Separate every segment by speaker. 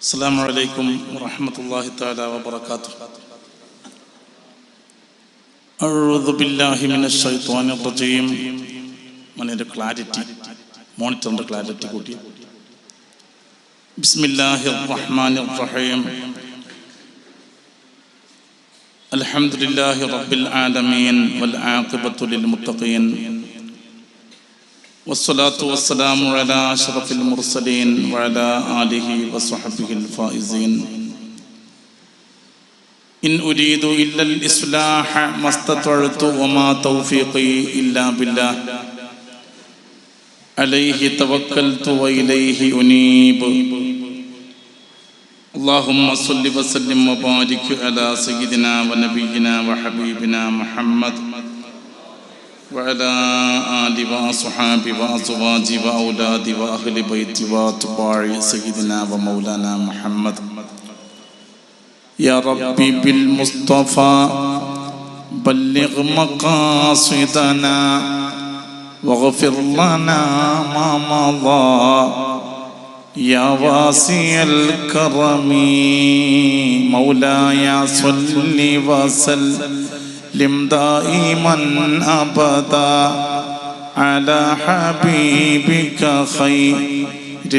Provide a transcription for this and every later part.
Speaker 1: അസ്സലാമു അലൈക്കും വറഹ്മത്തുള്ളാഹി തആല വബറകാതുഹു. അഊദു ബില്ലാഹി മിനശ് ശൈത്വാനിർ റജീം. മനിന്റെ ക്ലാരിറ്റി, മോണിറ്ററിന്റെ ക്ലാരിറ്റി കൂട്ടി. ബിസ്മില്ലാഹിർ റഹ്മാനിർ റഹീം. അൽഹംദുലില്ലാഹി റബ്ബിൽ ആലമീൻ വൽ ആഖിബത്തു ലിൽ മുത്തഖീൻ. والصلاة والسلام على أشرف المرسلين وعلى آله وصحبه الفائزين. إن أريد إلا الإصلاح ما استطعت وما توفيقي إلا بالله عليه توكلت وإليه أنيب. اللهم صل وسلم وبارك على سيدنا ونبينا وحبيبنا محمد وعلى آله وأصحابه وأزواجه وأولاده وأهل بيته وأتباع سيدنا ومولانا محمد. يا ربي بالمصطفى بلغ مقاصدنا واغفر لنا ما مضى يا واسع الكرم. مولاي صل وسلم دائما أبدا على حبيبك خير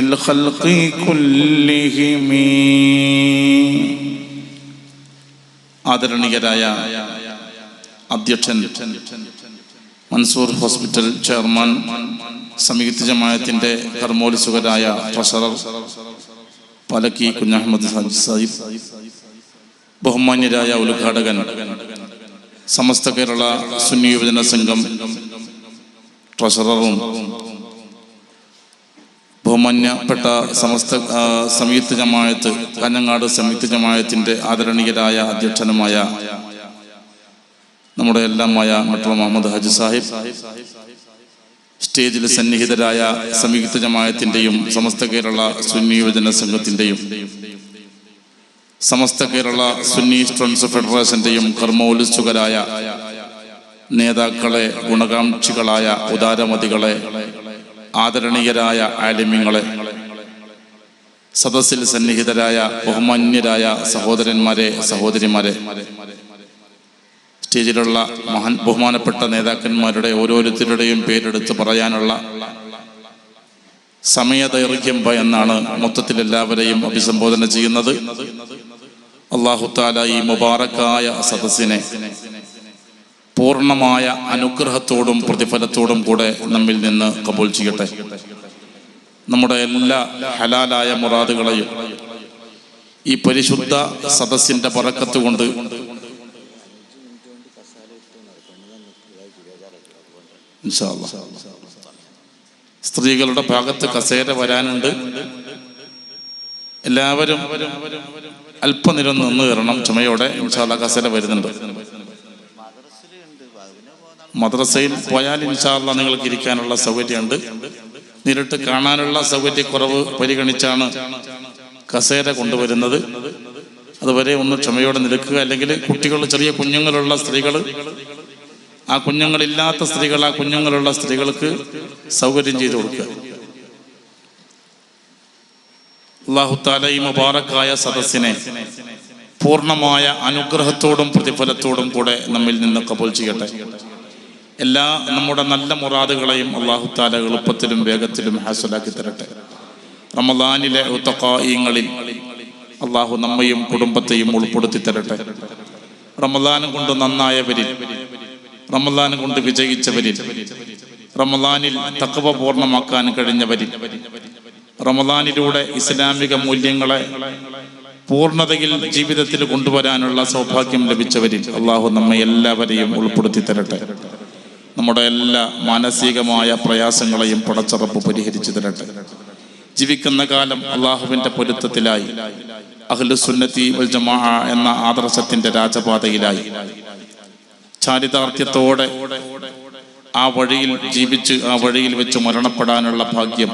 Speaker 1: الخلق كلهم. ആദരണീയരായ അധ്യക്ഷൻ, മൻസൂർ ഹോസ്പിറ്റൽ ചെയർമാൻ, സംയുക്ത ജമാഅത്തിന്റെ കർമ്മോത്സുകരായ ട്രഷറർ പലക്കി കുഞ്ഞഹമ്മദ് സാഹിബ്, ബഹുമാന്യരായ ഉദ്ഘാടകൻ, സമസ്ത കേരള സുന്നി യുവജന സംഘം ട്രഷററും ബഹുമാന്യപ്പെട്ട സമസ്ത സംയുക്ത ജമാഅത്ത് കാഞ്ഞങ്ങാട് സംയുക്ത ജമാഅത്തിന്റെ ആദരണീയരായ അധ്യക്ഷനുമായ നമ്മുടെ എല്ലാമായ മട്ടുള്ള മുഹമ്മദ് ഹാജി സാഹിബ്, സ്റ്റേജിൽ സന്നിഹിതരായ സംയുക്ത ജമാഅത്തിന്റെയും സമസ്ത കേരള സുന്നി യുവജന സംഘത്തിന്റെയും സമസ്ത കേരള സുന്നി സ്റ്റുഡൻസ് ഫെഡറേഷന്റെയും കർമ്മോത്സുകരായ നേതാക്കളെ, ഗുണകാംക്ഷികളായ ഉദാരമതികളെ, ആദരണീയരായ ആലിമ്യങ്ങളെ, സദസ്സിൽ സന്നിഹിതരായ ബഹുമാന്യരായ സഹോദരന്മാരെ, സഹോദരിമാരെ, സ്റ്റേജിലുള്ള ബഹുമാനപ്പെട്ട നേതാക്കന്മാരുടെ ഓരോരുത്തരുടെയും പേരെടുത്ത് പറയാനുള്ള സമയദൈർഘ്യം എന്നാണ് മൊത്തത്തിൽ എല്ലാവരെയും അഭിസംബോധന ചെയ്യുന്നത്. അല്ലാഹു തആല ഈ മുബാറക്കായ സദസ്സിനെ പൂർണ്ണമായ അനുഗ്രഹത്തോടും പ്രതിഫലത്തോടും കൂടെ നമ്മിൽ നിന്ന് കബൂൽ ചെയ്യട്ടെ. നമ്മുടെ എല്ലാ ഹലാലായ മുറാദുകളെയും ഈ പരിശുദ്ധ സദസ്സിന്റെ ബറക്കത്ത് കൊണ്ട് ഇൻഷാ അല്ലാഹ്. സ്ത്രീകളുടെ ഭാഗത്ത് കസേര വരാനുണ്ട്. എല്ലാവരും അല്പനിരം നിന്ന് കയറണം ക്ഷമയോടെ. ഇൻഷാ അല്ലാഹ് കസേര വരുന്നുണ്ട്. മദ്രസയിൽ പോയാൽ ഇൻഷാ അല്ലാഹ് നിങ്ങൾക്ക് ഇരിക്കാനുള്ള സൗകര്യമുണ്ട്. നേരിട്ട് കാണാനുള്ള സൗകര്യക്കുറവ് പരിഗണിച്ചാണ് കസേര കൊണ്ടുവരുന്നത്. അതുവരെ ഒന്ന് ക്ഷമയോടെ നിൽക്കുക. അല്ലെങ്കിൽ കുട്ടികൾ, ചെറിയ കുഞ്ഞുങ്ങളുള്ള സ്ത്രീകൾ, ആ കുഞ്ഞുങ്ങളില്ലാത്ത സ്ത്രീകൾ, ആ കുഞ്ഞുങ്ങളുള്ള സ്ത്രീകൾക്ക് സൗകര്യം ചെയ്തു കൊടുക്കുക. അല്ലാഹു തആല ഈ മുബാറക്കായ സദസ്സിനെ പൂർണ്ണമായ അനുഗ്രഹത്തോടും പ്രതിഫലത്തോടും കൂടെ നമ്മിൽ നിന്ന് കബൂൽ ചെയ്യട്ടെ. എല്ലാ നമ്മുടെ നല്ല മുറാദുകളെയും അല്ലാഹു തആല എളുപ്പത്തിലും വേഗത്തിലും ഹാസിലാക്കി തരട്ടെ. റമളാനിലെ ഉത്തഖായിങ്ങളിൽ അല്ലാഹു നമ്മയും കുടുംബത്തെയും ഉൾപ്പെടുത്തി തരട്ടെ. റമളാൻ കൊണ്ട് നന്നായവരിൽ, റമളാൻ കൊണ്ട് വിജയിച്ചവരിൽ, റമളാനിൽ തഖ്വ പൂർണ്ണമാക്കാൻ കഴിഞ്ഞവരിൽ, റമളാനിലൂടെ ഇസ്ലാമിക മൂല്യങ്ങളെ പൂർണ്ണതയിൽ ജീവിതത്തിൽ കൊണ്ടുവരാനുള്ള സൗഭാഗ്യം ലഭിച്ചവരിൽ അല്ലാഹു നമ്മെ എല്ലാവരെയും ഉൾപ്പെടുത്തി തരട്ടെ. നമ്മുടെ എല്ലാ മാനസികമായ പ്രയാസങ്ങളെയും പടച്ചറപ്പ് പരിഹരിച്ചു തരട്ടെ. ജീവിക്കുന്ന കാലം അല്ലാഹുവിന്റെ പൊരുത്തത്തിലായി, അഹ്ലുസുന്നത്തി വൽ ജമാഅ എന്ന ആദർശത്തിന്റെ രാജപാതയിലായി ചാരിതാർത്ഥ്യത്തോടെ ആ വഴിയിൽ ജീവിച്ച് ആ വഴിയിൽ വെച്ച് മരണപ്പെടാനുള്ള ഭാഗ്യം,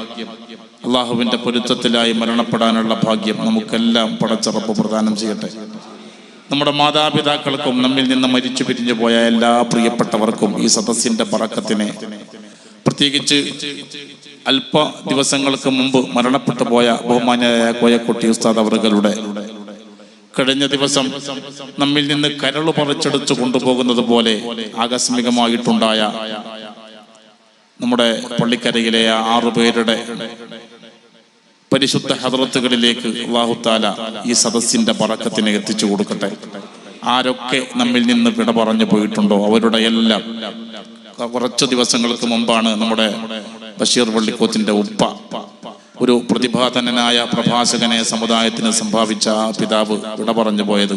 Speaker 1: അള്ളാഹുവിന്റെ പൊരുത്തത്തിലായി മരണപ്പെടാനുള്ള ഭാഗ്യം നമുക്കെല്ലാം പടച്ചറപ്പ് പ്രദാനം ചെയ്യട്ടെ. നമ്മുടെ മാതാപിതാക്കൾക്കും നമ്മിൽ നിന്ന് മരിച്ചു പിരിഞ്ഞു പോയ എല്ലാ പ്രിയപ്പെട്ടവർക്കും ഈ സദസ്സിന്റെ ബറക്കത്തിനെ, പ്രത്യേകിച്ച് അല്പ ദിവസങ്ങൾക്ക് മുമ്പ് മരണപ്പെട്ടു പോയ ബഹുമാന്യനായ കോയക്കുട്ടി ഉസ്താദ് അവറുകളുടെ കഴിഞ്ഞ ദിവസം നമ്മിൽ നിന്ന് കരളു പറിച്ചെടുത്ത് കൊണ്ടുപോകുന്നത് പോലെ ആകസ്മികമായിട്ടുണ്ടായ നമ്മുടെ പള്ളിക്കരയിലെ 6 പേരുടെ പരിശുദ്ധ ഹദ്റത്തുകളിലേക്ക് അല്ലാഹു തആല ഈ സദസ്സിന്റെ ബറക്കത്തിനെ എത്തിച്ചു കൊടുക്കട്ടെ. ആരൊക്കെ നമ്മിൽ നിന്ന് വിട പറഞ്ഞു പോയിട്ടുണ്ടോ അവരുടെ എല്ലാം കുറച്ചു ദിവസങ്ങൾക്ക് മുമ്പാണ് നമ്മുടെ ബഷീർ പള്ളിക്കോത്തിന്റെ ഉപ്പ, ഒരു പ്രതിഭാധനനായ പ്രഭാഷകനെ സമുദായത്തിന് സംഭാവിച്ച പിതാവ് വിട പറഞ്ഞു പോയത്.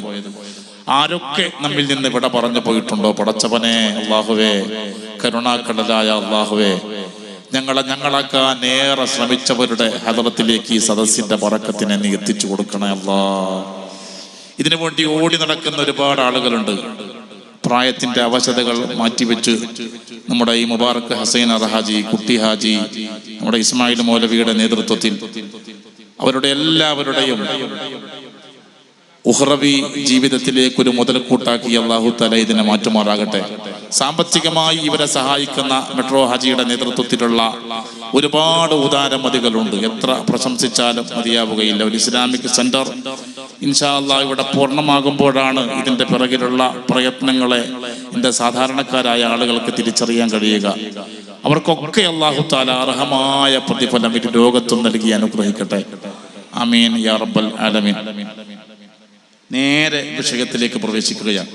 Speaker 1: ആരൊക്കെ നമ്മിൽ നിന്ന് വിട പറഞ്ഞു പോയിട്ടുണ്ടോ പടച്ചവനെ അല്ലാഹുവേ, കരുണാക്കടലായ അല്ലാഹുവേ, ഞങ്ങളാക്കാൻ ഏറെ ശ്രമിച്ചവരുടെ ഹദറത്തിലേക്ക് ഈ സദസ്സിന്റെ ബറക്കത്തിനെ നീ എത്തിച്ചു കൊടുക്കണേ അല്ലാ. ഇതിനു വേണ്ടി ഓടി നടക്കുന്ന ഒരുപാട് ആളുകളുണ്ട്. പ്രായത്തിന്റെ അവശതകൾ മാറ്റിവെച്ച് നമ്മുടെ ഈ മുബാറക് ഹസൈൻ ഹാജി, കുട്ടി ഹാജി, നമ്മുടെ ഇസ്മായിൽ മൗലവിയുടെ നേതൃത്വത്തിൽ അവരുടെ എല്ലാവരുടെയും ഉഹ്റവി ജീവിതത്തിലേക്ക് ഒരു മുതൽക്കൂട്ടാക്കി അല്ലാഹു തആല ഇതിനെ മാറ്റുമാറാകട്ടെ. സാമ്പത്തികമായി ഇവരെ സഹായിക്കുന്ന മെട്രോ ഹാജിയുടെ നേതൃത്വത്തിലുള്ള ഒരുപാട് ഉദാരമതികളുണ്ട്. എത്ര പ്രശംസിച്ചാലും മതിയാവുകയില്ല. ഒരു ഇസ്ലാമിക് സെന്റർ ഇൻഷാ അല്ലാഹ് ഇവിടെ പൂർണ്ണമാകുമ്പോഴാണ് ഇതിന്റെ പിറകിലുള്ള പ്രയത്നങ്ങളെ ഇതിന്റെ സാധാരണക്കാരായ ആളുകൾക്ക് തിരിച്ചറിയാൻ കഴിയുക. അവർക്കൊക്കെ അല്ലാഹു തആല അർഹമായ പ്രതിഫലം ഇത് ലോകത്തും നൽകി അനുഗ്രഹിക്കട്ടെ. ആമീൻ യാ റബ്ബൽ ആലമീൻ. നേരെ വിഷയത്തിലേക്ക് പ്രവേശിക്കുകയാണ്.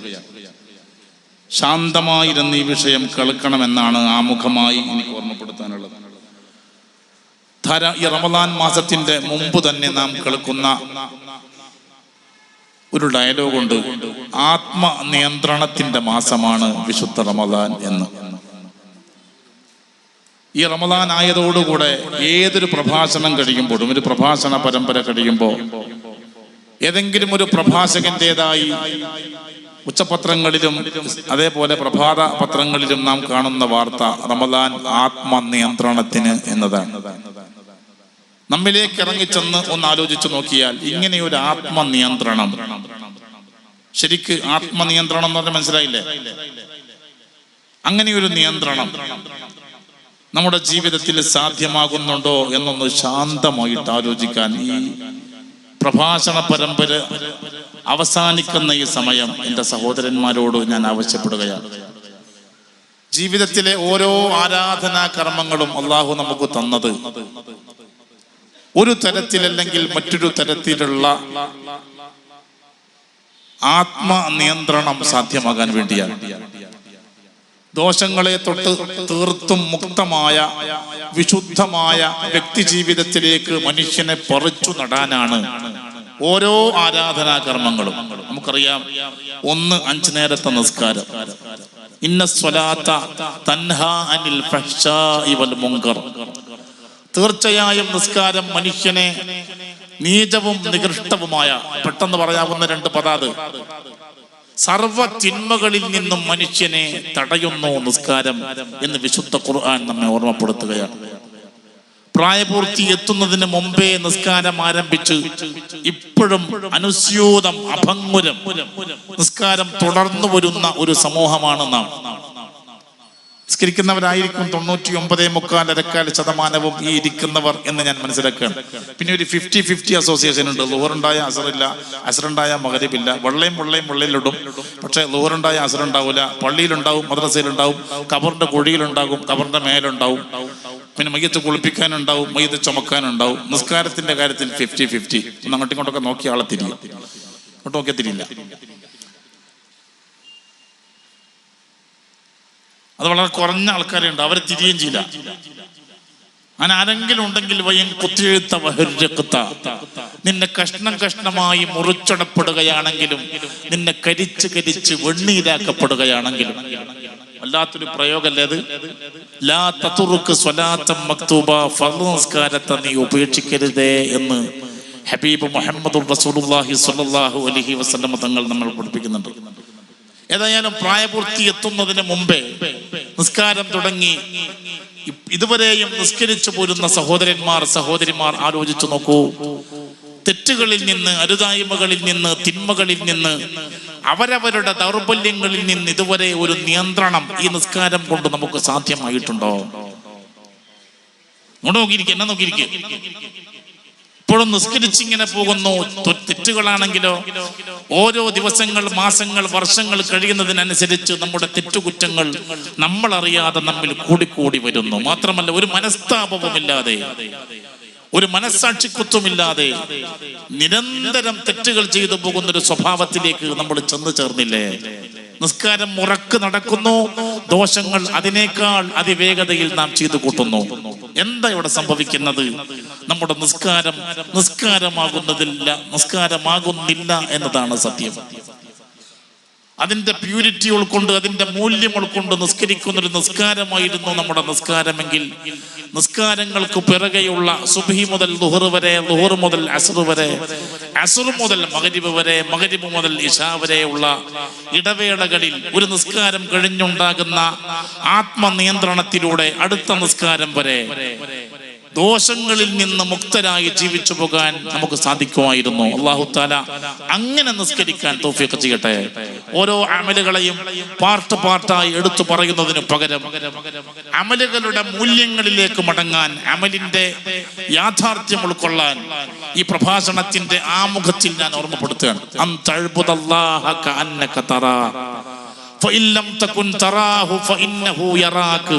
Speaker 1: ശാന്തമായിരുന്ന ഈ വിഷയം കേൾക്കണമെന്നാണ് ആമുഖമായി എനിക്ക് ഓർമ്മപ്പെടുത്താനുള്ളത്. ഈ റമദാൻ മാസത്തിന്റെ മുമ്പ് തന്നെ നാം കേൾക്കുന്ന ഒരു ഡയലോഗുണ്ട്, ആത്മനിയന്ത്രണത്തിന്റെ മാസമാണ് വിശുദ്ധ റമദാൻ എന്ന്. ഈ റമദാൻ ആയതോടുകൂടെ ഏതൊരു പ്രഭാഷണം കഴിയുമ്പോഴും, ഒരു പ്രഭാഷണ പരമ്പര കഴിയുമ്പോൾ ഏതെങ്കിലും ഒരു പ്രഭാഷകന്റേതായി ഉച്ചപത്രങ്ങളിലും അതേപോലെ പ്രഭാത പത്രങ്ങളിലും നാം കാണുന്ന വാർത്ത റമദാൻ ആത്മനിയന്ത്രണത്തിന് എന്നതാണ്. നമ്മിലേക്ക് ഇറങ്ങിച്ചെന്ന് ഒന്ന് ആലോചിച്ചു നോക്കിയാൽ ഇങ്ങനെയൊരു ആത്മനിയന്ത്രണം, ശരിക്ക് ആത്മനിയന്ത്രണം എന്ന് പറഞ്ഞാൽ മനസ്സിലായില്ലേ? അങ്ങനെയൊരു നിയന്ത്രണം നമ്മുടെ ജീവിതത്തിൽ സാധ്യമാകുന്നുണ്ടോ എന്നൊന്ന് ശാന്തമായിട്ട് ആലോചിക്കാൻ ഈ പ്രഭാഷണ പരമ്പര അവസാനിക്കുന്ന ഈ സമയം എൻ്റെ സഹോദരന്മാരോട് ഞാൻ ആവശ്യപ്പെടുകയാണ്. ജീവിതത്തിലെ ഓരോ ആരാധനാ കർമ്മങ്ങളും അള്ളാഹു നമുക്ക് തന്നത് ഒരു തരത്തിലല്ലെങ്കിൽ മറ്റൊരു തരത്തിലുള്ള ആത്മനിയന്ത്രണം സാധ്യമാകാൻ വേണ്ടിയാണ്. ദോഷങ്ങളെ തൊട്ട് തീർത്തും മുക്തമായ വിശുദ്ധമായ വ്യക്തി ജീവിതത്തിലേക്ക് മനുഷ്യനെ പറിച്ചു നടാനാണ് ഓരോ ആരാധനാ കർമ്മങ്ങളും. നമുക്കറിയാം, 1 5 നേരത്തെ നിസ്കാരം, ഇന്ന സ്വലാത്ത തൻഹാ അനിൽ ഫഹ്ശാഇ വൽ മുൻകർ. തീർച്ചയായും നിസ്കാരം മനുഷ്യനെ നീചവും നികൃഷ്ടവുമായ, പെട്ടെന്ന് പറയാവുന്ന 2 പദാത്, സർവ തിന്മകളിൽ നിന്നും മനുഷ്യനെ തടയുന്നു നിസ്കാരം എന്ന് വിശുദ്ധ ഖുർആൻ നമ്മെ ഓർമ്മപ്പെടുത്തുകയാണ്. പ്രായപൂർത്തി എത്തുന്നതിന് മുമ്പേ നിസ്കാരം ആരംഭിച്ച് ഇപ്പോഴും അനുസ്യൂതം അഭംഗുരം നിസ്കാരം തുടർന്നു വരുന്ന ഒരു സമൂഹമാണ് നാം. നിസ്കരിക്കുന്നവരായിരിക്കും 99.4% ഈ ഇരിക്കുന്നവർ എന്ന് ഞാൻ മനസ്സിലാക്കുകയാണ്. പിന്നെ ഒരു 50-50 അസോസിയേഷൻ ഉണ്ട്. ളുഹറുണ്ടായ അസറില്ല, അസറുണ്ടായ മഗ്രിബില്ല, വെള്ളയിലിടും. പക്ഷെ ളുഹറുണ്ടായ അസറുണ്ടാവില്ല. പള്ളിയിലുണ്ടാവും, മദ്രസയിലുണ്ടാവും, ഖബറിന്റെ കുഴിയിലുണ്ടാകും, ഖബറിന്റെ മേലുണ്ടാവും. പിന്നെ മയ്യത്ത് കുളിപ്പിക്കാനുണ്ടാവും, മയ്യത്ത് ചുമക്കാനുണ്ടാവും. നിസ്കാരത്തിന്റെ കാര്യത്തിൽ 50-50. ഒന്ന് അങ്ങോട്ടും ഇങ്ങോട്ടൊക്കെ നോക്കിയ ആളെ തിരിയും, ഇങ്ങോട്ട് നോക്കിയാൽ തിരിയില്ല. അത് വളരെ കുറഞ്ഞ ആൾക്കാരെ ഉണ്ട്, അവരെ തിരിയുകയും ചെയ്യില്ല. അങ്ങനെ ആരെങ്കിലും ഉണ്ടെങ്കിൽ വയ്യം കുത്തിയെഴുത്ത വഹുരക്കുത്ത, നിന്നെ കഷ്ണമായി മുറിച്ചടപ്പെടുകയാണെങ്കിലും, നിന്നെ കരിച്ച് വെണ്ണീരാക്കപ്പെടുകയാണെങ്കിലും, വല്ലാത്തൊരു പ്രയോഗല്ലേ അത്. ലാ തതുറുക സ്വലാത്തൻ മക്തൂബ, ഫർദ് നിസ്കാരത്തെ നീ ഉപേക്ഷിക്കരുതേ എന്ന് ഹബീബ് മുഹമ്മദ് റസൂലുള്ളാഹി സ്വല്ലല്ലാഹു അലൈഹി വസല്ലം തങ്ങൾ നമ്മൾ പഠിപ്പിക്കുന്നുണ്ട്. ഏതായാലും പ്രായപൂർത്തി എത്തുന്നതിന് മുമ്പേ നിസ്കാരം തുടങ്ങി ഇതുവരെയും നിസ്കരിച്ചു പോരുന്ന സഹോദരിമാർ ആലോചിച്ചു നോക്കൂ. തെറ്റുകളിൽ നിന്ന്, അരുതായ്മകളിൽ നിന്ന്, തിന്മകളിൽ നിന്ന്, അവരവരുടെ ദൗർബല്യങ്ങളിൽ നിന്ന് ഇതുവരെ ഒരു നിയന്ത്രണം ഈ നിസ്കാരം കൊണ്ട് നമുക്ക് സാധ്യമായിട്ടുണ്ടോ? ഇങ്ങോട്ട് നോക്കിയിരിക്കുക, എന്നെ നോക്കിയിരിക്കുക. ഇപ്പോഴും നിസ്കരിച്ചിങ്ങനെ പോകുന്നു. തെറ്റുകളാണെങ്കിലോ ഓരോ ദിവസങ്ങൾ, മാസങ്ങൾ, വർഷങ്ങൾ കഴിയുന്നതിനനുസരിച്ച് നമ്മുടെ തെറ്റുകുറ്റങ്ങൾ നമ്മൾ അറിയാതെ നമ്മിൽ കൂടിക്കൂടി വരുന്നു. മാത്രമല്ല ഒരു മനസ്താപവുമില്ലാതെ, ഒരു മനസ്സാക്ഷിക്കുത്വമില്ലാതെ നിരന്തരം തെറ്റുകൾ ചെയ്തു പോകുന്ന ഒരു സ്വഭാവത്തിലേക്ക് നമ്മൾ ചെന്ന് ചേർന്നില്ലേ? നിസ്കാരം മുറക്ക് നടക്കുന്നു, ദോഷങ്ങൾ അതിനേക്കാൾ അതിവേഗതയിൽ നാം ചെയ്തു കൂട്ടുന്നു. എന്താ ഇവിടെ സംഭവിക്കുന്നത്? നമ്മുടെ നിസ്കാരമാകുന്നില്ല എന്നതാണ് സത്യം. അതിന്റെ പ്യൂരിറ്റി ഉൾക്കൊണ്ട്, അതിന്റെ മൂല്യം ഉൾക്കൊണ്ട് നിസ്കരിക്കുന്ന ഒരു നിസ്കാരമായിരുന്നു നമ്മുടെ നിസ്കാരമെങ്കിൽ, നിസ്കാരങ്ങൾക്ക് പിറകെയുള്ള സുബ്ഹി മുതൽ ളുഹർ വരെ, ളുഹർ മുതൽ അസ്ർ വരെ, അസ്ർ മുതൽ മഗ്രിബ് വരെ, മഗ്രിബ് മുതൽ ഇശാ വരെയുള്ള ഇടവേളകളിൽ ഒരു നിസ്കാരം കഴിഞ്ഞുണ്ടാകുന്ന ആത്മനിയന്ത്രണത്തിലൂടെ അടുത്ത നിസ്കാരം വരെ ദോഷങ്ങളിൽ നിന്ന് മുക്തരായി ജീവിച്ചു പോകാൻ നമുക്ക് സാധിക്കുമായിരുന്നു. അല്ലാഹു തആല അങ്ങനെ നിസ്കരിക്കാൻ തൗഫീഖ് ചെയ്യട്ടെ. ഓരോ അമലുകളെയും പാർട്ടായി എടുത്തു പറയുന്നതിന് പകരം അമലുകളുടെ മൂല്യങ്ങളിലേക്ക് മടങ്ങാൻ, അമലിന്റെ യാഥാർത്ഥ്യം ഉൾക്കൊള്ളാൻ ഈ പ്രഭാഷണത്തിന്റെ ആമുഖത്തിൽ ഞാൻ ഓർമ്മപ്പെടുത്തുകയാണ്. അൻ തഅബ്ദുല്ലാഹ കഅന്നക തറാ ഫഇല്ലം തകുൻ തറാഹു ഫഇന്നഹു യറാക.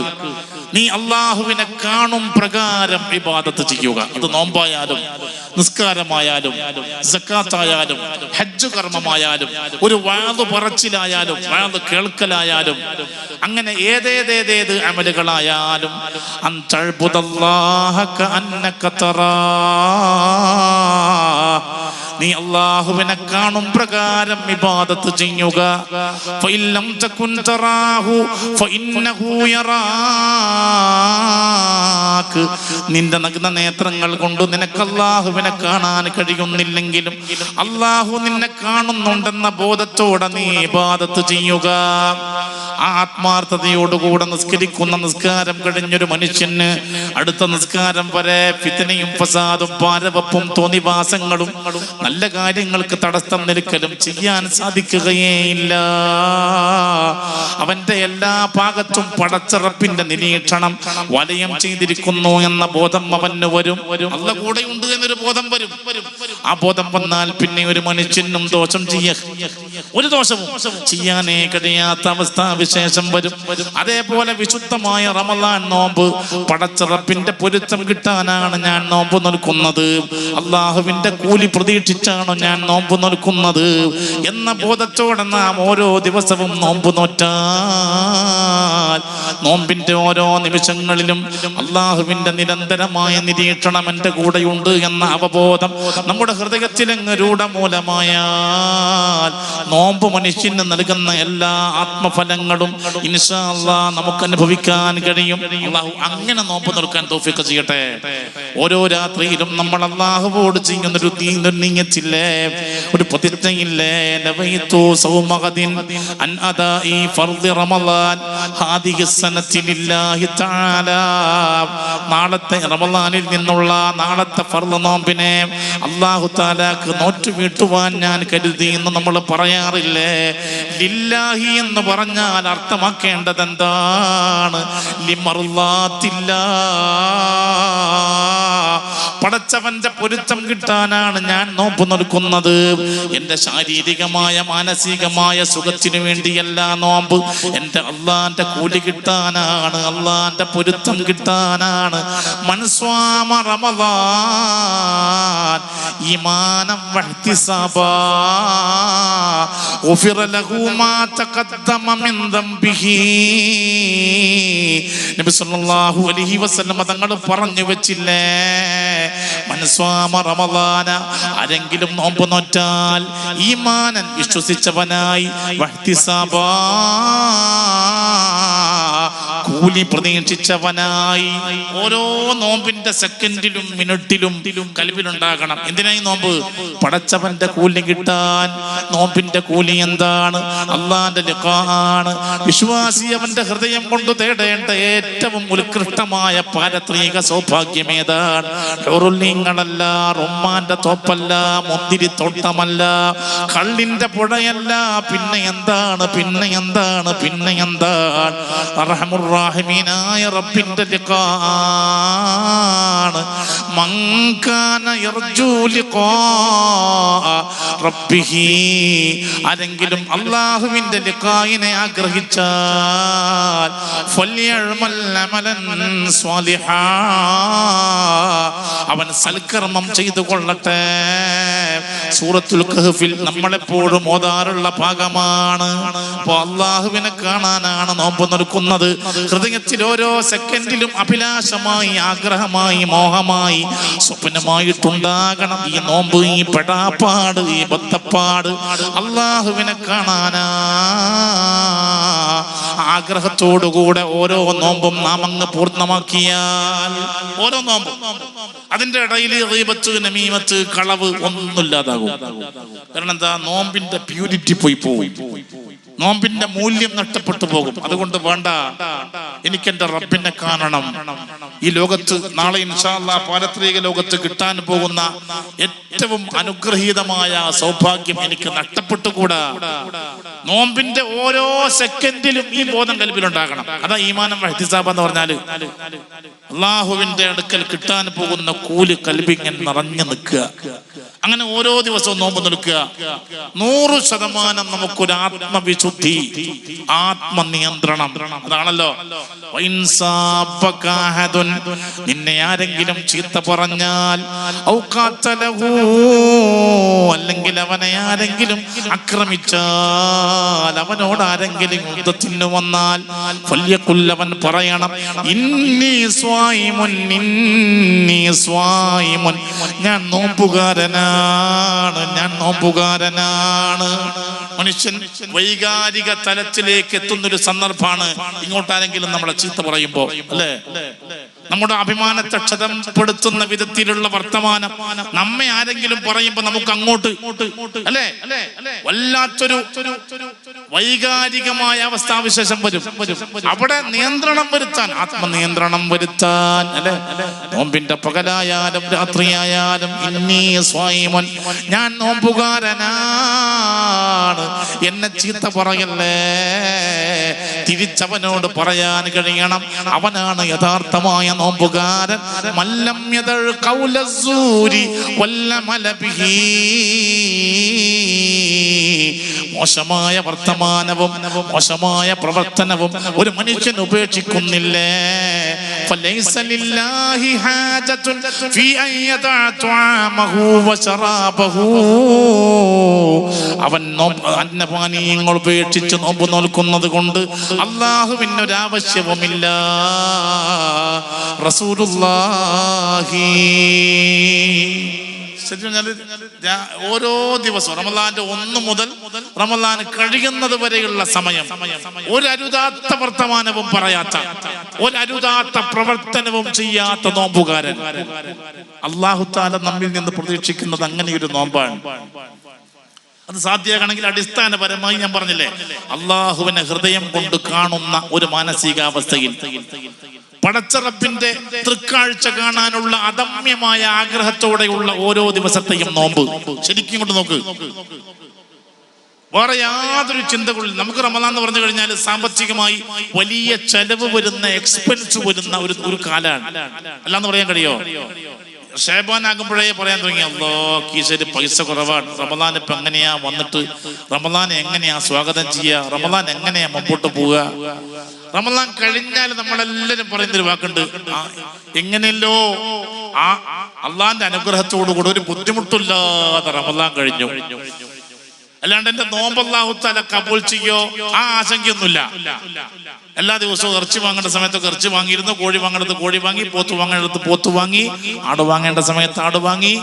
Speaker 1: നീ അല്ലാഹുവിനെ കാണും പ്രകാരം ഇബാദത്ത് ചെയ്യുക. അത് നോമ്പായാലും, നിസ്കാരമായാലും, സക്കാത്തായാലും, ഹജ്ജ് കർമ്മമായാലും, ഒരു വഅദ് പറച്ചിലായാലും, വഅദ് കേൾക്കലായാലും, അങ്ങനെ ഏതേത് അമലുകളായാലും അൻ തഅബ്ദുല്ലാഹ കഅന്നക തറാ, നീ അല്ലാഹുവിനെ കാണും പ്രകാരം ഇബാദത്ത് ചെയ്യുക. ഫഇല്ലം തകുൻ തറാഹു ഫഇന്നഹു യറാക. നിന്റെ നഗ്ന നേത്രങ്ങൾ കൊണ്ട് നിനക്ക് അല്ലാഹുവിനെ കാണാൻ കഴിയുന്നില്ലെങ്കിലും അല്ലാഹു നിന്നെ കാണുന്നുണ്ടെന്ന ബോധത്തോടെ നീ ഇബാദത്ത് ചെയ്യുക. ആത്മാർത്ഥതയോടുകൂടെ നിസ്കരിക്കുന്ന നിസ്കാരം കഴിഞ്ഞൊരു മനുഷ്യന് അടുത്ത നിസ്കാരം വരെ ഫിത്നയും ഫസാദും പാരവപ്പും തോന്നിവാസങ്ങളും നല്ല കാര്യങ്ങൾക്ക് തടസ്സം നിൽക്കലും ചെയ്യാൻ സാധിക്കുകയേയില്ല. അവന്റെ എല്ലാ ഭാഗത്തും പടച്ചറപ്പിന്റെ നിരീക്ഷണം വലയം ചെയ്തിരിക്കുന്നു എന്ന ബോധം അവന് വരും. അള്ള കൂടെയുണ്ട് എന്നൊരു ബോധം വരും. ആ ബോധം വന്നാൽ പിന്നെ ഒരു മനുഷ്യനും ദോഷം ഒരു ദോഷവും ചെയ്യാനേ കഴിയാത്ത അവസ്ഥാവിശേഷം വരും. അതേപോലെ വിശുദ്ധമായ റമളാൻ നോമ്പ്, പടച്ചറപ്പിന്റെ പൊരുത്തം കിട്ടാനാണ് ഞാൻ നോമ്പ് നോൽക്കുന്നത്, അള്ളാഹുവിന്റെ കൂലി പ്രതീക്ഷിച്ചാണോ ഞാൻ നോമ്പ് നോൽക്കുന്നത് എന്ന ബോധത്തോടെ നാം ഓരോ ദിവസവും നോമ്പ് നോറ്റാൽ നോമ്പിന്റെ ഓരോ നിമിഷങ്ങളിലും അള്ളാഹുവിന്റെ നിരന്തരമായ നിരീക്ഷണം എൻ്റെ കൂടെയുണ്ട് എന്ന അവബോധം നമ്മുടെ ഹൃദയത്തിലങ്ങ് രൂഢമൂലമായാൽ നോമ്പ് മനുഷ്യന് നൽകുന്ന എല്ലാ ആത്മഫലങ്ങളും ഇൻഷാ അല്ലാഹ് നമുക്ക് അനുഭവിക്കാൻ കഴിയും. അള്ളാഹു അങ്ങനെ നോമ്പ് നോൽക്കാൻ തൗഫീഖ് ചെയ്യട്ടെ. ഓരോ രാത്രിയിലും നമ്മൾ അള്ളാഹുവോട് ചെയ്യുന്നൊരു നീയത്തില്ലേ, ഒരു പ്രതിജ്ഞയില്ലേ, നവൈതു സൗമഗദിൻ അൻ അദാഇ ഫർദി റമളാൻ ഹാദിഹി സനതി ലില്ലാഹി തആല. നാളത്തെ റമളാനിൽ നിന്നുള്ള നാളത്തെ ഫർദ് നോമ്പിനെ അല്ലാഹു തആലക്ക് നോറ്റു വീട്ടുവാൻ ഞാൻ കരുതി എന്ന് നമ്മൾ പറയാറില്ലേ? ലില്ലാഹി എന്ന് പറഞ്ഞാൽ അർത്ഥമാക്കേണ്ടത് എന്താണ്? ലിമർളാത്തില്ലാ, പടച്ചവന്റെ പൊരുത്തം കിട്ടാനാണ് ഞാൻ നോമ്പ് നോൽക്കുന്നത്. എന്റെ ശാരീരികമായ മാനസികമായ സുഖത്തിനു വേണ്ടിയല്ല നോമ്പ്, എന്റെ അള്ളാന്റെ കൂലി കിട്ടാനാണ്, അള്ളാന്റെ പൊരുത്തം കിട്ടാനാണ്. മൻസ്വാമ റമളാൻ ഈമാനം വഹ്തിസാബാ ഗുഫിറ ലഹു മാ തഖദ്ദമ മിൻ ദംബിഹി. നബി സല്ലല്ലാഹു അലൈഹി വസല്ലം തങ്ങൾ പറഞ്ഞു വെച്ചില്ലേ, മനസ്വാമ റമളാന, ആരെങ്കിലും നോമ്പ് നോറ്റാൽ ഈമാനൻ വിശ്വസിച്ചവനായി, വഹ്തിസാബാ കൂലി പ്രതീക്ഷിച്ചവനായി. ഓരോ നോമ്പിന്റെ സെക്കൻഡിലും മിനിറ്റിലും കൽബിലുണ്ടാകണം. എന്തിനായി നോമ്പ്? പടച്ചവന്റെ കൂലി കിട്ടാൻ. നോമ്പിന്റെ കൂലി എന്താണ്? അള്ളാന്റെ ലിഖാണ്. വിശ്വാസി അവന്റെ ഹൃദയം കൊണ്ട് തേടേണ്ട ഏറ്റവും ഉത്കൃഷ്ടമായ പാരത്രിക സൗഭാഗ്യം ഏതാണ്? ഹുറുലിങ്ങളല്ല, റൊമ്മാന്റെ തോപ്പല്ല, മുന്തിരി തോട്ടമല്ല, കള്ളിന്റെ പുഴയല്ല. പിന്നെ എന്താണ്? അർഹമുർ റഹീമീനായ റബ്ബിന്റെ ലിഖാണ്. മൻ കാന യർജു ലിഖാ റബ്ബിഹി, ആരെങ്കിലും അല്ലാഹുവിന്റെ ലിഖായിനെ ആഗ്രഹിച്ചാൽ ഫല്യഅമൽ അമലൻ സ്വാലിഹാ, അവൻ സൽക്കർമ്മം ചെയ്തു കൊള്ളട്ടെ. സൂറത്തുൽ കഹ്ഫിൽ നമ്മളെപ്പോഴും ഓതാറുള്ള ഭാഗമാണ്. അപ്പൊ അള്ളാഹുവിനെ കാണാനാണ് നോമ്പ് നിൽക്കുന്നത്. ഹൃദയത്തിൽ ഓരോ സെക്കൻഡിലും അഭിലാഷമായി, ആഗ്രഹമായി, മോഹമായി, സ്വപ്നമായിട്ടുണ്ടാകണം ഈ നോമ്പ്, ഈ പെടാപ്പാട്, ഈ ബത്തപ്പാട്. അള്ളാഹുവിനെ കാണാനാ ആഗ്രഹത്തോടുകൂടെ ഓരോ നോമ്പും നാം അങ്ങ് പൂർണ്ണമാക്കിയാൽ, ഓരോ നോമ്പും അതിന്റെ ഇടയിൽ ഗീബത്ത്, നമീമത്ത്, കളവ് ഒന്നുമില്ലാതാകും. കാരണം എന്താ? നോമ്പിന്റെ പ്യൂരിറ്റി പോയി പോകും, നോമ്പിന്റെ മൂല്യം നഷ്ടപ്പെട്ടു പോകും. അതുകൊണ്ട് വേണ്ട, എനിക്കെന്റെ റബ്ബിനെ കാണണം. ഈ ലോകത്ത് നാളെ ഇൻഷാ അല്ലാഹ് പാരത്രിക ലോകത്ത് കിട്ടാൻ പോകുന്ന ഏറ്റവും അനുഗ്രഹീതമായ സൗഭാഗ്യം എനിക്ക് നഷ്ടപ്പെട്ടുകൂടാ. നോമ്പിന്റെ ഓരോ സെക്കൻഡിലും ഈ ബോധം കൽബിലുണ്ടാകണം. അതാ ഈമാനം വഹ്തിസാബ് എന്ന് പറഞ്ഞാല്. അള്ളാഹുവിന്റെ അടുക്കൽ കിട്ടാൻ പോകുന്ന കൂല് കൽബിങ്ങനെ നിറഞ്ഞു നിൽക്കുക. അങ്ങനെ ഓരോ ദിവസവും നോമ്പ് നിൽക്കുക. 100% നമുക്കൊരു ആത്മവിശുദ്ധി, ആത്മനിയന്ത്രണം. അതാണല്ലോ നിന്നെ ആരെങ്കിലും ചീത്ത പറഞ്ഞാൽ, അല്ലെങ്കിൽ അവനെ ആരെങ്കിലും ആക്രമിച്ചാൽ, അവനോട് ആരെങ്കിലും യുദ്ധത്തിന് വന്നാൽ, അവൻ പറയണം ഇന്നി സ്വായിമുൻ, ഇന്നി സ്വായിമുൻ, ഞാൻ നോമ്പുകാരനാണ്, ഞാൻ നോമ്പുകാരനാണ്. മനുഷ്യൻ വൈകാരിക തലത്തിലേക്ക് എത്തുന്നൊരു സന്ദർഭമാണ് ഇങ്ങോട്ടാരെങ്കിലും നമ്മളെ ചീത്ത പറയുമ്പോ, അല്ലേ? നമ്മുടെ അഭിമാനത്തെ ക്ഷതപ്പെടുത്തുന്ന വിധത്തിലുള്ള വർത്തമാനം നമ്മെ ആരെങ്കിലും പറയുമ്പോ നമുക്ക് അങ്ങോട്ട്, അല്ലേ, വല്ലാത്തൊരു വൈകാരികമായ അവസ്ഥാവിശേഷം വരും. അവിടെ നിയന്ത്രണം വരുത്താൻ, ആത്മനിയന്ത്രണം വരുത്താൻ, അല്ലെ? നോമ്പിന്റെ പകലായാലും രാത്രിയായാലും ഇന്നി സ്വായിമുൻ, ഞാൻ നോമ്പുകാരനാണ്, എന്നെ ചീത്ത പറയല്ലേ. തിരിച്ചവനോട് പറയാൻ കഴിയണം, അവനാണ് യഥാർത്ഥമായ നോമ്പുകാരൻ. മല്ലം യദൽ ഖൗല സൂരി വല്ലമല ബിഹി, മോശമായ വർത്തമാനവും മോശമായ പ്രവർത്തനവും ഒരു മനുഷ്യൻ ഉപേക്ഷിക്കുന്നില്ലേ. ഫലൈസ ലില്ലാഹി ഹാജത്തുൻ ഫീ അൻ യദഅ തുആമഹു വശറാബഹു, അവൻ അന്നപാനീയങ്ങൾ ഉപേക്ഷിച്ച് നോമ്പ് നോൽക്കുന്നത് കൊണ്ട് അല്ലാഹുവിന് ഒരു ആവശ്യവുമില്ല. റസൂലുള്ളാഹി ഓരോ ദിവസവും റമളാന്റെ 1 മുതൽ റമളാൻ കഴിയുന്നത് വരെയുള്ള സമയം ഒരു അരുതാത്ത വർത്തമാനവും പറയാത്ത, ഒരു അരുതാത്ത പ്രവർത്തനവും ചെയ്യാത്ത നോമ്പുകാരൻ. അല്ലാഹു തആല നമ്മിൽ നിന്ന് പ്രതീക്ഷിക്കുന്നത് അങ്ങനെയൊരു നോമ്പാണ്. അത് സാധ്യമാണെങ്കിൽ അടിസ്ഥാനപരമായി ഞാൻ പറഞ്ഞില്ലേ, അള്ളാഹുവിനെ ഹൃദയം കൊണ്ട് കാണുന്ന ഒരു മാനസികാവസ്ഥയിൽ പടച്ച റബ്ബിന്റെ തൃക്കാഴ്ച കാണാനുള്ള അദമ്യമായ ആഗ്രഹത്തോടെയുള്ള ഓരോ ദിവസത്തെയും നോമ്പ് ശരിക്കും കൊണ്ട് നോക്ക്. വേറെ യാതൊരു ചിന്തകളിൽ നമുക്ക് റമദാൻ എന്ന് പറഞ്ഞു കഴിഞ്ഞാൽ സാമ്പത്തികമായി വലിയ ചെലവ് വരുന്ന, എക്സ്പെൻസ് വരുന്ന ഒരു കാലാണ്. അല്ലാന്ന് പറയാൻ കഴിയോ? ഷേബാൻ ആകുമ്പോഴേ പറയാൻ തുടങ്ങി, അല്ലോ കീശര് പൈസ കുറവാണ്, റമദാൻ ഇപ്പൊ എങ്ങനെയാ വന്നിട്ട് റമദാൻ എങ്ങനെയാ സ്വാഗതം ചെയ്യുക, റമദാൻ എങ്ങനെയാ മുമ്പോട്ട് പോവുക. റമദാൻ കഴിഞ്ഞാൽ നമ്മളെല്ലാരും പറയുന്നൊരു വാക്കുണ്ട്, എങ്ങനെയല്ലോ ആ അള്ളാന്റെ അനുഗ്രഹത്തോടു കൂടെ ഒരു ബുദ്ധിമുട്ടില്ലാതെ റമദാൻ കഴിഞ്ഞു. അല്ലാണ്ട് എന്റെ നോമ്പ് അല്ലാഹു തആല കബൂൽ ചെയ്യോ ആ ആശങ്കയൊന്നുമില്ല. എല്ലാ ദിവസവും ഇറച്ചി വാങ്ങേണ്ട സമയത്തൊക്കെ ഇറച്ചി വാങ്ങിയിരുന്നു, കോഴി വാങ്ങേണ്ടത് കോഴി വാങ്ങി, പോത്ത് വാങ്ങേണ്ടത് പോത്ത് വാങ്ങി, ആട് വാങ്ങേണ്ട സമയത്ത് ആട് വാങ്ങി,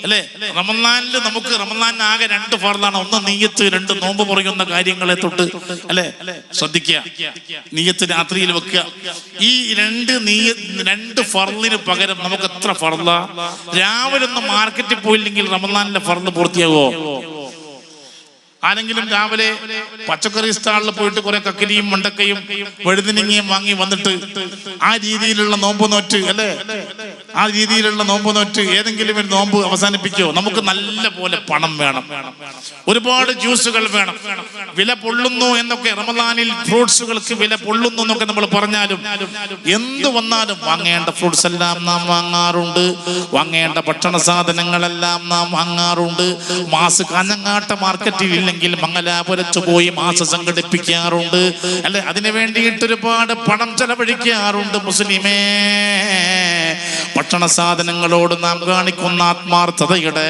Speaker 1: അല്ലെ? റമളാനിൽ നമുക്ക് റമളാനിന് ആകെ 2 ഫർളാണ്. ഒന്ന് നിയ്യത്ത്, 2 നോമ്പ് പറയുന്ന കാര്യങ്ങളെ തൊട്ട്, അല്ലെ, ശ്രദ്ധിക്കുക. നിയ്യത്ത് രാത്രിയിൽ വെക്കുക. ഈ 2 ഫർളിന് പകരം നമുക്ക് എത്ര ഫർളാ? രാവിലെ ഒന്ന് മാർക്കറ്റിൽ പോയില്ലെങ്കിൽ റമളാനിലെ ഫർള് പൂർത്തിയാവോ? ആരെങ്കിലും രാവിലെ പച്ചക്കറി സ്റ്റാളിൽ പോയിട്ട് കുറെ കക്കരിയും മണ്ടക്കയും വഴുതിനിങ്ങയും വാങ്ങി വന്നിട്ട് ആ രീതിയിലുള്ള നോമ്പ് നോറ്റ്, അല്ലെ, ആ രീതിയിലുള്ള നോമ്പ് നോറ്റ് ഏതെങ്കിലും ഒരു നോമ്പ് അവസാനിപ്പിക്കുമോ? നമുക്ക് നല്ല പോലെ പണം വേണം, ഒരുപാട് ജ്യൂസുകൾ വേണം, വില പൊള്ളുന്നു എന്നൊക്കെ റമദാനിൽ ഫ്രൂട്ട്സുകൾക്ക് വില പൊള്ളുന്നു എന്നൊക്കെ നമ്മൾ പറഞ്ഞാലും എന്ത് വന്നാലും വാങ്ങേണ്ട ഫ്രൂട്ട്സ് എല്ലാം നാം വാങ്ങാറുണ്ട്, വാങ്ങേണ്ട ഭക്ഷണ സാധനങ്ങളെല്ലാം നാം വാങ്ങാറുണ്ട്. മാസ് കാഞ്ഞങ്ങാട്ട മാർക്കറ്റിൽ ഇല്ലെങ്കിൽ മംഗലാപുരത്ത് പോയി മാസ് സംഘടിപ്പിക്കാറുണ്ട് അല്ലെ, അതിനു വേണ്ടിയിട്ട് ഒരുപാട് പണം ചെലവഴിക്കാറുണ്ട്. മുസ്ലിമേ, ഭക്ഷണ സാധനങ്ങളോട് നാം കാണിക്കുന്ന ആത്മാർത്ഥതയുടെ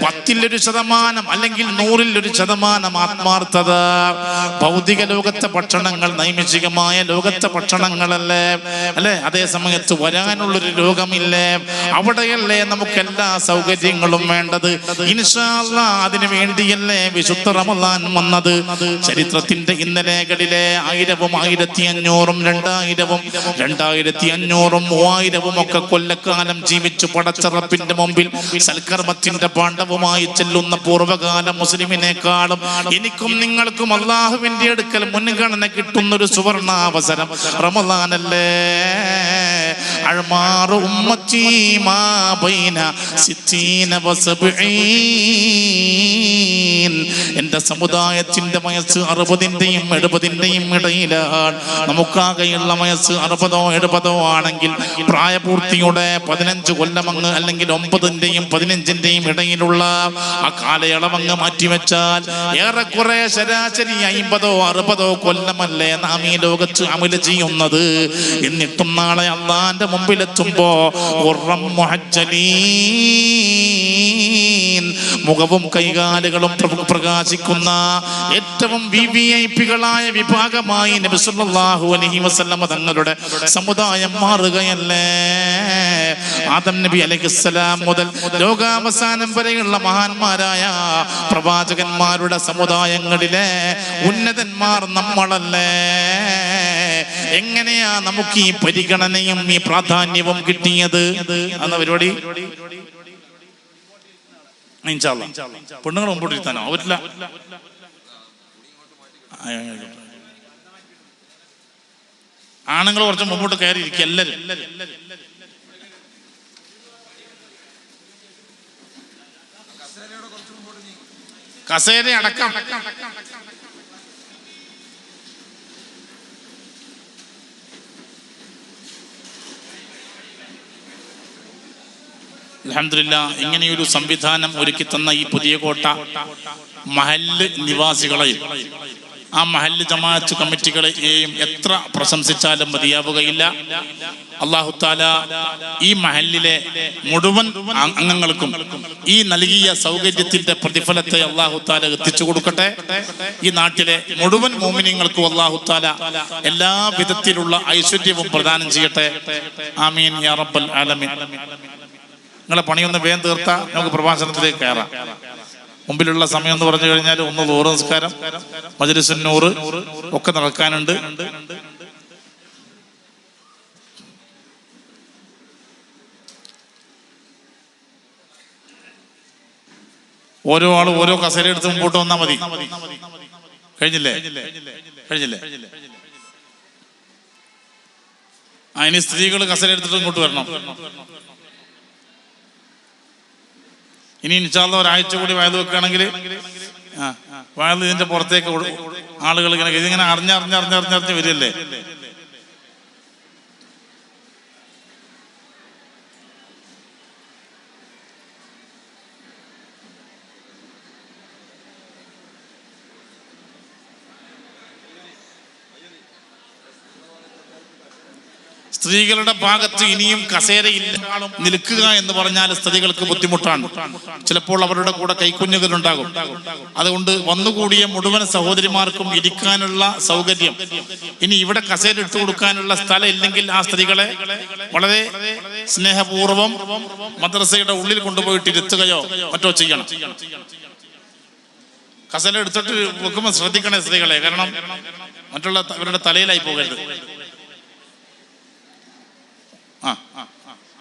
Speaker 1: 10% അല്ലെങ്കിൽ 100% ആത്മാർത്ഥത ഭൗതിക ലോകത്തെ ഭക്ഷണങ്ങൾ നൈമിഷികമായ ലോകത്തെ ഭക്ഷണങ്ങളല്ലേ അല്ലെ, അതേ സമയത്ത് വരാനുള്ളൊരു ലോകമില്ലേ, അവിടെയല്ലേ നമുക്ക് എല്ലാ സൗകര്യങ്ങളും വേണ്ടത്. ഇൻഷാ അല്ലാഹ് അതിനു വേണ്ടിയല്ലേ വിശുദ്ധ റമദാൻ വന്നത്. ചരിത്രത്തിന്റെ ഇന്നലെകളിലെ 1000, 1500, 2000, 2500, 3000 ഒക്കെ കൊല്ലക്കാലം ജീവിച്ചു പടച്ചറപ്പിന്റെ മുമ്പിൽ സൽക്കർമ്മത്തിന്റെ പാണ്ഡവുമായി ചെല്ലുന്ന പൂർവ്വകാല മുസ്ലിമിനേക്കാളും എനിക്കും നിങ്ങൾക്കും അള്ളാഹുവിന്റെ അടുക്കൽ മുൻഗണന കിട്ടുന്നൊരു സുവർണാവസരം റമദാനല്ലേ. അഴ്മാറു ഉമ്മത്തി മാ ബൈന സിത്തീന വസബഈൻ, എന്റെ സമുദായത്തിന്റെ വയസ്സ് 60-ന്റെയും 70-ന്റെയും ഇടയിലാണ്. നമുക്കാകെയുള്ള വയസ്സ് 60-ഓ 70-ഓ ആണെങ്കിൽ പ്രായപൂർത്തിയുടെ 15 കൊല്ലമങ്ങ് അല്ലെങ്കിൽ 9-ന്റെയും 15-ന്റെയും ഇടയിലുള്ള ആ കാലയളവങ്ങ് മാറ്റിവെച്ചാൽ ഏറെക്കുറെ ശരാശരി 50-ഓ 60-ഓ കൊല്ലമല്ലേ നാം ഈ ലോകത്ത് അമല് ചെയ്യുന്നത്. എന്നിട്ടും നാളെ അള്ളാന്റെ മുമ്പിലെത്തുമ്പോ മുഖവും കൈകാലുകളും പ്രകാശിക്കുന്ന ഏറ്റവും വിവിഐപികളായ വിഭാഗമായി നബി സല്ലല്ലാഹു അലൈഹി വസല്ലം തങ്ങളുടെ സമുദായം മാറുകയല്ലേ. ആദം നബി അലൈഹിസ്സലാം മുതൽ ലോകാവസാനം വരെയുള്ള മഹാന്മാരായ പ്രവാചകന്മാരുടെ സമുദായങ്ങളിലെ ഉന്നതന്മാർ നമ്മളല്ലേ. എങ്ങനെയാ നമുക്ക് ഈ പരിഗണനയും ഈ പ്രാധാന്യവും കിട്ടിയത് എന്ന പരിപാടി പെണ്ണുങ്ങൾ മുമ്പോട്ടിരുത്താനോ പറ്റില്ല. ആണുങ്ങൾ കുറച്ച് മുമ്പോട്ട് കയറി ഇരിക്കുക എല്ലാവരും. കസേര അടക്കം അൽഹംദുലില്ലാഹ് ഇങ്ങനെയൊരു സംവിധാനം ഒരുക്കി തന്ന ഈ പുതിയ കോട്ട മഹല്ല് നിവാസികളെയും ആ മഹല്ല് ജമാഅത്ത് കമ്മിറ്റികളെയും എത്ര പ്രശംസിച്ചാലും മതിയാവുകയില്ല. അല്ലാഹു തആല ഈ മഹല്ലിലെ മുഴുവൻ അംഗങ്ങൾക്കും ഈ നൽകിയ സൗകര്യത്തിന്റെ പ്രതിഫലത്തെ അല്ലാഹു തആല എത്തിച്ചു കൊടുക്കട്ടെ. ഈ നാട്ടിലെ മുഴുവൻ മുഅ്മിനീങ്ങൾക്കും അല്ലാഹു തആല എല്ലാ വിധത്തിലുള്ള ഐശ്വര്യവും പ്രദാനം ചെയ്യട്ടെ. ആമീൻ യാ റബ്ബൽ ആലമീൻ. നിങ്ങളെ പണിയൊന്ന് വേഗം തീർത്താ നമുക്ക് പ്രഭാഷണത്തിലേക്ക് കയറാം. മുമ്പിലുള്ള സമയം എന്ന് പറഞ്ഞു കഴിഞ്ഞാൽ ഒന്ന് ദൂറ് നിസ്കാരം, മജ്‌ലിസുൻ നൂറ് ഒക്കെ നടക്കാനുണ്ട്. ഓരോ ആളും ഓരോ കസേര എടുത്ത് മുമ്പോട്ട് വന്നാൽ മതി. കഴിഞ്ഞില്ലേ? ഇനി സ്ത്രീകൾ കസേര എടുത്തിട്ട് ഇങ്ങോട്ട് വരണം. ഇനി ഇൻഷാ അല്ലാഹ് ഒരാഴ്ച കൂടി വയത് വെക്കുകയാണെങ്കിൽ വയത് ഇതിന്റെ പുറത്തേക്ക് ആളുകൾ ഇതിങ്ങനെ അറിഞ്ഞറിഞ്ഞ് വരില്ലേ. സ്ത്രീകളുടെ ഭാഗത്ത് ഇനിയും കസേരയില്ല. നിൽക്കുക എന്ന് പറഞ്ഞാൽ സ്ത്രീകൾക്ക് ബുദ്ധിമുട്ടാണ്. ചിലപ്പോൾ അവരുടെ കൂടെ കൈക്കുഞ്ഞുകൾ ഉണ്ടാകും. അതുകൊണ്ട് വന്നുകൂടിയ മുഴുവൻ സഹോദരിമാർക്കും ഇരിക്കാനുള്ള സൗകര്യം, ഇനി ഇവിടെ കസേര ഇട്ടു കൊടുക്കാനുള്ള സ്ഥലം ഇല്ലെങ്കിൽ ആ സ്ത്രീകളെ വളരെ സ്നേഹപൂർവ്വം മദ്രസയുടെ ഉള്ളിൽ കൊണ്ടുപോയിട്ട് ഇരുത്തുകയോ മറ്റോ ചെയ്യണം. കസേര എടുത്തിട്ട് വെക്കുമ്പോൾ ശ്രദ്ധിക്കണേ സ്ത്രീകളെ, കാരണം മറ്റുള്ള ഇവരുടെ തലയിലായി പോകരുത്.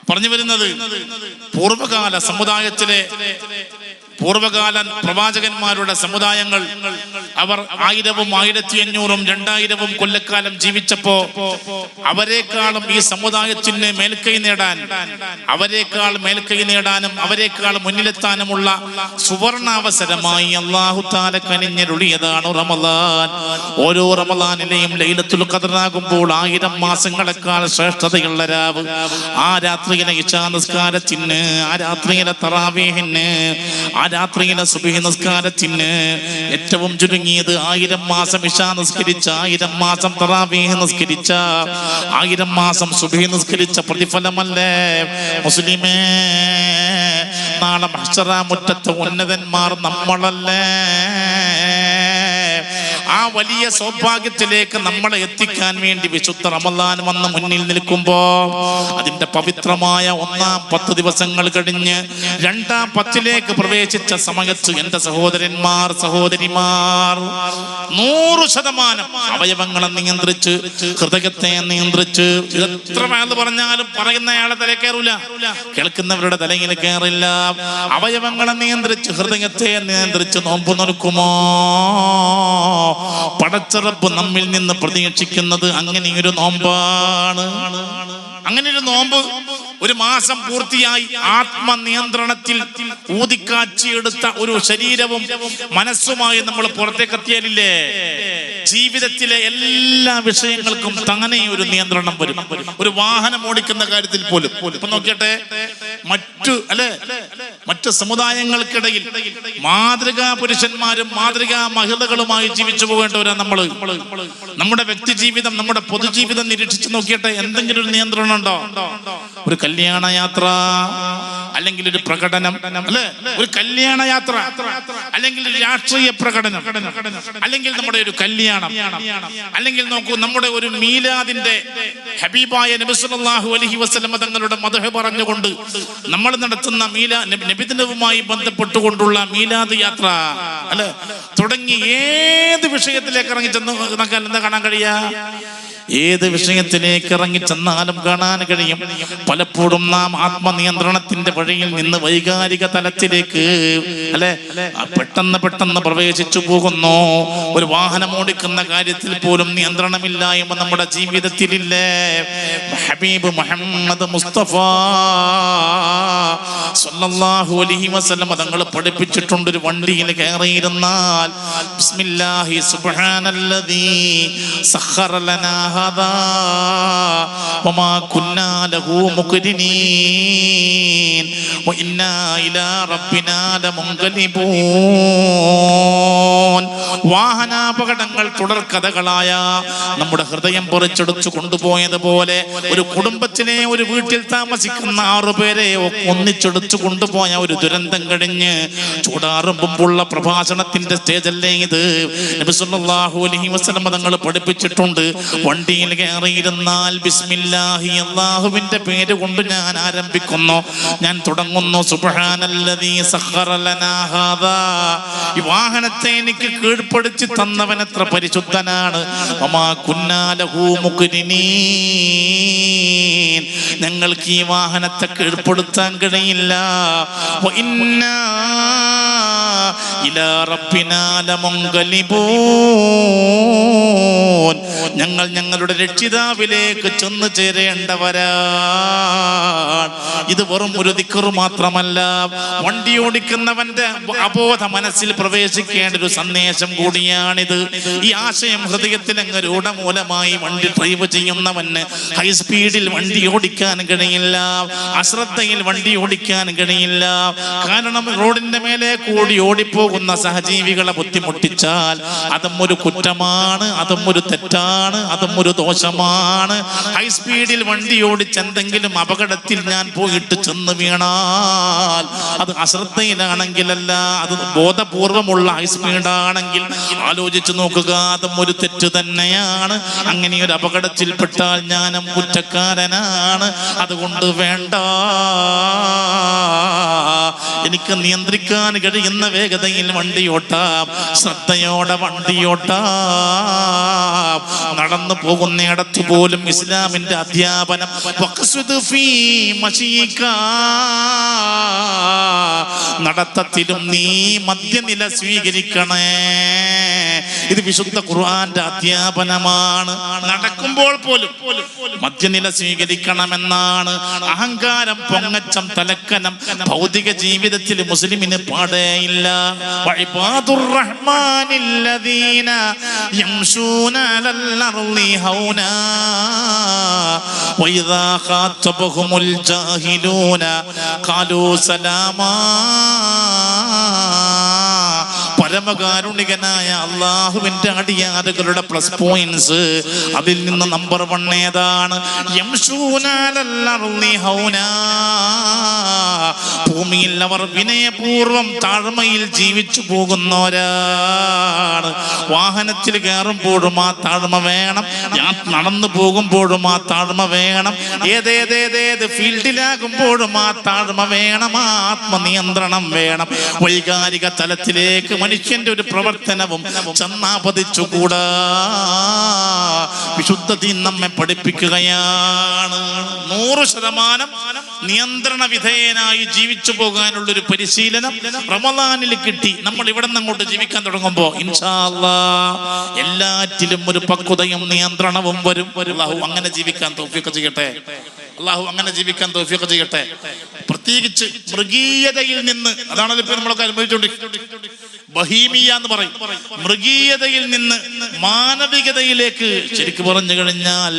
Speaker 1: പറഞ്ഞു വരുന്നത് പൂർവകാല സമുദായത്തിലെ പൂർവകാല പ്രവാചകന്മാരുടെ സമുദായങ്ങൾ അവർ 1000ഉം 1500ഉം 2000ഉം കൊല്ലക്കാലം ജീവിച്ചപ്പോ അവരെക്കാളും ഈ സമുദായത്തിന് മേൽക്കൈ നേടാൻ, അവരെക്കാൾ മേൽക്കൈ നേടാനും അവരെക്കാൾ മുന്നിലെത്താനുമുള്ള സുവർണാവസരമായി അല്ലാഹു തആല കനിഞ്ഞരുളിയതാണ് റമളാൻ. ഓരോ റമളാനിലെയും ലൈലത്തുൽ ഖദറാകുമ്പോൾ 1000 മാസങ്ങളെക്കാൾ ശ്രേഷ്ഠതയുള്ള രാവ്. ആ രാത്രിയിലെ ഇശാ നിസ്കാരത്തിന്, ആ രാത്രിയിലെ തറാവീഹിന്, ആ രാത്രിയിലെ സുബ്ഹി നിസ്കാരത്തിന് ഏറ്റവും ചുരുങ്ങിയത് 1000 മാസം ഇശാ നിസ്കരിച്ച, 1000 മാസം തറാവീഹ് നിസ്കരിച്ച, 1000 മാസം സുബ്ഹി നിസ്കരിച്ച പ്രതിഫലമല്ലേ മുസ്ലിമേ? നാളെ മഹ്ശറ മുറ്റത്ത് ഉന്നതന്മാർ നമ്മളല്ലേ? ആ വലിയ സൗഭാഗ്യത്തിലേക്ക് നമ്മളെ എത്തിക്കാൻ വേണ്ടി വിശുദ്ധ റമളാൻ വന്ന് മുന്നിൽ നിൽക്കുമ്പോ അതിന്റെ പവിത്രമായ 1-ാം 10 ദിവസങ്ങൾ കഴിഞ്ഞ് 2-ാം 10ലേക്ക് പ്രവേശിച്ച സമയത്ത് എന്റെ സഹോദരന്മാർ, സഹോദരിമാർ 100% അവയവങ്ങളെ നിയന്ത്രിച്ച്, ഹൃദയത്തെ നിയന്ത്രിച്ച്, എത്ര വേദ പറഞ്ഞാലും പറയുന്നയാളെ തല കയറൂല, കേൾക്കുന്നവരുടെ തലയിൽ കയറില്ല. അവയവങ്ങളെ നിയന്ത്രിച്ച്, ഹൃദയത്തെ നിയന്ത്രിച്ച് നോമ്പ് നോക്കുമോ? പടച്ച റബ്ബ് നമ്മിൽ നിന്ന് പ്രതീക്ഷിക്കുന്നത് അങ്ങനെയൊരു നോമ്പാണ്. അങ്ങനെയൊരു നോമ്പ് ഒരു മാസം പൂർത്തിയായി ആത്മനിയന്ത്രണത്തിൽ ഊതിക്കാച്ചിയെടുത്ത ഒരു ശരീരവും മനസ്സുമായി നമ്മൾ പുറത്തേക്ക് എത്തിയാലില്ലേ, ജീവിതത്തിലെ എല്ലാ വിഷയങ്ങൾക്കും തന്നെ ഒരു നിയന്ത്രണം വരും. ഒരു വാഹനം ഓടിക്കുന്ന കാര്യത്തിൽ പോലും ഇപ്പൊ നോക്കിയട്ടെ, മറ്റു സമുദായങ്ങൾക്കിടയിൽ മാതൃകാ പുരുഷന്മാരും മാതൃകാ മഹിളകളുമായി ജീവിച്ചു പോകേണ്ടവരാണ് നമ്മള്. നമ്മുടെ വ്യക്തി ജീവിതം, നമ്മുടെ പൊതുജീവിതം നിരീക്ഷിച്ച് നോക്കിയട്ടെ, എന്തെങ്കിലും ഒരു നിയന്ത്രണം ഉണ്ടോ? ഒരു കല്യാണ യാത്ര, അല്ലെങ്കിൽ ഒരു പ്രകടനം, അല്ലെ, ഒരു കല്യാണ യാത്ര, അല്ലെങ്കിൽ ഒരു രാഷ്ട്രീയ പ്രകടനം, അല്ലെങ്കിൽ നമ്മുടെ ഒരു കല്യാണം, അല്ലെങ്കിൽ നോക്കൂ നമ്മുടെ ഒരു മീലാദിന്റെ ഹബീബായ നബി സല്ലല്ലാഹു അലൈഹി വസല്ലം തങ്ങളുടെ മദ്ഹ് പറഞ്ഞുകൊണ്ട് നമ്മൾ നടത്തുന്ന നബിദിനവുമായി ബന്ധപ്പെട്ടുകൊണ്ടുള്ള മീലാദ് യാത്ര, അല്ലെ, തുടങ്ങി ഏത് വിഷയത്തിലേക്ക് ഇറങ്ങി ചെന്ന് എന്താ കാണാൻ കഴിയാ? ഏത് വിഷയത്തിലേക്ക് ഇറങ്ങി ചെന്നാലും കാണാൻ കഴിയും, പലപ്പോഴും നാം ആത്മനിയന്ത്രണത്തിന്റെ വഴിയിൽ നിന്ന് വൈകാരിക തലത്തിലേക്ക്, അല്ലെ, പെട്ടെന്ന് പ്രവേശിച്ചു പോകുന്നു. ഒരു വാഹനം ഓടിക്കുന്ന കാര്യത്തിൽ പോലും നിയന്ത്രണമില്ലായ്മ നമ്മുടെ ജീവിതത്തിലില്ലേ? ഹബീബ് മുഹമ്മദ് മുസ്തഫ സല്ലല്ലാഹു അലൈഹി വസല്ലം തങ്ങൾ പഠിപ്പിച്ചിട്ടുണ്ട്, ഒരു വണ്ടിയിൽ കയറിയിരുന്നാൽ ബിസ്മില്ലാഹി സുബ്ഹാനല്ലദീ സഖറ ലനാ ഹാദാ വമാ കുന്നാ ലഹു മുഖ്രിനീൻ വഇന്നാ ഇലാ റബ്ബിനാ ലമുൻഖലിബൂൻ. വാഹനാപകടങ്ങൾ തുടർക്കഥകളായ നമ്മുടെ ഹൃദയം പൊറിച്ചെടുച്ചു കൊണ്ടുപോയതുപോലെ ഒരു കുടുംബത്തിനെ, ഒരു വീട്ടിൽ താമസിക്കുന്ന 6 പേരെ ഒന്നിച്ചെടുത്തു കൊണ്ടുപോയ ഒരു ദുരന്തം കഴിഞ്ഞ് ചൂടാറുമ്പുള്ള പ്രഭാഷണത്തിന്റെ സ്റ്റേജല്ലേ ഇത്? നബി സല്ലല്ലാഹു അലൈഹി വസല്ലം തങ്ങൾ പഠിപ്പിച്ചിട്ടുണ്ട്, വണ്ടിയിൽ കയറിയിരുന്നാൽ ബിസ്മില്ലാഹി, അല്ലാഹുവിന്റെ പേര് കൊണ്ട് ഞാൻ ആരംഭിക്കുന്നു, ഞാൻ തുടങ്ങുന്നു. സുബ്ഹാനല്ലദീ സഖറ ലനാ ഹാദാ, ഈ വാഹനത്തെ എനിക്ക് കീഴ്പ്പെടുത്തി തന്നവൻ എത്ര പരിശുദ്ധനാണ്. വമാ കുന്നാ ലഹു മുഖ്രിനീൻ, ഞങ്ങൾക്ക് ഈ വാഹനത്തെ കീഴ്പ്പെടുത്താൻ കഴിയില്ല. വഇന്നാ ഇലാ റബ്ബിനാ ലമുൻഖലിബൂൻ, ഞങ്ങൾ ഞങ്ങളുടെ രക്ഷിതാവിലേക്ക് ചെന്ന് ചേരേണ്ടവരാണ്. ഇത് വെറും ഒരു ദിക്റ് മാത്രമല്ല, വണ്ടി ഓടിക്കുന്നവന്റെ അബോധ മനസ്സിൽ പ്രവേശിക്കേണ്ട ഒരു സന്ദേശം കൂടിയാണിത്. ഈ ആശയം ഹൃദയത്തിൽ അങ്ങ് രൂഢമൂലമായി വണ്ടി ഡ്രൈവ് ചെയ്യുന്നവന് ഹൈസ്പീഡിൽ വണ്ടി ഓടിക്കാൻ കഴിയില്ല, അശ്രദ്ധയിൽ വണ്ടി ഓടിക്കാൻ കഴിയില്ല. കാരണം റോഡിന്റെ മേലെ കൂടി ഓടിപ്പോകുന്ന സഹജീവികളെ ബുദ്ധിമുട്ടിച്ചാൽ അതും ഒരു കുറ്റമാണ്, അതും ഒരു തെറ്റാണ്, അതും ഒരു ദോഷമാണ്. ഹൈസ്പീഡിൽ വണ്ടി ഓടിച്ച് എന്തെങ്കിലും അപകടത്തിൽ ഞാൻ പോയിട്ട് ചെന്ന് വീണാൽ അത് അശ്രദ്ധയിലാണെങ്കിലല്ല, അത് ബോധപൂർവമുള്ള ഹൈസ്പീഡാണെങ്കിൽ ആലോചിച്ച് നോക്കുക, അതും ഒരു തെറ്റ് തന്നെയാണ്. അങ്ങനെ ഒരു അപകടത്തിൽപ്പെട്ടാൽ ഞാനും കുറ്റക്കാരനാണ്. അതുകൊണ്ട് വേണ്ട, എനിക്ക് നിയന്ത്രിക്കാൻ കഴിയുന്ന വേഗതയിൽ വണ്ടിയോട്ടാം, ശ്രദ്ധയോടെ വണ്ടിയോട്ടാം. നടന്നു പോകുന്നിടത്ത് പോലും ഇസ്ലാമിന്റെ അധ്യാപനം നടത്തത്തിലും നീ മധ്യനില സ്വീകരിക്കണേ. ഇത് വിശുദ്ധ ഖുർആന്റെ അധ്യാപനമാണ്. നടക്കുമ്പോൾ പോലും മധ്യനില സ്വീകരിക്കണമെന്നാണ്. അഹങ്കാരം, പൊങ്ങച്ചം, തലക്കനം ഭൗതിക ജീവിതത്തിൽ മുസ്ലിമിന് പാടേയില്ല. വഇബാദുർ റഹ്മാനില്ലദീന യംശൂന അലൽ അർളി ഹൗനാ വഇദാ ഖാതബഹുമുൽ ജാഹിലൂന ഖാലൂ സലാമാ. പരമകാരുണികനായ അള്ളാഹുവിന്റെ അടിയാറുകളുടെ പ്ലസ് പോയിന്റ്സ്, അതിൽ നിന്ന് നമ്പർ 1 ഏതാണ്? ഭൂമിയിൽ അവർ വിനയപൂർവം താഴ്മയിൽ ജീവിച്ചു പോകുന്നവരാണ്. വാഹനത്തിൽ കയറുമ്പോഴും ആ താഴ്മ വേണം, നടന്നു പോകുമ്പോഴും ആ താഴ്മ വേണം, ഏതേതേതേത് ഫീൽഡിലാകുമ്പോഴും ആ താഴ്മ വേണം, ആ ആത്മനിയന്ത്രണം വേണം. വൈകാരിക തലത്തിലേക്ക് മനുഷ്യന്റെ ഒരു പ്രവർത്തനവും ചെന്നാപതിച്ചുകൂടാ. വിശുദ്ധ ദീൻ നമ്മെ പഠിപ്പിക്കുകയാണ്. 100% നിയന്ത്രണ വിധേയനായി ജീവിച്ചു പോകാനുള്ള ഒരു പരിശീലനം റമളാനിൽ കിട്ടി. നമ്മൾ ഇവിടെ നിന്ന് അങ്ങോട്ട് ജീവിക്കാൻ തുടങ്ങുമ്പോൾ ഇൻഷാ അല്ലാഹ് എല്ലാറ്റിലും ഒരു പക്വതയും നിയന്ത്രണവും വരും. അല്ലാഹു അങ്ങനെ ജീവിക്കാൻ തൗഫീഖ് ചെയ്യട്ടെ. അല്ലാഹു അങ്ങനെ ജീവിക്കാൻ തൗഫീഖ് ചെയ്യട്ടെ. പ്രത്യേകിച്ച് മൃഗീയതയിൽ നിന്ന്, അതാണല്ലോ ഇപ്പൊ നമ്മളൊക്കെ അനുഭവിച്ചുകൊണ്ടിരിക്കുന്നത്. ബഹീമിയ എന്ന് പറയും. മൃഗീയതയിൽ നിന്ന് മാനവികതയിലേക്ക്, ശരിക്കും പറഞ്ഞു കഴിഞ്ഞാൽ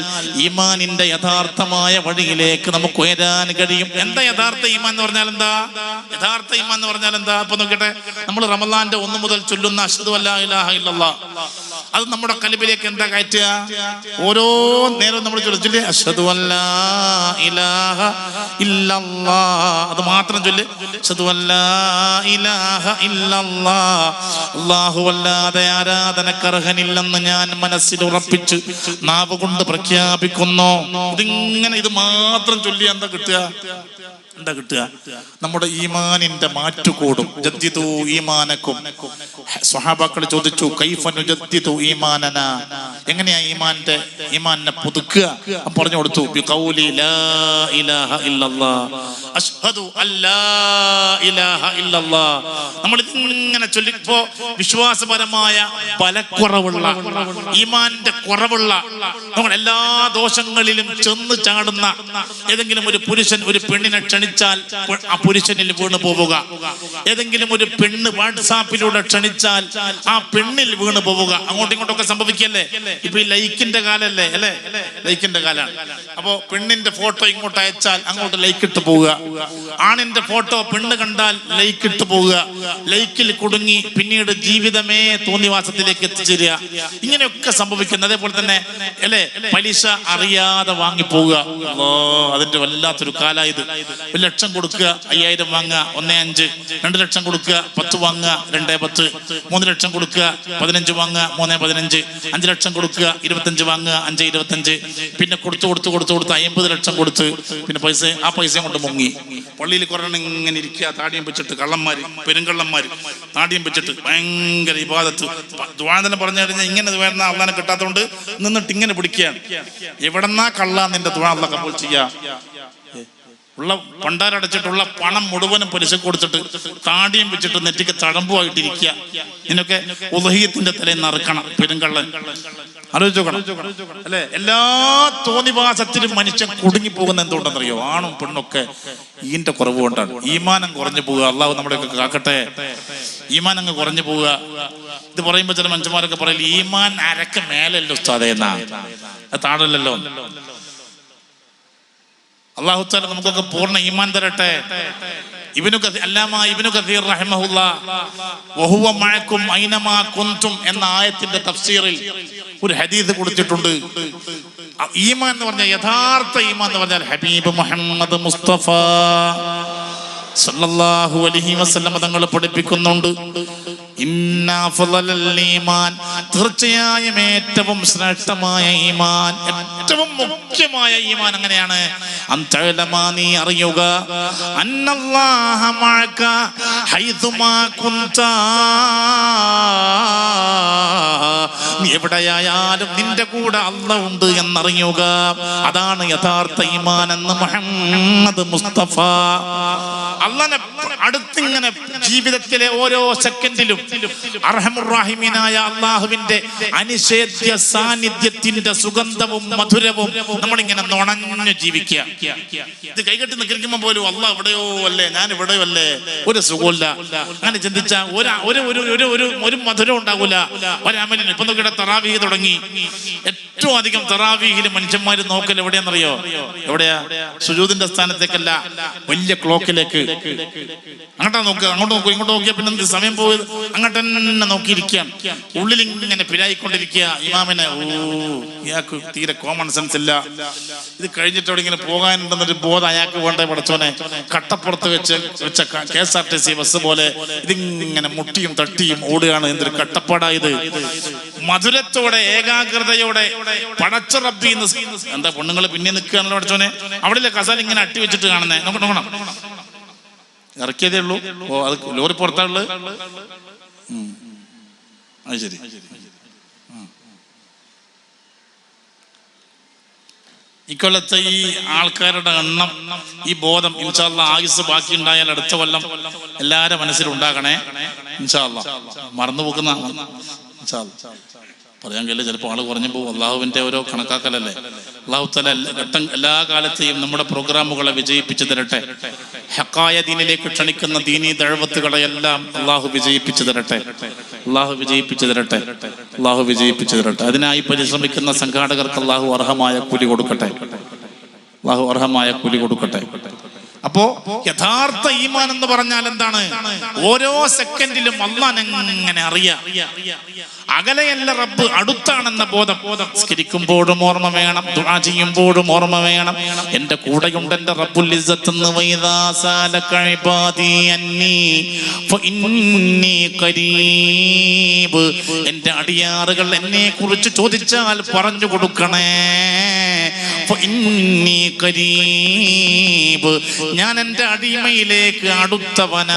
Speaker 1: ഈമാനിന്റെ യഥാർത്ഥമായ വഴിയിലേക്ക് നമുക്ക് ഉയരാൻ കഴിയും. എന്താ യഥാർത്ഥ ഈമാൻ എന്ന് പറഞ്ഞാൽ എന്താ? യഥാർത്ഥ ഈമാൻ എന്ന് പറഞ്ഞാൽ എന്താ? അപ്പൊ നോക്കട്ടെ, നമ്മൾ റമളാന്റെ 1 മുതൽ ചൊല്ലുന്ന അശ്ഹദു അല്ലാ ഇലാഹ ഇല്ലല്ലാഹ്, അത് നമ്മുടെ ഖൽബിലേക്ക് എന്താ കയറ്റുക? ഓരോ നേരവും നമ്മൾ ചൊല്ലില്ലേ അശ്ഹദു അല്ലാ ഇലാഹ ഇല്ലല്ലാഹ്, അത് മാത്രം ചൊല്ല്. അശ്ഹദു അല്ലാ ഇലാഹ ഇല്ലല്ലാഹ്, അല്ലാഹുവല്ലാതെ ആരാധനക്കർഹനില്ലെന്ന് ഞാൻ മനസ്സിൽ ഉറപ്പിച്ച് നാവ് കൊണ്ട് പ്രഖ്യാപിക്കുന്നു. ഇതിങ്ങനെ ഇത് മാത്രം ചൊല്ലി എന്താ കിട്ടുക? എന്താ കിട്ടുക? നമ്മുടെ ഈമാനിന്റെ മാറ്റുകൂടും. ജദ്ദിദു ഈമാനക്കും. സ്വഹാബാക്കൾ ചോദിച്ചു, കൈഫ നുജദ്ദിദു ഈമാനനാ, എങ്ങനെയാ ഈമാനെ പുതുക്കുക? പറഞ്ഞു കൊടുത്തു, ബിഖൗലി ലാ ഇലാഹ ഇല്ലല്ലാഹ്, അശ്ഹദു അല്ലാ ഇലാഹ ഇല്ലല്ലാഹ്. നമ്മൾ ഇങ്ങനെ ചൊല്ലിപ്പോ വിശ്വാസപരമായ ബലക്കുറവുള്ള, ഈമാന്റെ കുറവുള്ള, നമ്മൾ എല്ലാ ദോഷങ്ങളിലും ചെന്ന് ചാടുന്ന ഏതെങ്കിലും ഒരു പുരുഷൻ ഒരു പെണ്ണിനെ ക്ഷണിച്ചാൽ ആ പുരുഷനിൽ വീണ് പോവുക. ഏതെങ്കിലും ഒരു പെണ്ണ് വാട്സാപ്പിലൂടെ ക്ഷണിച്ചാൽ ആ പെണ്ണിൽ വീണ് പോവുക. അങ്ങോട്ടും ഇങ്ങോട്ടൊക്കെ സംഭവിക്കല്ലേ? ഇപ്പൊ ഈ ലൈക്കിന്റെ കാലല്ലേ, അല്ലേ? ലൈക്കിന്റെ കാലാണ്. അപ്പോ പെണ്ണിന്റെ ഫോട്ടോ ഇങ്ങോട്ട് അയച്ചാൽ അങ്ങോട്ട് ലൈക്ക് ഇട്ട് പോവുക. ആണിന്റെ ഫോട്ടോ പെണ്ണ് കണ്ടാൽ ലൈക്ക് ഇട്ട് പോവുക. ലൈക്കിൽ കുടുങ്ങി പിന്നീട് ജീവിതമേ തോന്നിവാസത്തിലേക്ക് എത്തിച്ചേരുക. ഇങ്ങനെയൊക്കെ സംഭവിക്കുന്നത്. അതേപോലെ തന്നെ അല്ലേ, പലിശ അറിയാതെ വാങ്ങിപ്പോവുക. അതിന്റെ വല്ലാത്തൊരു കാലായത്. 1 ലക്ഷം കൊടുക്കുക, 5000 വാങ്ങുക, 1.5. 2 ലക്ഷം കൊടുക്കുക, 10 വാങ്ങുക, 2.10. 3 ലക്ഷം കൊടുക്കുക, 15 വാങ്ങുക, 3.15. 5 ലക്ഷം കൊടുക്കുക, 25 വാങ്ങുക, 5.25. പിന്നെ കൊടുത്ത് 50 ലക്ഷം കൊടുത്ത് പിന്നെ ആ പൈസയും കൊണ്ട് മുങ്ങി. പള്ളിയിൽ കുറേ ഇങ്ങനെ ഇരിക്കുക, താടിയും വെച്ചിട്ട് കള്ളന്മാര്, പെരുങ്കള്ളന്മാര് താടിയും വെച്ചിട്ട് ഭയങ്കര ഇബാദത്ത്. ദുആ പറഞ്ഞു കഴിഞ്ഞാൽ ഇങ്ങനെ വേണ്ട അള്ളാനെ കിട്ടാത്തതുകൊണ്ട് നിന്നിട്ട് ഇങ്ങനെ പിടിക്കുകയാണ്. എവിടെന്നാ കള്ള നിന്റെ ദുആ അള്ളാഹ് കബൂൽ ചെയ്യാ? ഉള്ള പണ്ടാരടച്ചിട്ടുള്ള പണം മുഴുവനും പലിശ കൊടുത്തിട്ട് താടിയും വെച്ചിട്ട് നെറ്റിക്ക് തഴമ്പുമായിട്ടിരിക്കുക. ഇതിനൊക്കെ ഉദഹീയത്തിന്റെ തലേന്ന് അറുക്കണം പെരുങ്കള്ളൻ. ആലോചിച്ചോക്കണം അല്ലെ? എല്ലാ തോന്നിവാസത്തിലും മനുഷ്യൻ കുടുങ്ങി പോകുന്ന എന്തുകൊണ്ടെന്നറിയോ? ആണും പെണ്ണൊക്കെ ഈന്റെ കുറവ് കൊണ്ടാണ്. ഈമാനം കുറഞ്ഞു പോവുക. അള്ളാഹു നമ്മളെയൊക്കെ കാക്കട്ടെ. ഈമാൻ അങ്ങ് കുറഞ്ഞു പോവുക. ഇത് പറയുമ്പോ ചില മനുഷ്യന്മാരൊക്കെ പറയില്ല, ഈമാൻ അരക്ക് മേലല്ലോ ഉസ്താദേ എന്നാ, അത് താഴല്ലോ. അല്ലാഹു തആല നമുക്കൊക്കെ പൂർണ്ണ ഈമാൻ തരട്ടെ. അല്ലാമാ ഇബ്നു കസീർ റഹിമഹുല്ലാഹ് വഹുവ മഅകും ഐനമാ കുൻതും എന്ന ആയത്തിന്റെ തഫ്സീറിൽ ഒരു ഹദീസ് കൊടുത്തിട്ടുണ്ട്. ഈമാൻ എന്ന് പറഞ്ഞാൽ, യഥാർത്ഥ ഈമാൻ എന്ന് പറഞ്ഞാൽ ഹബീബ് മുഹമ്മദ് മുസ്തഫ സല്ലല്ലാഹു അലൈഹി വസല്ലം തങ്ങൾ പഠിപ്പിക്കുന്നുണ്ട്, ഇന്ന അഫ്ളൽ ഈമാൻ, തീർച്ചയായും ഏറ്റവും ശ്രേഷ്ഠമായ ഈമാൻ, ഏറ്റവും മുഖ്യമായ ഈമാൻ എങ്ങനെയാണ്? അൻതഅലമാ, നീ അറിയുക, അന്നല്ലാഹ മഅക ഹൈതുമാ കുൻത, നീ
Speaker 2: എവിടെയായാലും നിന്റെ കൂടെ അല്ലാഹ് ഉണ്ട് എന്നറിയുക. അതാണ് യഥാർത്ഥ ഈമാൻ എന്ന് മുഹമ്മദ് മുസ്തഫ. അല്ലാഹുവിനെ അടുത്തിങ്ങനെ ജീവിതത്തിലെ ഓരോ സെക്കൻഡിലും അർഹമുർ റഹീമീനായ അല്ലാഹുവിന്റെ അനിഷേധ്യ സാന്നിധ്യത്തിന്റെ സുഗന്ധവും മധുരവും നമ്മളിങ്ങനെ നുണഞ്ഞു ജീവിക്കുക. ഇത് കൈകെട്ടി നിൽക്കുമ്പോൾ പോലും അല്ലാഹ് എവിടെയോ അല്ലേ, ഞാൻ എവിടെയോ അല്ലേ, ഒരു സുഖമില്ല. അങ്ങനെ ചിന്തിച്ച ഒരു മധുരം ഉണ്ടാകൂല ഒരമലിന്. ഇപ്പൊ നോക്കിയിട്ട് തറാവീഹ് തുടങ്ങി. ഏറ്റവും അധികം തറാവീഹില് മനുഷ്യന്മാര് നോക്കൽ എവിടെയാണെന്നറിയോ? എവിടെയാ? സുജൂദിന്റെ സ്ഥാനത്തേക്കല്ല, വലിയ ക്ലോക്കിലേക്ക്. അങ്ങോട്ടാ നോക്കുക, അങ്ങോട്ട് നോക്കുക, ഇങ്ങോട്ട് നോക്കിയാ പിന്നെ സമയം പോയത് അങ്ങോട്ട് തന്നെ നോക്കിയിരിക്കാം. ഉള്ളിൽ ഇങ്ങനെ പിരായിക്കൊണ്ടിരിക്കുക. ഇമാമിനെ ഇയാൾക്ക് തീരെ കോമൺ സെൻസ് ഇല്ല. ഇത് കഴിഞ്ഞിട്ട് അവിടെ ഇങ്ങനെ പോകാനുണ്ടെന്നൊരു ബോധം അയാൾക്ക് വേണ്ടേ? പടച്ചോനെ, കട്ടപ്പുറത്ത് വെച്ച KSRTC ബസ് പോലെ ഇതിങ്ങനെ മുട്ടിയും തട്ടിയും ഓടുകയാണ്. എന്തൊരു കട്ടപ്പാടായത്! മധുരത്തോടെ ഏകാഗ്രതയോടെ പടച്ച റബ്ബി. എന്താ പെണ്ണുങ്ങൾ പിന്നെ നിൽക്കുകയാണല്ലോ പടച്ചോനെ. അവിടെ കസാല ഇങ്ങനെ അട്ടി വെച്ചിട്ട് കാണുന്നേ. നോക്കണം, ഇറക്കിയതേ ഉള്ളൂ. ഓ, അത് ലോറി പുറത്താണുള്ളത്. അത് ശരി. ഇക്കൊല്ലത്തെ ഈ ആൾക്കാരുടെ എണ്ണം, ഈ ബോധം ഇൻഷാ അല്ലാഹ് ആയുസ് ബാക്കി ഉണ്ടായാൽ അടുത്ത കൊല്ലം എല്ലാവരുടെ മനസ്സിലുണ്ടാകണേ ഇൻഷാ അല്ലാഹ്. മറന്നു പോകുന്ന ഇൻഷാ അല്ലാഹ് പറയാൻ കഴിയില്ല. ചിലപ്പോൾ ആള് കുറഞ്ഞു പോകും. അള്ളാഹുവിന്റെ ഓരോ കണക്കാക്കലല്ലേ. അള്ളാഹു തആല എല്ലാ കാലത്തെയും നമ്മുടെ പ്രോഗ്രാമുകളെ വിജയിപ്പിച്ചു തരട്ടെ. ഹക്കായ ദീനിലേക്ക് ക്ഷണിക്കുന്ന ദീനീ ദഅവത്തുകളെല്ലാം അള്ളാഹു വിജയിപ്പിച്ചു തരട്ടെ. അള്ളാഹു വിജയിപ്പിച്ചു തരട്ടെ. അള്ളാഹു വിജയിപ്പിച്ചു തരട്ടെ. അതിനായി പരിശ്രമിക്കുന്ന സംഘാടകർക്ക് അള്ളാഹു അർഹമായ കൂലി കൊടുക്കട്ടെ. അള്ളാഹു അർഹമായ കൂലി കൊടുക്കട്ടെ. അപ്പോ യഥാർത്ഥ ഈമാൻ എന്ന് പറഞ്ഞാൽ എന്താണ്? ഓരോ സെക്കൻഡിലും അല്ലാഹ് എങ്ങനെ അറിയാം. അകലെയല്ല റബ്ബ്, അടുത്താണെന്ന ബോധം. സ്കരിക്കുമ്പോഴും ഓർമ്മ വേണം, ദുആ ചെയ്യുമ്പോഴും ഓർമ്മ വേണം. എന്റെ കൂടെയുണ്ട് എന്റെ റബ്ബുൽ ഇസ്സത്ത് എന്ന്. വഇദാ സാലക ഇബാദി അന്നി ഫഇന്നി ഖരീബ്. എന്റെ അടിയാറുകൾ എന്നെ കുറിച്ച് ചോദിച്ചാൽ പറഞ്ഞു കൊടുക്കണേ. ഫഇന്നി ഖരീബ്, ഞാൻ എൻ്റെ അടിമയിലേക്ക് അടുത്തവനാണ്.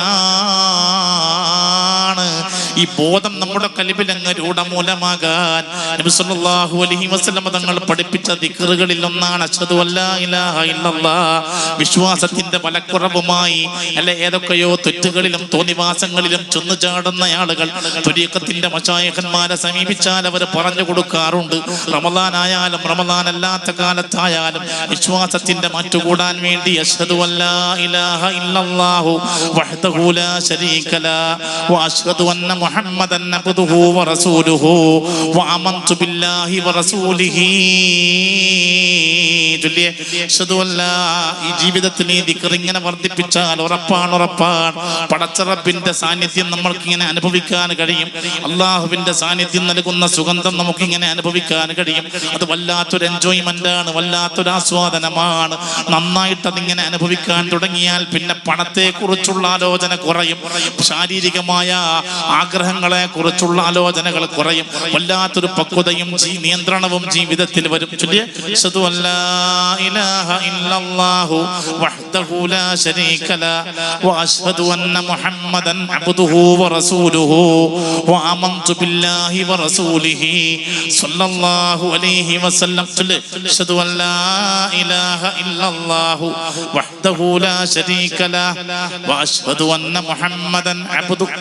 Speaker 2: ഈ ബോധം നമ്മുടെ കൽബിൽ അങ്ങ് രൂഢമൂലമാകാൻ നബി സല്ലല്ലാഹു അലൈഹി വസല്ലം തങ്ങൾ പഠിപ്പിച്ച ദിക്റുകളിൽ ഒന്നാണ് അശ്ഹദു അല്ലാ ഇലാഹ ഇല്ലല്ലാഹ്. വിശ്വാസത്തിന്റെ ബലക്കുറവുമായി അല്ലെ ഏതൊക്കെയോ തെറ്റുകളിലും തോന്നിവാസങ്ങളിലും ചെന്നു ചാടുന്ന ആളുകൾ ത്വരീഖത്തിന്റെ മശായിഖന്മാരെ സമീപിച്ചാൽ അവർ പറഞ്ഞു കൊടുക്കാറുണ്ട്. റമളാനായാലും റമളാൻ അല്ലാത്ത കാലത്തായാലും വിശ്വാസത്തിന്റെ മാറ്റുകൂടാൻ വേണ്ടി അശ്ഹദു അല്ലാ ഇലാഹ ഇല്ലല്ലാഹു വഹ്ദഹു ലാ ശരീക ലഹു വഅശ്ഹദു അന്ന മുഹമ്മദൻ അബ്ദുഹു വറസൂലുഹു വഅമൻതു ബില്ലാഹി വറസൂലിഹി. അശ്ഹദു അല്ലാ. ഈ ജീവിതത്തിൽ ഈ ദിക്ർ ഇങ്ങനെ വർദ്ധിപ്പിച്ചാൽ ഉറപ്പാണ് പടച്ച റബ്ബിന്റെ സാന്നിധ്യം നമ്മൾക്ക് ഇങ്ങനെ അനുഭവിക്കാൻ കഴിയും. അള്ളാഹുവിന്റെ സാന്നിധ്യം നൽകുന്ന സുഗന്ധം നമുക്ക് ഇങ്ങനെ അനുഭവിക്കാൻ കഴിയും. അത് വല്ലാത്തൊരു എൻജോയ്മെന്റ് ആണ്, വല്ലാത്തൊരു ആസ്വാദനമാണ്. നന്നായിട്ട് അതിങ്ങനെ അനുഭവിക്കാൻ തുടങ്ങിയാൽ പിന്നെ പണത്തെ കുറിച്ചുള്ള ആലോചന കുറയും, ശാരീരികമായ ആഗ്രഹങ്ങളെ കുറിച്ചുള്ള ആലോചനകൾ കുറയും. വല്ലാത്തൊരു പക്വതയും നിയന്ത്രണവും ജീവിതത്തിൽ വരും. അശ്ഹദു അല്ലാ ഇലാഹ ഇല്ലല്ലാഹു വഹ്ദഹു ലാ ശരീക ലഹു വഅശ്ഹദു അന്ന മുഹമ്മദൻ അബ്ദുഹു വറസൂലുഹു വഅമൻതു ബില്ലാഹി വറസൂലിഹി സ്വല്ലല്ലാഹു അലൈഹി വസല്ലം. അശ്ഹദു അല്ലാ ഇലാഹ ഇല്ലല്ലാഹു വഹ്ദഹു ലാ ശരീക ലഹു വഅശ്ഹദു അന്ന മുഹമ്മദൻ അബ്ദുഹു.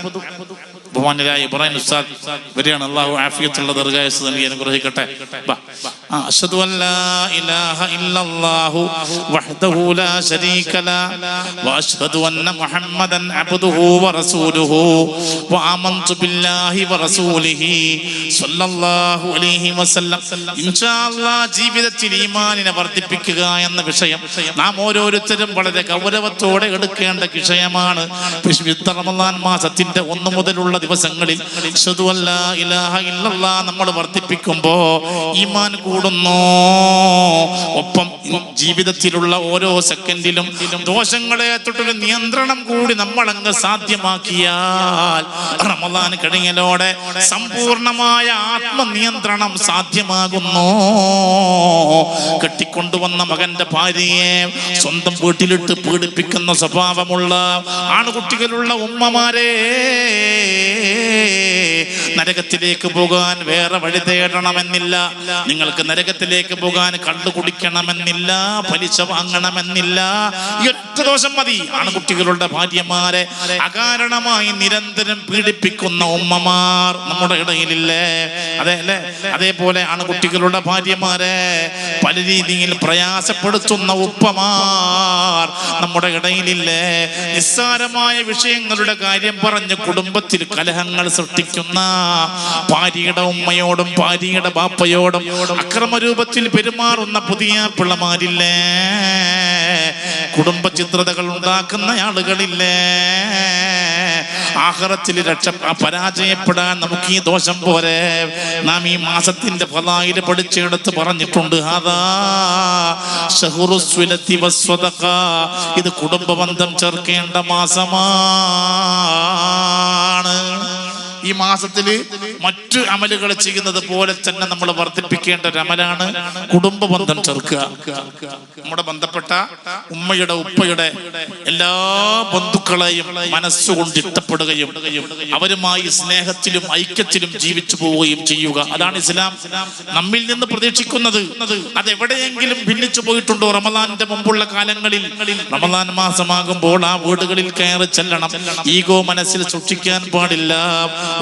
Speaker 2: ബഹുമാന്യരായ ഇബ്രാഹിം ഉസ്താദ് വരികയാണ്. അല്ലാഹു ആഫിയത്തുള്ള ദീർഘായുസ്സ് നൽകി അനുഗ്രഹിക്കട്ടെ. അശ്ഹദു അല്ലാ ഇലാഹ ഇല്ലല്ലാഹു വഹ്ദഹു ലാ ശരീക ലഹു വഅശ്ഹദു അന്ന മുഹമ്മദൻ അബ്ദുഹു വറസൂലുഹു വഅമൻതു ബില്ലാഹി വറസൂലിഹി സ്വല്ലല്ലാഹു അലൈഹി വസല്ലം. ഇൻഷാ അല്ലാഹ് ജീവിതത്തിൽ ഈമാനിനെ വർദ്ധിപ്പിക്കുക എന്ന വിഷയം നാം ഓരോരുത്തരും വളരെ ഗൗരവത്തോടെ എടുക്കേണ്ട വിഷയമാണ്. വിശുദ്ധ റമളാൻ മാസത്തിന്റെ 1 മുതലുള്ള ദിവസങ്ങളിൽ അശ്ഹദു അല്ലാ ഇലാഹ ഇല്ലല്ലാഹ് നമ്മൾ വർദ്ധിപ്പിക്കുമ്പോ ഈമാൻ കൂടുന്നു. ഒപ്പം ജീവിതത്തിലുള്ള ഓരോ സെക്കൻഡിലും ദോഷങ്ങളെ തൊട്ടൊരു നിയന്ത്രണം കൂടി നമ്മൾ അങ്ങ് സാധ്യമാക്കിയാൽ റമളാൻ കഴിഞ്ഞലോടെ സമ്പൂർണമായ ആത്മനിയന്ത്രണം സാധ്യമാകുന്നു. കെട്ടിക്കൊണ്ടുവന്ന മകന്റെ ഭാര്യയെ സ്വന്തം വീട്ടിലിട്ട് പീഡിപ്പിക്കുന്ന സ്വഭാവമുള്ള ആൺകുട്ടികളുള്ള ഉമ്മമാരെ, നരകത്തിലേക്ക് പോകാൻ വേറെ വഴി തേടണമെന്നില്ല, നിങ്ങൾക്ക് നരകത്തിലേക്ക് പോകാൻ കള്ളു കുടിക്കണമെന്നില്ല, പലിശ വാങ്ങണമെന്നില്ല. ഈ ഒറ്റ ദോഷം മതി. ആൺകുട്ടികളുടെ ഭാര്യമാരെ അകാരണമായി നിരന്തരം പീഡിപ്പിക്കുന്ന ഉമ്മമാർ നമ്മുടെ ഇടയിലില്ലേ? അതെ അല്ലേ? അതേപോലെ ആൺകുട്ടികളുടെ ഭാര്യമാരെ പല രീതിയിൽ പ്രയാസപ്പെടുത്തുന്ന ഉപ്പമാർ നമ്മുടെ ഇടയിലില്ലേ? നിസ്സാരമായ വിഷയങ്ങളുടെ കാര്യം പറഞ്ഞ് കുടുംബത്തിൽ കലഹങ്ങൾ സൃഷ്ടിക്കുന്ന ഭാര്യയുടെ ഉമ്മയോടും ഭാര്യയുടെ ബാപ്പയോടും അക്രമരൂപത്തിൽ പെരുമാറുന്ന പുതിയ പിള്ളമാരില്ലേ? കുടുംബ ചിത്രതകൾ ഉണ്ടാക്കുന്ന ആളുകളില്ലേ? ആഖിറത്തിൽ പരാജയപ്പെടാൻ നമുക്ക് ഈ ദോഷം പോരെ. നാം ഈ മാസത്തിന്റെ ഫളായില് പഠിച്ചെടുത്ത് പറഞ്ഞിട്ടുണ്ട്. ഇത് കുടുംബ ബന്ധം ചേർക്കേണ്ട മാസമാണ്. ഈ മാസത്തില് മറ്റു അമലുകൾ ചെയ്യുന്നത് പോലെ തന്നെ നമ്മൾ വർദ്ധിപ്പിക്കേണ്ട ഒരു അമലാണ് കുടുംബ ബന്ധം ചേർക്കുക. നമ്മുടെ ബന്ധപ്പെട്ട ഉമ്മയുടെ ഉപ്പയുടെ എല്ലാ ബന്ധുക്കളെയും മനസ്സുകൊണ്ട് ഇഷ്ടപ്പെടുകയും അവരുമായി സ്നേഹത്തിലും ഐക്യത്തിലും ജീവിച്ചു പോവുകയും ചെയ്യുക. അതാണ് ഇസ്ലാം നമ്മിൽ നിന്ന് പ്രതീക്ഷിക്കുന്നത്. അതെവിടെയെങ്കിലും ഭിന്നിച്ചു പോയിട്ടുണ്ടോ? റമദാന്റെ മുമ്പുള്ള കാലങ്ങളിൽ റമദാൻ മാസമാകുമ്പോൾ ആ വീടുകളിൽ കയറി ചെല്ലണം. ഈഗോ മനസ്സിൽ സൂക്ഷിക്കാൻ പാടില്ല.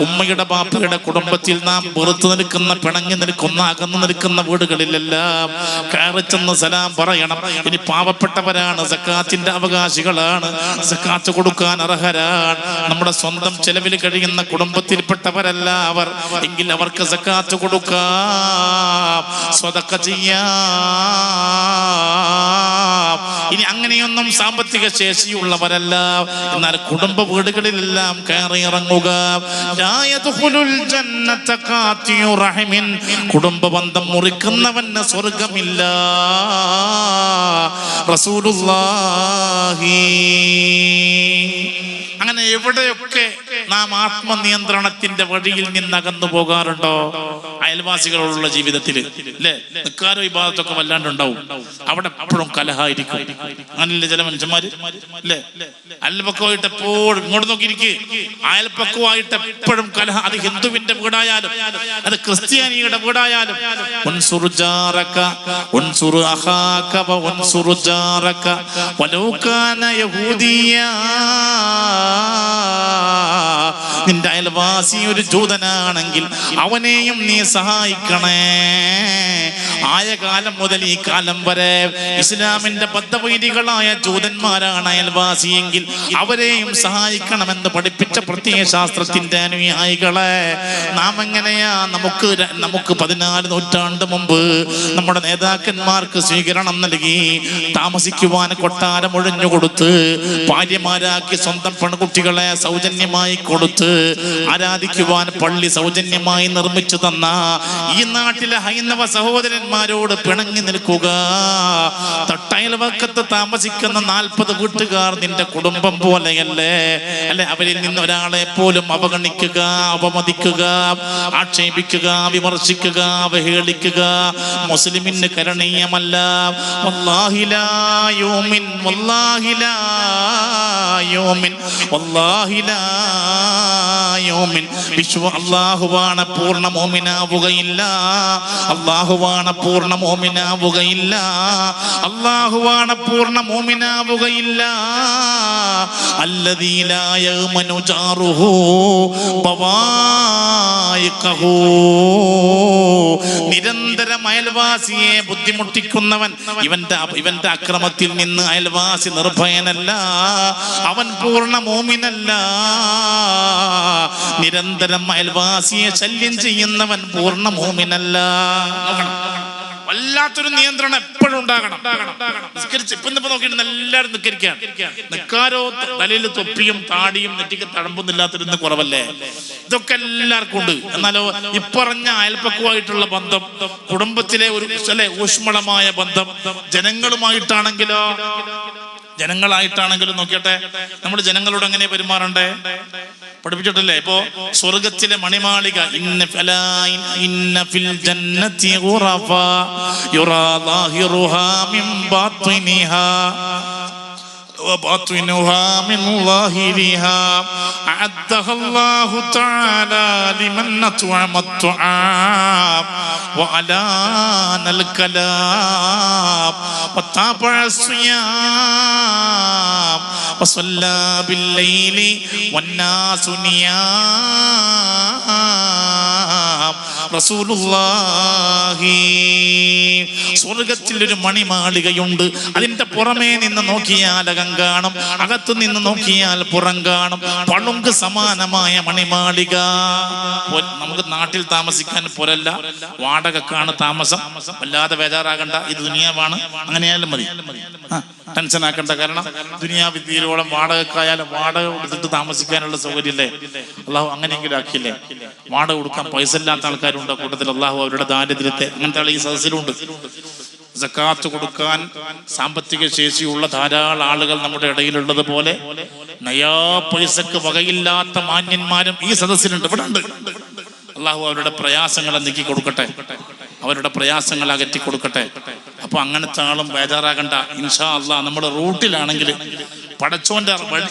Speaker 2: ഉമ്മയുടെ ബാപ്പയുടെ കുടുംബത്തിൽ നാം വെറുത്തു നിൽക്കുന്ന, പിണങ്ങി നിൽക്കുന്ന, അകന്നു നിൽക്കുന്ന വീടുകളിലെല്ലാം കയറി ചെന്ന് സലാം പറയണം. ഇനി പാവപ്പെട്ടവരാണ്, സക്കാത്തിന്റെ അവകാശികളാണ്, സക്കാത്ത് കൊടുക്കാൻ അർഹരാണ്, നമ്മുടെ സ്വന്തം ചെലവിൽ കഴിയുന്ന കുടുംബത്തിൽപ്പെട്ടവരല്ല അവർ, എങ്കിൽ അവർക്ക് സക്കാത്ത് കൊടുക്കാം, സ്വതക്ക ചെയ്യാം. ഇനി അങ്ങനെയൊന്നും സാമ്പത്തിക ശേഷിയുള്ളവരല്ല, എന്നാൽ കുടുംബ വീടുകളിലെല്ലാം കയറി ഇറങ്ങുക. കുടുംബ ബന്ധം മുറിക്കുന്നവന് സ്വർഗമില്ല. റസൂലുള്ളാഹി. അങ്ങനെ എവിടെയൊക്കെ നാം ആത്മനിയന്ത്രണത്തിന്റെ വഴിയിൽ നിന്ന് അകന്നു പോകാറുണ്ടോ? അയൽവാസികളോടുള്ള ജീവിതത്തിൽ അല്ലേ? നിക്കാരോ ഇബാദത്തൊക്കെ വല്ലാണ്ടുണ്ടാവും. അവിടെ എപ്പോഴും കലഹായിരിക്കും. അങ്ങനെയല്ലേ ചില മനുഷ്യന്മാര് അല്ലേ? അയൽപക്കമായിട്ട് എപ്പോഴും ഇങ്ങോട്ട് നോക്കിയിരിക്കുക, അയൽപക്കമായിട്ട് എപ്പോഴും കലഹ. അത് ഹിന്ദുവിന്റെ വീടായാലും അത് ക്രിസ്ത്യാനിയുടെ വീടായാലും. നിന്റെ അയൽവാസി ഒരു ജൂതനാണെങ്കിൽ അവനെയും നീ സഹായിക്കണേ. ആയ കാലം മുതൽ ഈ കാലം വരെ ഇസ്ലാമിന്റെ ബദ്ധവൈരികളായ ജൂതന്മാരാണ് അയൽവാസിയെങ്കിൽ അവരെയും സഹായിക്കണമെന്ന് പഠിപ്പിച്ച പ്രത്യയ ശാസ്ത്രത്തിന്റെ അനുയായികളെ നാം എങ്ങനെയാ? നമുക്ക് 14 നൂറ്റാണ്ട് മുമ്പ് നമ്മുടെ നേതാക്കന്മാർക്ക് സ്വീകരണം നൽകി, താമസിക്കുവാൻ കൊട്ടാരം ഒഴിഞ്ഞു കൊടുത്ത്, ഭാര്യമാരാക്കി സ്വന്തം പെൺകുട്ടികളെ സൗജന്യമായി കൊടുത്ത്, ആരാധിക്കുവാൻ പള്ളി സൗജന്യമായി നിർമ്മിച്ചു തന്ന ഈ നാട്ടിലെ ഹൈന്ദവ സഹോദരന്മാരോട് പിണങ്ങി നിൽക്കുക. തൊട്ടയൽവക്കത്ത് താമസിക്കുന്ന 40 വീട്ടുകാർ നിന്റെ കുടുംബം പോലെയല്ലേ? അല്ലെ? അവരിൽ നിന്ന് ഒരാളെ പോലും അവഗണിക്കുക, അപമതിക്കുക, ആക്ഷേപിക്കുക, വിമർശിക്കുക, അവഹേളിക്കുക മുസ്ലിമിന് കരണീയമല്ല. വല്ലാഹി ലാ യുമിൻ, വല്ലാഹി ലാ യുമിൻ, വല്ലാഹി ലാ യുമിൻ. അല്ലാഹുവാണ് പൂർണ്ണ മോമിനാവുകയില്ല, അല്ലാഹുവാണ് പൂർണ്ണ മോമിനാവുകയില്ല, അല്ലാഹുവാണ് പൂർണ്ണ മോമിനാവുകയില്ല. അല്ലദീ ലാ യഅ്മനു ജാറുഹു ബവായിഖഹു. നിരന്തരം അയൽവാസിയെ ബുദ്ധിമുട്ടിക്കുന്നവൻ, ഇവന്റെ അക്രമത്തിൽ നിന്ന് അയൽവാസി നിർഭയനല്ല, അവൻ പൂർണ്ണ മോമിനല്ല. നിരന്തരം അയൽവാസിയെ ശല്യം ചെയ്യുന്നവൻ പൂർണ്ണ മോമിനല്ല. വല്ലാത്തൊരു നിയന്ത്രണം എപ്പോഴും ഉണ്ടാകണം. ഇപ്പൊ നോക്കിയിട്ട് എല്ലാവരും നിക്കരിക്കുകയാണ്. നിക്കാരോ തലയിൽ തൊപ്പിയും താടിയും നെറ്റിക്ക് തഴമ്പൊന്നില്ലാത്തിരുന്ന് കുറവല്ലേ? ഇതൊക്കെ എല്ലാവർക്കും ഉണ്ട്. എന്നാലോ ഇപ്പറഞ്ഞ അയൽപ്പക്കമായിട്ടുള്ള ബന്ധം, കുടുംബത്തിലെ ഒരു ഊഷ്മളമായ ബന്ധം, ജനങ്ങളായിട്ടാണെങ്കിലും നോക്കിയട്ടെ, നമ്മൾ ജനങ്ങളോട് എങ്ങനെ പെരുമാറണ്ടേ പഠിപ്പിച്ചിട്ടല്ലേ? ഇപ്പോ സ്വർഗത്തിലെ മണിമാളിക, ഇന്ന ഫിൽ ജന്നതി യുറാ ളാഹിറുഹാ മിൻ ബാത്തിനിഹാ وباطنها من ظاهرها أعدها الله تعالى لمن أطعم الطعام وألان الكلام وتابع الصيام وصلى بالليل والناس نيام റസൂലുള്ളാഹി. സ്വർഗത്തിൽ ഒരു മണിമാളികയുണ്ട്. അതിന്റെ പുറമേ നിന്ന് നോക്കിയാൽ അകം കാണും, അകത്തു നിന്ന് നോക്കിയാൽ പുറം കാണും. പളുങ്ക് സമാനമായ മണിമാളിക. നമുക്ക് നാട്ടിൽ താമസിക്കാൻ പുരല്ല, വാടകക്കാണ് താമസം. വല്ലാതെ ബേജാറാകണ്ട, ഇത് ദുനിയാവാണ്, അങ്ങനെയായാലും മതി, ടെൻഷൻ ആക്കണ്ട. കാരണം ദുനിയാവിദ്യയിലോളം വാടകക്കായാലും വാടക കൊടുത്തിട്ട് താമസിക്കാനുള്ള സൗകര്യല്ലേ അള്ളാഹു അങ്ങനെയെങ്കിലും ആക്കിയില്ലേ. വാടക കൊടുക്കാൻ പൈസ ഇല്ലാത്ത ആൾക്കാരുണ്ട് കൂട്ടത്തിൽ. അള്ളാഹു അവരുടെ ദാരിദ്ര്യത്തെ, അങ്ങനത്തെ ആൾ ഈ സദസ്സിലുണ്ട്. സക്കാത്ത് കൊടുക്കാൻ സാമ്പത്തിക ശേഷിയുള്ള ധാരാളം ആളുകൾ നമ്മുടെ ഇടയിലുള്ളത് പോലെ നയാ പൈസക്ക് വകയില്ലാത്ത മാന്യന്മാരും ഈ സദസ്സിലുണ്ട്, ഇവിടെ ഉണ്ട്. അള്ളാഹു അവരുടെ പ്രയാസങ്ങളെ നീക്കി കൊടുക്കട്ടെ, അവരുടെ പ്രയാസങ്ങൾ അകറ്റി കൊടുക്കട്ടെ. അപ്പൊ അങ്ങനത്തെ ആളും ബേജാറാകണ്ട. ഇൻഷാ അള്ളാഹ് നമ്മുടെ റൂട്ടിലാണെങ്കിൽ പടച്ചോന്റെ വഴി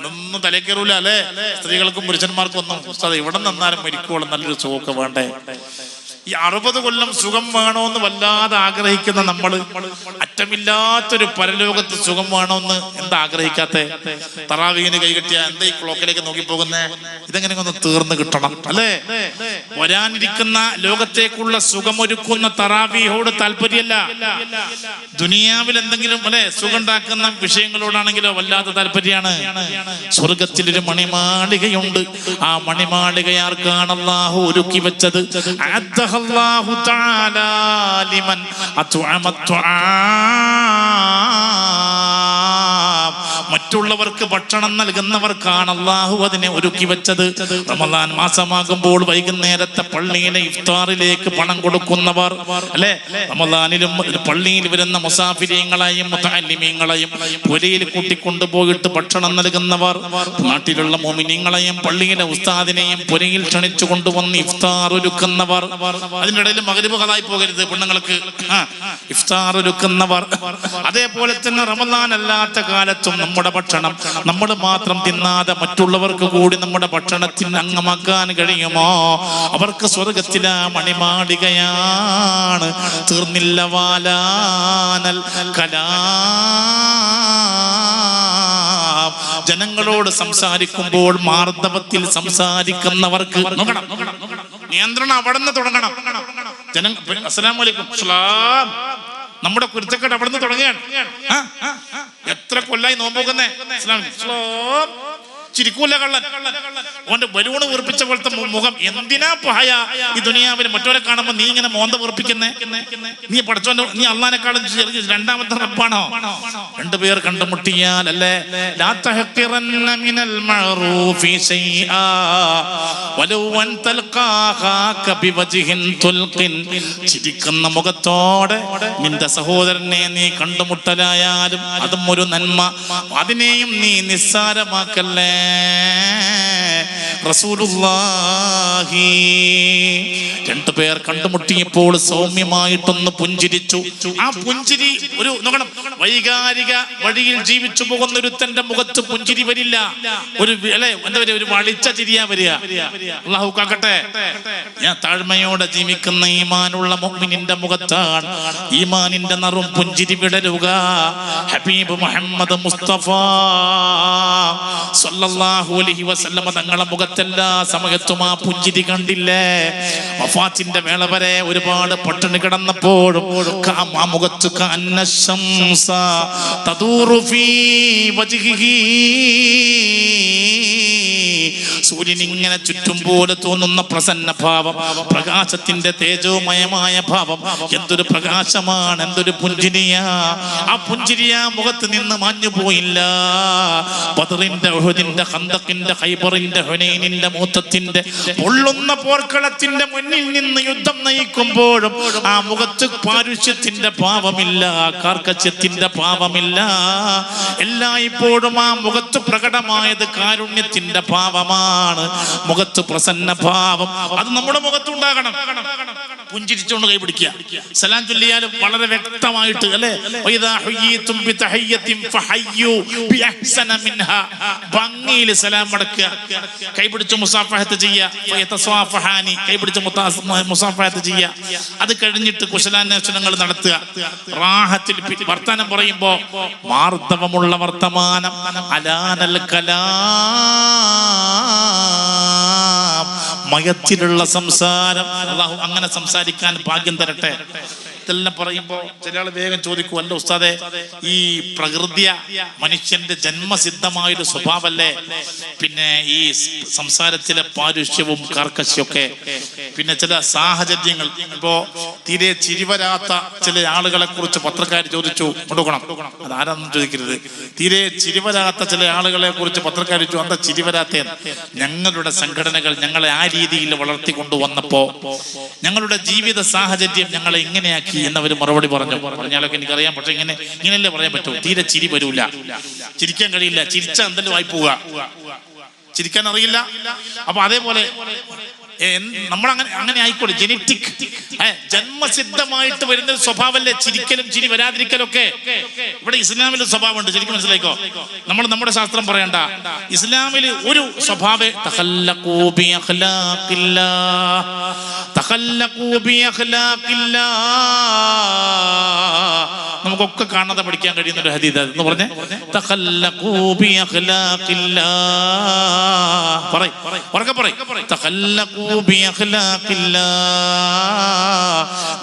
Speaker 2: ഒന്നും തലേക്കറൂല അല്ലെ. സ്ത്രീകൾക്കും പുരുഷന്മാർക്കും ഒന്നും ഇവിടെ നിന്നാലും മരിക്കോളം നല്ലൊരു സുഖമൊക്കെ വേണ്ടേ. ഈ 60 കൊല്ലം സുഖം വേണോന്ന് വല്ലാതെ ആഗ്രഹിക്കുന്ന നമ്മള് അറ്റമില്ലാത്തൊരു പരലോകത്ത് സുഖം വേണോന്ന് എന്താ ആഗ്രഹിക്കാത്ത? തറാവീഹിന് കൈകെട്ടിയ എന്താ ഈ ക്ലോക്കിലേക്ക് നോക്കി പോകുന്നേ? ഇതെങ്ങനെ ഒന്ന് തീർന്നു കിട്ടണം അല്ലേ? വരാനിരിക്കുന്ന ലോകത്തേക്കുള്ള സുഖമൊരുക്കുന്ന തറാവീഹോട് താല്പര്യമല്ല. ദുനിയാവിൽ എന്തെങ്കിലും അല്ലെ സുഖം ഉണ്ടാക്കുന്ന വിഷയങ്ങളോടാണെങ്കിലോ വല്ലാത്ത താല്പര്യമാണ്. സ്വർഗത്തിലൊരു മണിമാളികയുണ്ട്. ആ മണിമാളികയാർക്കാണ് അല്ലാഹു ഒരുക്കി വെച്ചത്? അല്ലാഹു തആല ലിമൻ അത്അമ അത്അം, മറ്റുള്ളവർക്ക് ഭക്ഷണം നൽകുന്നവർക്കാണ് അല്ലാഹു അതിനെ ഒരുക്കി വെച്ചത്. റമദാൻ മാസമാകുമ്പോൾ വൈകുന്നേരത്തെ പള്ളിയിലെ ഇഫ്താറിലേക്ക് പണം കൊടുക്കുന്നവർ അല്ലെ, റമദാനിലും പള്ളിയിൽ വരുന്ന മുസാഫിരീങ്ങളെയും മുതഅല്ലിമീങ്ങളെയും പുരയിൽ കൂട്ടിക്കൊണ്ടുപോയിട്ട് ഭക്ഷണം നൽകുന്നവർ, നാട്ടിലുള്ള മുഅ്മിനീങ്ങളെയും പള്ളിയിലെ ഉസ്താദിനെയും പുരയിൽ ക്ഷണിച്ചു കൊണ്ടുവന്ന് ഇഫ്താർ ഒരുക്കുന്നവർ. അതിൻ്റെ ഇടയിൽ മഗ്‌രിബ് ഖളായി പോകരുത് പെണ്ണുങ്ങൾക്ക്. ഇഫ്താർ ഒരുക്കുന്നവർ. അതേപോലെ തന്നെ റമദാൻ അല്ലാത്ത കാലത്തും നമ്മുടെ ഭക്ഷണം നമ്മൾ മാത്രം തിന്നാതെ മറ്റുള്ളവർക്ക് കൂടി നമ്മുടെ ഭക്ഷണത്തിന് അംഗമാക്കാൻ കഴിയുമോ? അവർക്ക് സ്വർഗത്തിലെ മണിമാളികയാണ്. തീർന്നില്ല വാലാനൽ കലാം. ജനങ്ങളോട് സംസാരിക്കുമ്പോൾ മാർദ്ദവത്തിൽ സംസാരിക്കുന്നവർക്ക് നോക്കണം, നിയന്ത്രണം അവിടെ നിന്ന് തുടങ്ങണം. അസ്സലാമു അലൈക്കും, സലാം. നമ്മുടെ കുരുത്തക്കേട് അവിടെ നിന്ന് തുടങ്ങുകയാണ്. എത്ര കൊല്ലായി നോമ്പുന്നേ? ചിരിക്കൂല കള്ളൻ. ഓന്റെ ബലൂണ് വീർപ്പിച്ച പോലത്തെ മുഖം. എന്തിനാ പഹയ ഈ ദുനിയാവിൽ മറ്റവരെ കാണുമ്പോ നീ ഇങ്ങനെ മോന്ത വീർപ്പിക്കുന്നേ? നീ പഠിച്ചോന്റെ, നീ അള്ളാനെക്കാളും രണ്ടാമത്തെ റബ്ബാണോ? രണ്ടുപേർ കണ്ടുമുട്ടിയാൽ അല്ലേ, ലാ തഹഖിറന്ന മിനൽ മഅറൂഫി ശൈആ വലൗ അൻ തൽഖാഹാക ബിവജ്ഹിൻ തുൽഖിൻ. ചിരിക്കുന്ന മുഖത്തോടെ നിന്റെ സഹോദരനെ നീ കണ്ടുമുട്ടലായാലും അതും ഒരു നന്മ. അതിനെയും നീ നിസ്സാരമാക്കല്ലേ. റസൂലുള്ളാഹി. രണ്ടുപേർ കണ്ടുമുട്ടിയപ്പോൾ സൗമ്യമായിട്ടൊന്ന് പുഞ്ചിരിച്ചു. ആ പുഞ്ചിരി ഒരു നോക്കണം, വൈകാരിക വഴിയിൽ ജീവിച്ചു പോകുന്ന ഒരുത്തന്റെ മുഖത്ത് പുഞ്ചിരി വരില്ല. ഒരു അല്ലെ എന്താ പറയുക, ഒരു വളിച്ച ചിരിയാ വരിക. അല്ലാഹു കാക്കട്ടെ. ഞാൻ താഴ്മയോടെ ജീവിക്കുന്ന ഈമാനുള്ള മുഅ്മിനിന്റെ മുഖത്താണ് ഈമാനിന്റെ നറും പുഞ്ചിരി വിടരുക. ഹബീബ് മുഹമ്മദ് മുസ്തഫ സല്ലല്ലാഹു അലൈഹി വസല്ലമ തങ്ങളുടെ മുഖത്തെല്ലാ സമയത്തും ആ പുഞ്ചിരി കണ്ടില്ലേ? വഫാത്തിന്റെ വേള വരെ ഒരുപാട് പട്ടിണി കിടന്നപ്പോഴും ആ മുഖത്ത് കഅന്നശംസ തദൂറു ഫീ വജ്ഹിഹി. സൂര്യൻ ഇങ്ങനെ ചുറ്റും പോലെ തോന്നുന്ന പ്രസന്ന ഭാവം, പ്രകാശത്തിന്റെ തേജോമയമായ ഭാവം. എന്തൊരു പ്രകാശമാണ്, എന്തൊരു പുഞ്ചിരിയാ. ആ പുഞ്ചിരിയാ മുഖത്ത് നിന്ന് മാഞ്ഞു പോയില്ല. ബദറിന്റെ, ഉഹുദിന്റെ, ഖന്തഖിന്റെ, ഖൈബറിന്റെ, ഹുനൈനിന്റെ, മൂത്തത്തിന്റെ പൊള്ളുന്ന പോർക്കളത്തിന്റെ മുന്നിൽ നിന്ന് യുദ്ധം നയിക്കുമ്പോഴും ആ മുഖത്ത് പാരുഷ്യത്തിന്റെ ഭാവമില്ല, കാർക്കശ്യത്തിന്റെ ഭാവമില്ല. എല്ലായ്പ്പോഴും ആ മുഖത്ത് പ്രകടമായത് കാരുണ്യത്തിന്റെ ഭാവമാണ്. മുഖത്ത് പ്രസന്ന ഭാവം അത് നമ്മുടെ മുഖത്തുണ്ടാകണം. പുഞ്ചിരിച്ചുകൊണ്ട് കൈ പിടിക്കുക. സലാം ചൊല്ലിയാലും വളരെ വ്യക്തമായിട്ട് അല്ലേ, വഇദാ ഹുയ്യിതും ബിതഹയ്യത്തിൻ ഫഹയ്യു ബിഅഹ്സന മിൻഹാ, ഭംഗിയിൽ സലാം മടക്കുക. കൈ പിടിച്ച് മുസാഫഹത്ത് ചെയ്യുക. ഫയതസ്വാഫഹാനി, കൈ പിടിച്ച് മുസാഫഹത്ത് ചെയ്യുക. അത് കഴിഞ്ഞിട്ട് കുശലാന്വേഷണങ്ങൾ നടത്തുക. റാഹത്തിൽ വർത്തമാനം പറയുമ്പോ മാർദ്ദവമുള്ള വർത്തമാനം, അലാനൽ കലാം, മയത്തിലുള്ള സംസാരം. അല്ലാഹു അങ്ങനെ സംസാരിക്കാൻ ഭാഗ്യം തരട്ടെ. ഇതെല്ലാം പറയുമ്പോ ചില ആൾ വേഗം ചോദിക്കും, അല്ല ഉസ്താദെ, ഈ പ്രകൃതിയ മനുഷ്യന്റെ ജന്മസിദ്ധമായൊരു സ്വഭാവല്ലേ പിന്നെ ഈ സംസാരത്തിലെ പാരുഷ്യവും കാർക്കശ്യൊക്കെ, പിന്നെ ചില സാഹചര്യങ്ങൾ. ഇപ്പോ തീരെ ചിരിവരാത്ത ചില ആളുകളെ കുറിച്ച് പത്രക്കാർ ചോദിച്ചു, കൊടുക്കണം, അതാരാന്നും ചോദിക്കരുത്. തീരെ ചിരിവരാത്ത ചില ആളുകളെ കുറിച്ച് പത്രക്കാർ ചോദിച്ചു, എന്താ ചിരിവരാത്ത? ഞങ്ങളുടെ സംഘടനകൾ ഞങ്ങളെ ആ രീതിയിൽ വളർത്തിക്കൊണ്ടുവന്നപ്പോ ഞങ്ങളുടെ ജീവിത സാഹചര്യം ഞങ്ങളെ ഇങ്ങനെയാക്കി എന്നവർ മറുപടി പറഞ്ഞാലൊക്കെ എനിക്കറിയാം. പക്ഷെ ഇങ്ങനെയല്ലേ പറയാൻ പറ്റൂ? തീരെ ചിരി വരൂല, ചിരിക്കാൻ കഴിയില്ല, ചിരിച്ച എന്തെങ്കിലും ആയി പോവുക, ചിരിക്കാൻ അറിയില്ല. അപ്പൊ അതേപോലെ നമ്മൾ അങ്ങനെ ആയിക്കോട്ടെ, ജനറ്റിക് ജന്മസിദ്ധമായിട്ട് വരുന്ന സ്വഭാവമല്ലേ ചിരിക്കലും ചിരി വരാതിരിക്കലൊക്കെ. ഇവിടെ ഇസ്ലാമിൽ സ്വഭാവമുണ്ട്, ശരിക്കും മനസ്സിലാക്കോ. നമ്മുടെ ശാസ്ത്രം പറയണ്ട, ഇസ്ലാമിൽ ഒരു സ്വഭാവം നമുക്കൊക്കെ കാണാതെ പഠിക്കാൻ കഴിയുന്ന ഒരു ഹദീസ് എന്ന് പറഞ്ഞേ,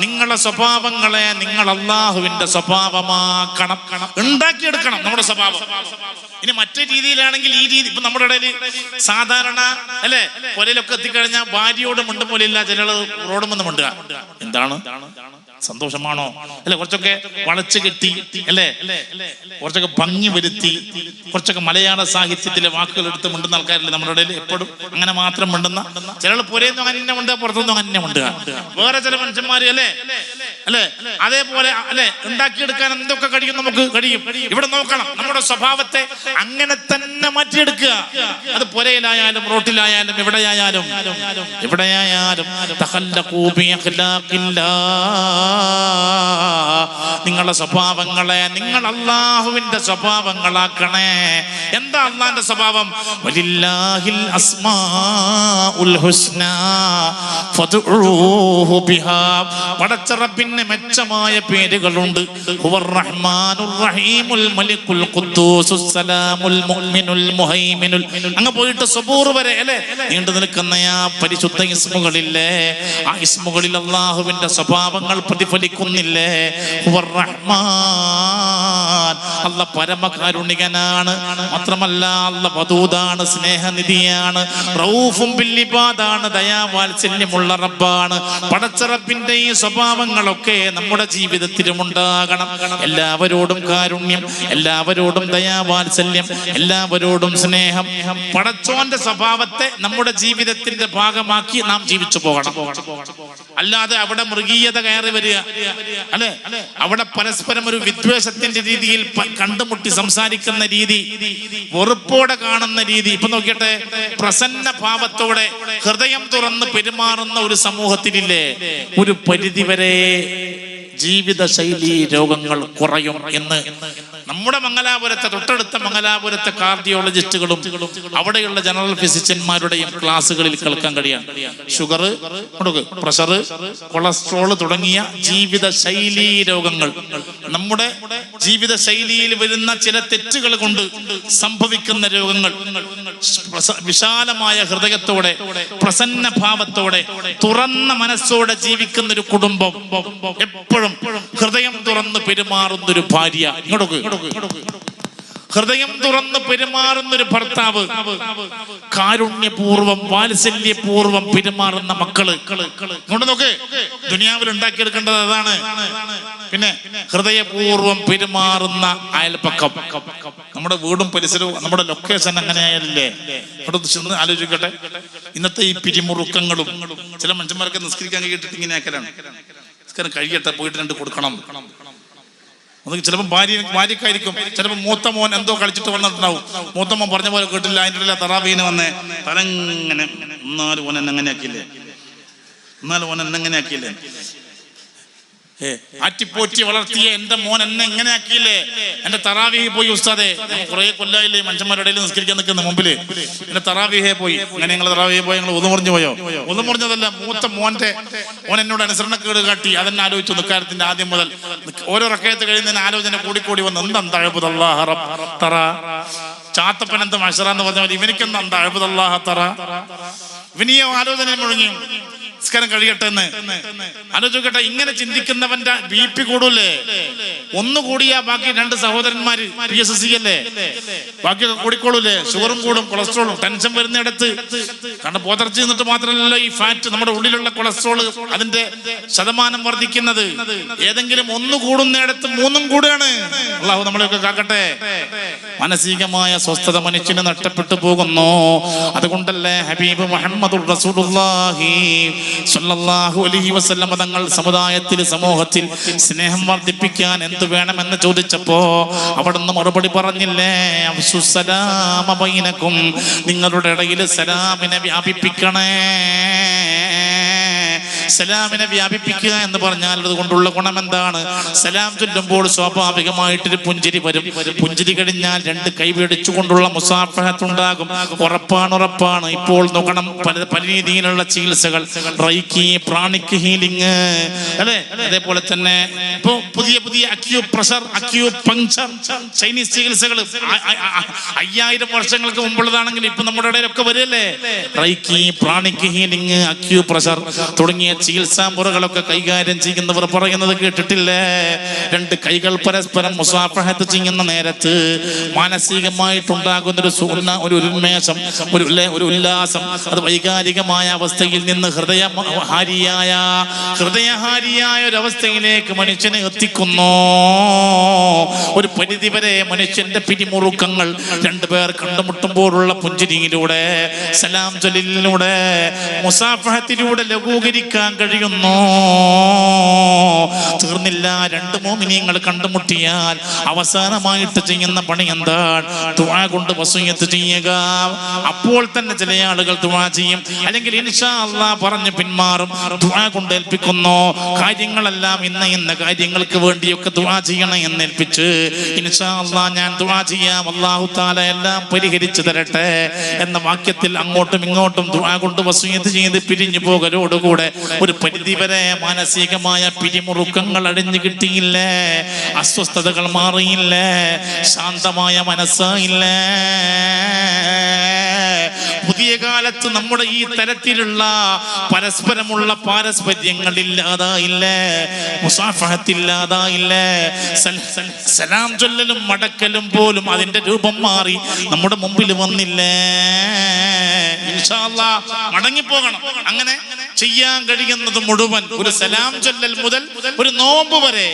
Speaker 2: നിങ്ങളുടെ സ്വഭാവങ്ങളെ നിങ്ങൾ അല്ലാഹുവിന്റെ സ്വഭാവമാക്കണം, ഉണ്ടാക്കിയെടുക്കണം നമ്മുടെ സ്വഭാവം. ഇനി മറ്റേ രീതിയിലാണെങ്കിൽ ഈ രീതി ഇപ്പൊ നമ്മുടെ ഇടയിൽ സാധാരണ അല്ലെ, പുരയിലൊക്കെ എത്തിക്കഴിഞ്ഞാൽ ഭാര്യയോട് മിണ്ടുമ്പോലില്ല, ചില റോഡുമെന്ന് മിണ്ടുക. എന്താണ് സന്തോഷമാണോ അല്ലെ? കുറച്ചൊക്കെ വളച്ചു കെട്ടി അല്ലെ, കുറച്ചൊക്കെ ഭംഗി വരുത്തി, കുറച്ചൊക്കെ മലയാള സാഹിത്യത്തിലെ വാക്കുകൾ എടുത്ത് മിണ്ടുന്ന ആൾക്കാരില്ലേ നമ്മുടെ ഇടയിൽ. എപ്പോഴും അങ്ങനെ മാത്രം മിണ്ടുന്ന ചില പുരയൊന്നും അങ്ങനെ മിണ്ടുക, പുറത്തൊന്നും അങ്ങനെ മിണ്ടുക. വേറെ ചില മനുഷ്യന്മാര് അല്ലെ അതേപോലെ അല്ലെ ഉണ്ടാക്കിയെടുക്കാൻ എന്തൊക്കെ കഴിയും, നമുക്ക് കഴിയും. ഇവിടെ നോക്കണം, നമ്മുടെ സ്വഭാവത്തെ അങ്ങനെ തന്നെ മാറ്റിയെടുക്കുക. അത് പുരയിലായാലും റോട്ടിലായാലും എവിടെയായാലും നിങ്ങളുടെ സ്വഭാവങ്ങളെ നിങ്ങൾ അല്ലാഹുവിന്റെ സ്വഭാവങ്ങളാക്കണേ. എന്താ അല്ലാഹുവിന്റെ സ്വഭാവം? വലില്ലാഹിൽ അസ്മാഉൽ ഹുസ്നാ ഫദ്ഉഹു ബിഹാ. പടച്ച റബ്ബിന് മെച്ചമായ പേരുകളുണ്ട്. ഹുവർ റഹ്മാനുർ റഹീമുൽ മലിക്കുൽ ഖുദ്ദൂസുസ് സലാമുൽ മുഅ്മിനുൽ മുഹൈമിനുൽ, അങ്ങ് പോയിട്ട് സബൂർ വരെ അല്ലേ നീണ്ടു നിൽക്കുന്ന ആ പരിശുദ്ധ ഇസ്മുകളില്ലേ, ആ ഇസ്മുകളിൽ അല്ലാഹുവിന്റെ സ്വഭാവങ്ങൾ പ്രതിഫലിക്കുന്നില്ലേ? ഹുവർ റഹ്മാൻ, അല്ലാഹ് പരമകാരുണികനാണ്. മാത്രമല്ല അല്ലാഹ് വദൂദാണ്, സ്നേഹനിധിയാണ്. റഊഫും ബിൽ ഇബാദാണ്, ദയാവാത്സല്യമുള്ള റബ്ബാണ്. പടച്ച റബ്ബിന്റെ ഈ സ്വഭാവങ്ങളൊക്കെ നമ്മുടെ ജീവിതത്തിലും ഉണ്ടാകണം. എല്ലാവരോടും കാരുണ്യം, എല്ലാവരോടും ദയാവാത്സല്യം, എല്ലാവരോടും സ്നേഹം. പടച്ചോന്റെ സ്വഭാവത്തെ നമ്മുടെ ജീവിതത്തിന്റെ ഭാഗമാക്കി നാം ജീവിച്ചു പോകണം. അല്ലാതെ അവിടെ മൃഗീയത കയറി വരിക അല്ലെ, അവിടെ പരസ്പരം ഒരു വിദ്വേഷത്തിന്റെ രീതിയിൽ കണ്ടുമുട്ടി സംസാരിക്കുന്ന രീതി, വെറുപ്പോടെ കാണുന്ന രീതി. ഇപ്പൊ നോക്കിയട്ടെ, പ്രസന്ന ഭാവത്തോടെ ഹൃദയം തുറന്ന് പെരുമാറുന്ന ഒരു സമൂഹത്തിലില്ലേ ഒരു പരിധിവരെ ജീവിതശൈലി രോഗങ്ങൾ കുറയും എന്ന് നമ്മുടെ മംഗലാപുരത്തെ, തൊട്ടടുത്ത മംഗലാപുരത്തെ കാർഡിയോളജിസ്റ്റുകളും അവിടെയുള്ള ജനറൽ ഫിസിഷ്യന്മാരുടെയും ക്ലാസ്സുകളിൽ കേൾക്കാൻ കഴിയാം. ഷുഗർ, പ്രഷർ, കൊളസ്ട്രോൾ തുടങ്ങിയ ജീവിതശൈലീ രോഗങ്ങൾ, നമ്മുടെ ജീവിതശൈലിയിൽ വരുന്ന ചില തെറ്റുകൾ കൊണ്ട് സംഭവിക്കുന്ന രോഗങ്ങൾ, വിശാലമായ ഹൃദയത്തോടെ പ്രസന്ന ഭാവത്തോടെ തുറന്ന മനസ്സോടെ ജീവിക്കുന്ന ഒരു കുടുംബം, എപ്പോഴും ഹൃദയം തുറന്ന് പെരുമാറുന്ന ഒരു ഭാര്യ, ഹൃദയം തുറന്ന് പെരുമാറുന്ന ഒരു ഭർത്താവ്, കാരുണ്യപൂർവം വാത്സല്യപൂർവം പെരുമാറുന്ന മക്കള്. ഇങ്ങോട്ട് നോക്ക്, ദുനിയാവിൽ ഉണ്ടാക്കിയെടുക്കേണ്ടത് അതാണ്. പിന്നെ ഹൃദയപൂർവം പെരുമാറുന്ന അയൽപക്കം. നമ്മുടെ വീടും പരിസരവും നമ്മുടെ ലൊക്കേഷൻ അങ്ങനെ ആയല്ലേ? ആലോചിക്കട്ടെ, ഇന്നത്തെ ഈ പിരിമുറുക്കങ്ങളും ചില മനുഷ്യന്മാർക്ക് നിസ്കരിക്കാൻ കഴിയിട്ടിട്ട് ഇങ്ങനെ ആക്കലാണ്. നിസ്കാരം കഴിയട്ടെ, പോയിട്ട് രണ്ട് കൊടുക്കണം. ചിലപ്പോൾ ഭാര്യക്കായിരിക്കും, ചിലപ്പോൾ മൂത്ത മോൻ എന്തോ കളിച്ചിട്ട് വന്നിട്ടുണ്ടാവും. മൂത്ത മോൻ പറഞ്ഞ പോലെ കേട്ടില്ല, അതിൻ്റെ ഇടയിലെ തറാവീന് വന്ന് തലങ്ങനെ 4 മോൻ എന്നെ അങ്ങനെ ആക്കിയില്ലേ. എന്നാലും ഓൻ എന്നെങ്ങനെ ആക്കിയില്ലേ? ആറ്റിപ്പോറ്റി വളർത്തിയ എന്റെ മോൻ എന്നെ എങ്ങനെ ആക്കിയില്ലേ? എന്റെ തറാവീഹ് പോയി ഉസ്താദേ, കുറെ കൊല്ലായില്ലേ മനുഷ്യന്മാരുടെ ഇടയിൽ നിസ്കരിക്കാൻ നിൽക്കുന്ന മുമ്പില് എന്റെ തറാവീഹേ പോയി. അങ്ങനെ നിങ്ങൾ തറാവീഹ് പോയി, നിങ്ങൾ ഉതുമുറിഞ്ഞു പോയോ? ഉതുമുറിഞ്ഞതല്ല, മൂത്ത മോൻ എന്നോട് അനുസരണക്കേട് കാട്ടി. അതെന്നെ ആലോചിച്ചു നിക്കാരത്തിന്റെ ആദ്യം മുതൽ ഓരോ റക്കയത്ത് കഴിയുന്നതിന് ആലോചന കൂടിക്കൂടി വന്ന് എന്താ അഴുബുദല്ലാഹ തറ ചാത്തപ്പൻ എന്താ മഷറാന്ന് പറഞ്ഞ പോലെ ഇവനിക്കെന്താ അഴുബുദല്ലാഹ തറ. ഇവനിയോ ആലോചന മുഴങ്ങി നിസ്കാരം കഴിയട്ടെ എന്ന് ആലോചിക്കട്ടെ. ഇങ്ങനെ ചിന്തിക്കുന്നവന്റെ BP കൂടൂല്ലേ? ഒന്നുകൂടിയാ ബാക്കി രണ്ട് സഹോദരന്മാര് PSC അല്ലേ, ബാക്കിയൊക്കെ കൂടിക്കോളൂല്ലേ? ഷുഗറും കൂടും, കൊളസ്ട്രോളും. ടെൻഷൻ വരുന്നിടത്ത് കാരണം പോതർച്ചി നിന്നിട്ട് മാത്രമല്ല ഈ ഫാറ്റ്, നമ്മുടെ ഉള്ളിലുള്ള കൊളസ്ട്രോൾ അതിന്റെ ശതമാനം വർദ്ധിക്കുന്നത്. ഏതെങ്കിലും ഒന്ന് കൂടുന്നിടത്ത് മൂന്നും കൂടുകയാണ്. അല്ലാഹു നമ്മളെയൊക്കെ കാക്കട്ടെ. മാനസികമായ സ്വസ്ഥത മനുഷ്യന് നഷ്ടപ്പെട്ടു പോകുന്നു. അതുകൊണ്ടല്ലേ ഹബീബ് മുഹമ്മദുർ റസൂലുള്ളാഹി സ്വല്ലല്ലാഹു അലൈഹി വസല്ലം തങ്ങൾ സമുദായത്തിൽ, സമൂഹത്തിൽ സ്നേഹം വർദ്ധിപ്പിക്കാൻ എന്ത് വേണമെന്ന് ചോദിച്ചപ്പോ അവിടുന്ന് മറുപടി പറഞ്ഞില്ലേ, അഫ്സുസ്സലാമ ബൈനക്കും, നിങ്ങളുടെ ഇടയിൽ സലാമിനെ വ്യാപിപ്പിക്കണേ. സലാമിനെ വ്യാപിപ്പിക്കുക എന്ന് പറഞ്ഞാൽ അതുകൊണ്ടുള്ള ഗുണം എന്താണ്? സലാം ചൊല്ലുമ്പോൾ സ്വാഭാവികമായിട്ടൊരു പുഞ്ചിരി വരും. പുഞ്ചിരി കഴിഞ്ഞാൽ രണ്ട് കൈ പിടിച്ചുകൊണ്ടുള്ള മുസാഫഹത്തുണ്ടാകും. ഉറപ്പാണ്. ഇപ്പോൾ നോക്കണം, പല രീതിയിലുള്ള ചികിത്സകൾ, റൈക്കി, പ്രാണിക് ഹീലിംഗ് അല്ലെ, അതേപോലെ തന്നെ ഇപ്പൊ പുതിയ അക്യൂപ്രഷർ, അക്യൂപങ്ചർ, ചൈനീസ് ചികിത്സകൾ 5000 വർഷങ്ങൾക്ക് മുമ്പുള്ളതാണെങ്കിൽ ഇപ്പൊ നമ്മുടെ ഇടയിലൊക്കെ വരില്ലേ. റൈക്കി, പ്രാണിക് ഹീലിംഗ്, അക്യൂപ്രഷർ തുടങ്ങിയ ചികിത്സാ മുറകളൊക്കെ കൈകാര്യം ചെയ്യുന്നവർ പറയുന്നത് കേട്ടിട്ടില്ലേ? രണ്ട് കൈകൾ പരസ്പരം മുസാഫഹത്ത് ചെയ്യുന്ന നേരത്ത് മാനസികമായിട്ടുണ്ടാകുന്ന ഒരു ഉന്മേഷം, ഒരു ഉല്ലാസം, അത് വൈകാരികമായ അവസ്ഥയിൽ നിന്ന് ഹൃദയഹാരിയായ ഒരവസ്ഥയിലേക്ക് മനുഷ്യനെ എത്തിക്കുന്നു. ഒരു പരിധിവരെ മനുഷ്യന്റെ പിരിമുറുക്കങ്ങൾ രണ്ടുപേർ കണ്ടുമുട്ടുമ്പോഴുള്ള പുഞ്ചിരിയിലൂടെ, സലാം ചൊല്ലിലൂടെ, മുസാഫഹത്തിലൂടെ ലഘൂകരിക്കാൻ കഴിയുന്നു. തീർന്നില്ല, രണ്ട് മോമിനിയങ്ങൾ കണ്ടുമുട്ടിയാൽ അവസാനമായിട്ട് ചെയ്യുന്ന പണി എന്താണ്? ദുആ കൊണ്ട് വസിയത്ത് ചെയ്യുക. അപ്പോൾ തന്നെ ചില ആളുകൾ ദുആ ചെയ്യും, അല്ലെങ്കിൽ ഇൻഷാ അല്ലാഹ് പറഞ്ഞു പിന്മാറും. ദുആ കൊണ്ട് ഏൽപ്പിക്കുന്നു. കാര്യങ്ങളെല്ലാം ഇന്ന കാര്യങ്ങൾക്ക് വേണ്ടിയൊക്കെ ദുആ ചെയ്യണം എന്നേൽപ്പിച്ച് ഇൻഷാ അല്ലാഹ് ഞാൻ ദുആ ചെയ്യാം, അല്ലാഹു തആല എല്ലാം പരിഹരിച്ചു തരട്ടെ എന്ന വാക്യത്തിൽ അങ്ങോട്ടും ഇങ്ങോട്ടും ദുആ കൊണ്ട് വസിയത്ത് ചെയ്ത് പിരിഞ്ഞു പോകലോടുകൂടെ ഒരു പരിധിവരെ മാനസികമായ പിരിമുറുക്കങ്ങൾ അടിഞ്ഞു കിട്ടിയില്ലേ, അസ്വസ്ഥതകൾ മാറിയില്ലേ, ശാന്തമായ മനസ്സായില്ലേ. പുതിയ കാലത്ത് നമ്മുടെ ഈ തരത്തിലുള്ള പരസ്പരമുള്ള പാരസ്പര്യങ്ങൾ ഇല്ലാതായില്ലേ, മുസാഫഹത്തില്ലാതായില്ലേ, സലാം ചൊല്ലലും മടക്കലും പോലും അതിന്റെ രൂപം മാറി നമ്മുടെ മുമ്പിൽ വന്നില്ലേ. ഇൻഷാ അല്ലാഹ് മടങ്ങിപ്പോകണം. അങ്ങനെ ചെയ്യാൻ കഴിയുന്നത് മുഴുവൻ ഒരു സലാം ചൊല്ലൽ മുതൽ ഒരു നോമ്പ് വരെ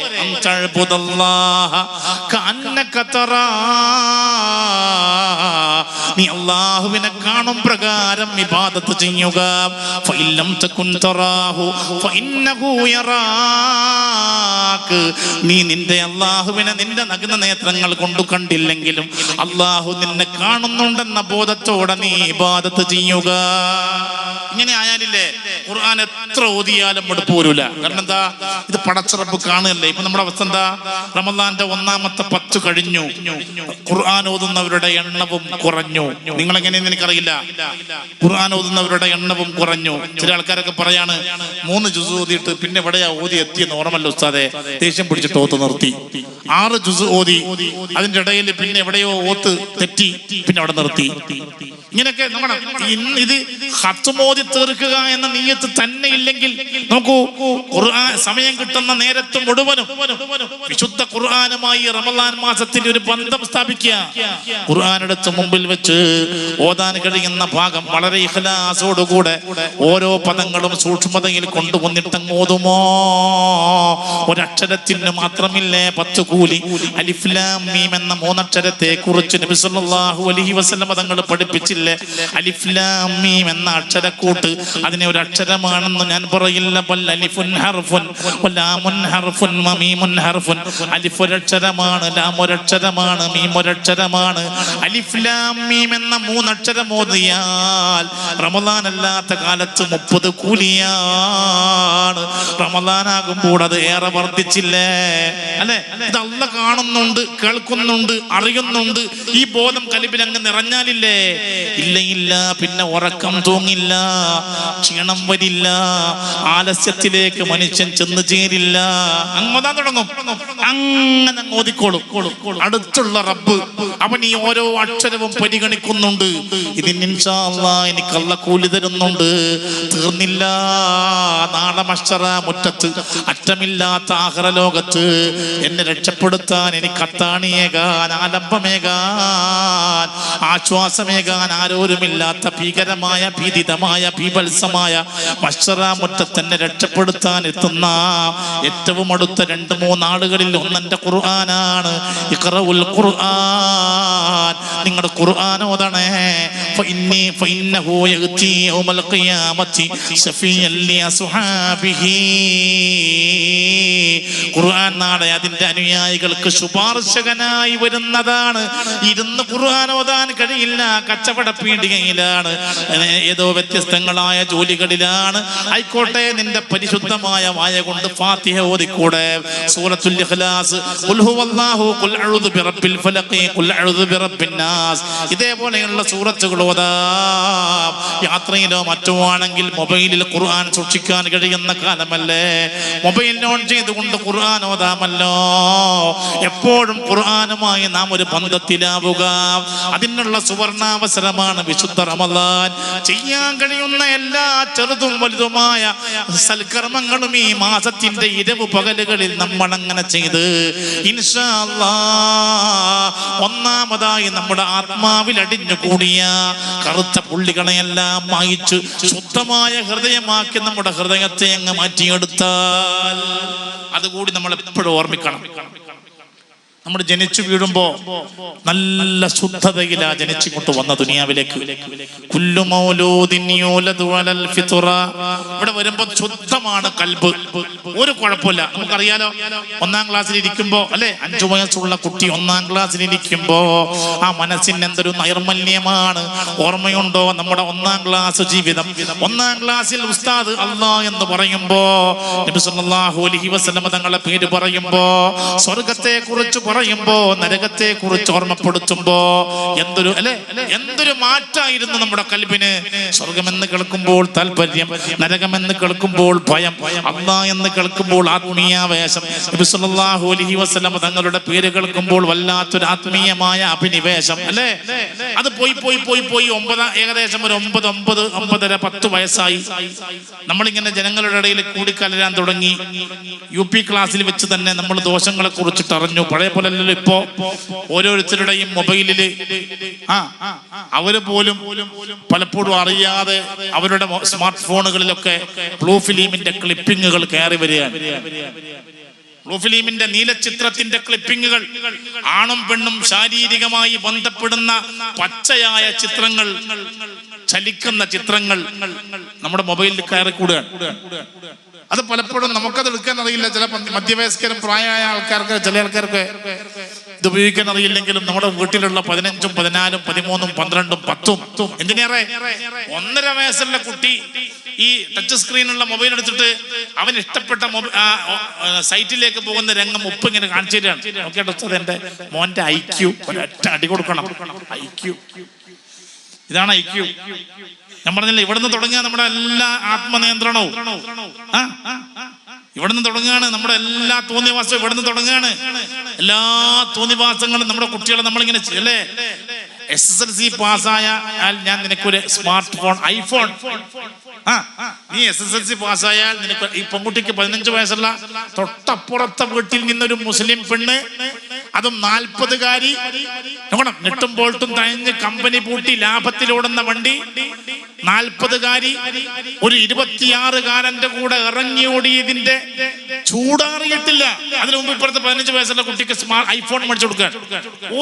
Speaker 2: നീ അല്ലാഹുവിനെ കാണും പ്രകാരം ഇബാദത്ത് ചെയ്യുക. ഫഇല്ലം തകുൻ തറാഹു ഫഇന്നഹു യറാക്. നീ നിന്റെ അല്ലാഹുവിനെ നിന്റെ നഗ്ന നേത്രങ്ങൾ കൊണ്ട് കണ്ടില്ലെങ്കിലും അല്ലാഹു നിന്നെ കാണുന്നുണ്ടെന്ന ബോധത്തോടെ നീ ഇബാദത്ത് ചെയ്യുക. ഇങ്ങനെ ആയാലില്ലേ ഖുർആൻ എത്ര ഓതിയാലും മടുപ്പോരൂല. കാരണം എന്താ? ഇത് പടച്ചറപ്പ് കാണുകയല്ലേ. ഇപ്പൊ നമ്മുടെ അവസ്ഥ എന്താ? റമദാന്റെ 1ാമത്തെ 10 കഴിഞ്ഞു, ഖുർആൻ ഓതുന്നവരുടെ എണ്ണവും കുറഞ്ഞു. നിങ്ങളെങ്ങനെയെന്ന് എനിക്കറിയില്ല. ഖുർആൻ ഓതുന്നവരുടെ എണ്ണവും കുറഞ്ഞു. ചില ആൾക്കാരൊക്കെ പറയാണ് 3 ജുസ് ഓതിയിട്ട് പിന്നെ എവിടെയാ ഓതി എത്തിയെന്ന് ഓർമ്മല്ല ഉസ്താദെ, ദേഷ്യം പിടിച്ചിട്ട് ഓത്ത് നിർത്തി. 6 ജുസ് ഓതി, അതിന്റെ ഇടയിൽ പിന്നെ എവിടെയോ ഓത്ത് തെറ്റി, പിന്നെ അവിടെ നിർത്തി. ഇങ്ങനെയൊക്കെ നമ്മുടെ ഇത് ഖത്മോദി തീർക്കുക എന്ന നിയ്യത്ത് തന്നെ ഇല്ലെങ്കിൽ നോക്കൂ, ഖുർആൻ സമയം കിട്ടുന്ന നേരത്ത് മുഴുവനും വിശുദ്ധ ഖുർആനുമായി റമളാൻ മാസത്തിൽ ഒരു ബന്ധം സ്ഥാപിക്കുക. ഖുർആൻ എടുത്ത് മുമ്പിൽ വെച്ച് ഓതാൻ കഴിയുന്ന ഭാഗം വളരെ ഇഖ്ലാസോടുകൂടെ ഓരോ പദങ്ങളും സൂക്ഷ്മതയിൽ കൊണ്ടുവന്നിട്ട് ഓതുമോ. ഒരക്ഷരത്തിന് മാത്രമില്ലേ 10 കൂലി. അലിഫ് ലാം മീം എന്ന 3 അക്ഷരത്തെ കുറിച്ച് നബി സല്ലല്ലാഹു അലൈഹി വസല്ലം തങ്ങൾ പഠിപ്പിച്ചില്ല. പഠിച്ചില്ലേ? അലിഫ് ലാം മീം എന്ന അക്ഷരക്കൂട്ട് അതിനെ ഒരു അക്ഷരമാണെന്ന് ഞാൻ പറയില്ല. ബൽ അലിഫുൻ ഹർഫുൻ വലാമുൻ ഹർഫുൻ വമീമുൻ ഹർഫുൻ. അലിഫ് ഒരക്ഷരമാണ്, ലാം ഒരക്ഷരമാണ്, മീം ഒരക്ഷരമാണ്. അലിഫ് ലാം മീം എന്ന 3 അക്ഷരം ഓതിയാൽ റമദാൻ അല്ലാത്ത കാലത്ത് 30 കൂലിയാണ്. റമദാനാകുമ്പോൾ അത് ഏറെ വർദ്ധിച്ചില്ലേ അല്ലെ? ഇത് അല്ലാഹ് കാണുന്നുണ്ട്, കേൾക്കുന്നുണ്ട്, അറിയുന്നുണ്ട്. ഈ ബോധം കൽബിൽ അങ്ങ് നിറഞ്ഞാലില്ലേ, ഇല്ല പിന്നെ ഉറക്കം തൂങ്ങില്ല, ക്ഷീണം വരില്ല, ആലസ്യത്തിലേക്ക് മനുഷ്യൻ ചെന്ന് ചേരില്ല. അങ്ങ് തുടങ്ങും, അങ്ങനെ ഓതിക്കോളും. അടുത്തുള്ള റബ്ബ് അവൻ ഈ ഓരോ അക്ഷരവും പരിഗണിക്കുന്നുണ്ട്. ഇതിന് ഇൻഷാ അല്ലാഹ് എനിക്ക് അല്ലാഹ് കൂലി തരുന്നുണ്ട്. തീർന്നില്ല. നാളെ മഹ്ശറ മുറ്റത്ത് അറ്റമില്ലാത്ത ആഖിറ ലോകത്ത് എന്നെ രക്ഷപ്പെടുത്താൻ, എനിക്ക് അത്താണിയേകാൻ, ആലംബമേകാൻ, ആശ്വാസമേകാൻ ആരോരുമില്ലാത്ത ഭീകരമായ, ഭീതിതമായ, ബീഭത്സമായ മഹ്ശറ മുറ്റത്ത് എന്നെ രക്ഷപ്പെടുത്താൻ എത്തുന്ന ഏറ്റവും അടുത്ത 2-3 ആളുകളിൽ ഒന്നെന്റെ ഖുർആനാണ്. ഇഖ്റഉൽ ഖുർആൻ, നിങ്ങളുടെ ഖുർആൻ ഓതണേ. ഫഇന്നഹു യഅതി യൗമൽ ഖിയാമത്തി ശഫീഅൻ ലി അസ്ഹാബിഹി. ഖുർആൻ നാളെ അതിന്റെ അനുയായികൾക്ക് ശുപാർശകനായി വരുന്നതാണ്. ഇരുന്ന് ഖുർആൻ ഓതാൻ കഴിയില്ല, കച്ചവട പീടികയിലാണ്, ഏതോ വ്യത്യസ്തങ്ങളായ ജോലികളിലാണ്. ആയിക്കോട്ടെ, നിന്റെ പരിശുദ്ധമായ വായ കൊണ്ട് ഫാത്തിഹ ഓതിക്കൂടെ? സൂറത്തുൽ ഇഖ്ലാസ്, ഖുൽ ഹുവല്ലാഹു, ഖുൽ അഊദു ബിറബ്ബിൽ ഫലഖ്, ഖുൽ അഊദു ബിറബ്ബിൻ നാസ്, ഇതേപോലെയുള്ള സൂറത്തുകൾ ഓതാം. യാത്രയിലോ മറ്റോ ആണെങ്കിൽ മൊബൈലിൽ ഖുർആൻ സൂക്ഷിക്കാൻ കഴിയുന്ന കാലമല്ലേ? മൊബൈൽ ഓൺ ചെയ്തുകൊണ്ട് ഖുർആൻ ഓതാമല്ലോ. എപ്പോഴും ഖുർആനുമായി നാം ഒരു ബന്ധത്തിലാവുക. അതിനുള്ള സുവർണാവസരമാണ് വിശുദ്ധ റമദാൻ. ചെയ്യാൻ കഴിയുന്ന എല്ലാ ചെറുതും വലുതുമായ സൽക്കർമ്മങ്ങളും ഈ മാസത്തിന്റെ ഇരവ് പകലുകളിൽ നമ്മൾ അങ്ങനെ ചെയ്ത് ഇൻഷാ അല്ലാഹ് ഒന്നാമതായി നമ്മുടെ ആത്മാവിൽ അടിഞ്ഞുകൂടിയ കറുത്ത പുള്ളികളെയെല്ലാം മായിച്ച് ശുദ്ധമായ ഹൃദയമാക്കി നമ്മുടെ ഹൃദയത്തെ അങ്ങ് മാറ്റിയെടുത്താൽ, അതുകൂടി നമ്മൾ എപ്പോഴും ഓർമ്മിക്കണം. നമ്മൾ ജനിച്ചു വീഴുമ്പോ നല്ല ശുദ്ധതയിലാ ജനിച്ചിങ്ങോട്ട് വന്ന ദുനിയാവിലേക്ക്. കുല്ലു മൗലൂദിൻ യൂലദു അലൽ ഫിത്ര. ഇവിടെ വരുമ്പോ ശുദ്ധമാണ് കൽബ്, ഒരു കുഴപ്പമില്ല. നമുക്കറിയാലോ, 1-ാം ക്ലാസ്സിൽ ഇരിക്കുമ്പോ അല്ലെ, 5 വയസ്സുള്ള കുട്ടി 1-ാം ക്ലാസ്സിൽ ഇരിക്കുമ്പോ ആ മനസ്സിന് എന്തൊരു നൈർമല്യമാണ്. ഓർമ്മയുണ്ടോ നമ്മുടെ 1-ാം ക്ലാസ് ജീവിതം? 1-ാം ക്ലാസ്സിൽ ഉസ്താദ് അല്ലാഹ് എന്ന് പറയുമ്പോ, നബി സല്ലല്ലാഹു അലൈഹി വസല്ലം തങ്ങളുടെ പേര് പറയുമ്പോ, സ്വർഗത്തെ കുറിച്ച് പറയുമ്പോ, നരകത്തെ കുറിച്ച് ഓർമ്മപ്പെടുത്തുമ്പോ എന്തൊരു മാറ്റായിരുന്നു നമ്മുടെ കൽബിന്. സ്വർഗമെന്ന് കേൾക്കുമ്പോൾ താല്പര്യം, നരകമെന്ന് കേൾക്കുമ്പോൾ ഭയം, അല്ലാഹ് എന്ന് കേൾക്കുമ്പോൾ ആത്മീയാവേശം. നബി സല്ലല്ലാഹു അലൈഹി വസല്ലം തങ്ങളുടെ പേര് കേൾക്കുമ്പോൾ വല്ലാത്തൊരു ആത്മീയമായ അഭിനിവേശം അല്ലേ? അത് പോയി ഏകദേശം ഒരു 9, 10 വയസ്സായി നമ്മളിങ്ങനെ ജനങ്ങളുടെ ഇടയിൽ കൂടിക്കലരാൻ തുടങ്ങി. UP ക്ലാസ്സിൽ വെച്ച് തന്നെ നമ്മൾ ദോഷങ്ങളെ കുറിച്ചിട്ട് അറിഞ്ഞു. പഴയ പോലെ ഇപ്പോ ഓരോരുത്തരുടെയും മൊബൈലില് അവര് പോലും പലപ്പോഴും അറിയാതെ അവരുടെ സ്മാർട്ട് ഫോണുകളിലൊക്കെ ബ്ലൂ ഫിലിമിന്റെ ക്ലിപ്പിങ്ങുകൾ കയറി വരികയാണ്. ബ്ലൂ ഫിലിമിന്റെ നീലചിത്രത്തിന്റെ ക്ലിപ്പിങ്ങുകൾ, ആണും പെണ്ണും ശാരീരികമായി ബന്ധപ്പെടുന്ന പച്ചയായ ചിത്രങ്ങൾ, ചലിക്കുന്ന ചിത്രങ്ങൾ നമ്മുടെ മൊബൈലിൽ കയറി കൂടുകയാണ്. അത് പലപ്പോഴും നമുക്കത് എടുക്കാൻ അറിയില്ല. ചില മധ്യവയസ്കരും പ്രായമായ ആൾക്കാർക്ക്, ചില ആൾക്കാർക്ക് ഇത് ഉപയോഗിക്കാൻ അറിയില്ലെങ്കിലും നമ്മുടെ വീട്ടിലുള്ള 15, 14, 13, 12, 10 എന്തിനേറെ 1.5 വയസ്സുള്ള കുട്ടി ഈ ടച്ച് സ്ക്രീനുള്ള മൊബൈൽ എടുത്തിട്ട് അവൻ ഇഷ്ടപ്പെട്ട സൈറ്റിലേക്ക് പോകുന്ന രംഗം ഇങ്ങനെ കാണിച്ചു തരാണ്. നോക്കിയാൽ എന്റെ മോന്റെ IQ ഒരൊറ്റ അടി കൊടുക്കണം. IQ ഇതാണ് IQ. ഞാൻ പറഞ്ഞില്ല, ഇവിടുന്ന് തുടങ്ങിയ നമ്മുടെ എല്ലാ ആത്മനിയന്ത്രണവും, ഇവിടുന്ന് തുടങ്ങുകയാണ് നമ്മുടെ എല്ലാ തോന്നിവാസവും. ഇവിടുന്ന് തുടങ്ങുകയാണ് എല്ലാ തോന്നിവാസങ്ങളും. നമ്മുടെ കുട്ടികളെ നമ്മളിങ്ങനെ അല്ലേ, SSLC പാസ്സായാൽ ഞാൻ നിനക്കൊരു സ്മാർട്ട് ഫോൺ, ഐഫോൺ. നീ SSLC പാസ്സായാൽ നിനക്ക്, ഈ പെൺകുട്ടിക്ക് 15 വയസ്സുള്ള തൊട്ടപ്പുറത്തെ വീട്ടിൽ നിന്നൊരു മുസ്ലിം പെണ്ണ്, അതും 40കാരി, നെട്ടും ബോൾട്ടും തഴഞ്ഞ് കമ്പനി പൂട്ടി ലാഭത്തിലോടുന്ന വണ്ടി, 40കാരി ഒരു 26കാരന്റെ കൂടെ ഇറങ്ങി ഓടിയതിന്റെ ചൂടാറിയിട്ടില്ല. അതിനു മുമ്പ് ഇപ്പോഴത്തെ 15 വയസ്സുള്ള കുട്ടിക്ക് ഐഫോൺ മേടിച്ചു കൊടുക്കാൻ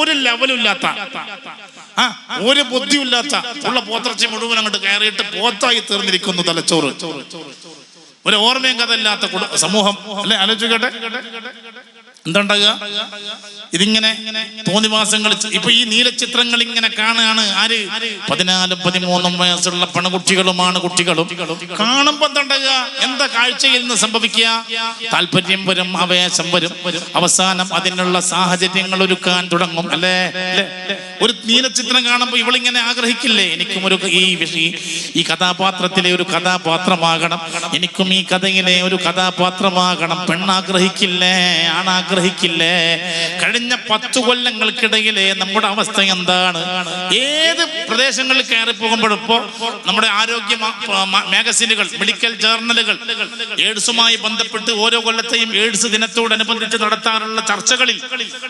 Speaker 2: ഒരു ലെവലും ഇല്ലാത്ത, ഒരു ബുദ്ധിയില്ലാത്ത ഉള്ള പോത്തിറച്ചി മുഴുവൻ അങ്ങോട്ട് കയറിയിട്ട് പോത്തായി തീർന്നിരിക്കുന്നു തലച്ചോറ്. ഒരു ഓർമ്മയും കഥ ഇല്ലാത്ത സമൂഹം അല്ലെ? ആലോചിക്കട്ടെ, എന്തുണ്ടാകുക? ഇതിങ്ങനെ തോന്നിവാസങ്ങൾ. ഇപ്പൊ ഈ നീലച്ചിത്രങ്ങൾ ഇങ്ങനെ കാണുകയാണ്. ആര്? 14, 13 വയസ്സുള്ള പെൺകുട്ടികളുമാണ് കുട്ടികളും. കാണുമ്പോ എന്തുണ്ടാകുക? എന്താ കാഴ്ചയിൽ നിന്ന് സംഭവിക്കുക? താല്പര്യം വരും, ആവേശം വരും, അവസാനം അതിനുള്ള സാഹചര്യങ്ങൾ ഒരുക്കാൻ തുടങ്ങും. അല്ലേ? ഒരു നീലച്ചിത്രം കാണുമ്പോ ഇവളിങ്ങനെ ആഗ്രഹിക്കില്ലേ, എനിക്കും ഒരു ഈ കഥാപാത്രത്തിലെ ഒരു കഥാപാത്രമാകണം, എനിക്കും ഈ കഥയിലെ ഒരു കഥാപാത്രമാകണം. പെണ്ണാഗ്രഹിക്കില്ലേ? ആണാഗ്രഹിക്കില്ലേ? കഴിഞ്ഞ 10 കൊല്ലങ്ങൾക്കിടയിലെ നമ്മുടെ അവസ്ഥ എന്താണ്? ഏത് പ്രദേശങ്ങളിൽ കയറി പോകുമ്പോഴും ഇപ്പോ നമ്മുടെ ആരോഗ്യ മാഗസിനുകൾ, മെഡിക്കൽ ജേർണലുകൾ എയ്ഡ്സുമായി ബന്ധപ്പെട്ട് ഓരോ കൊല്ലത്തെയും എയ്ഡ്സ് ദിനത്തോടനുബന്ധിച്ച് നടത്താറുള്ള ചർച്ചകളിൽ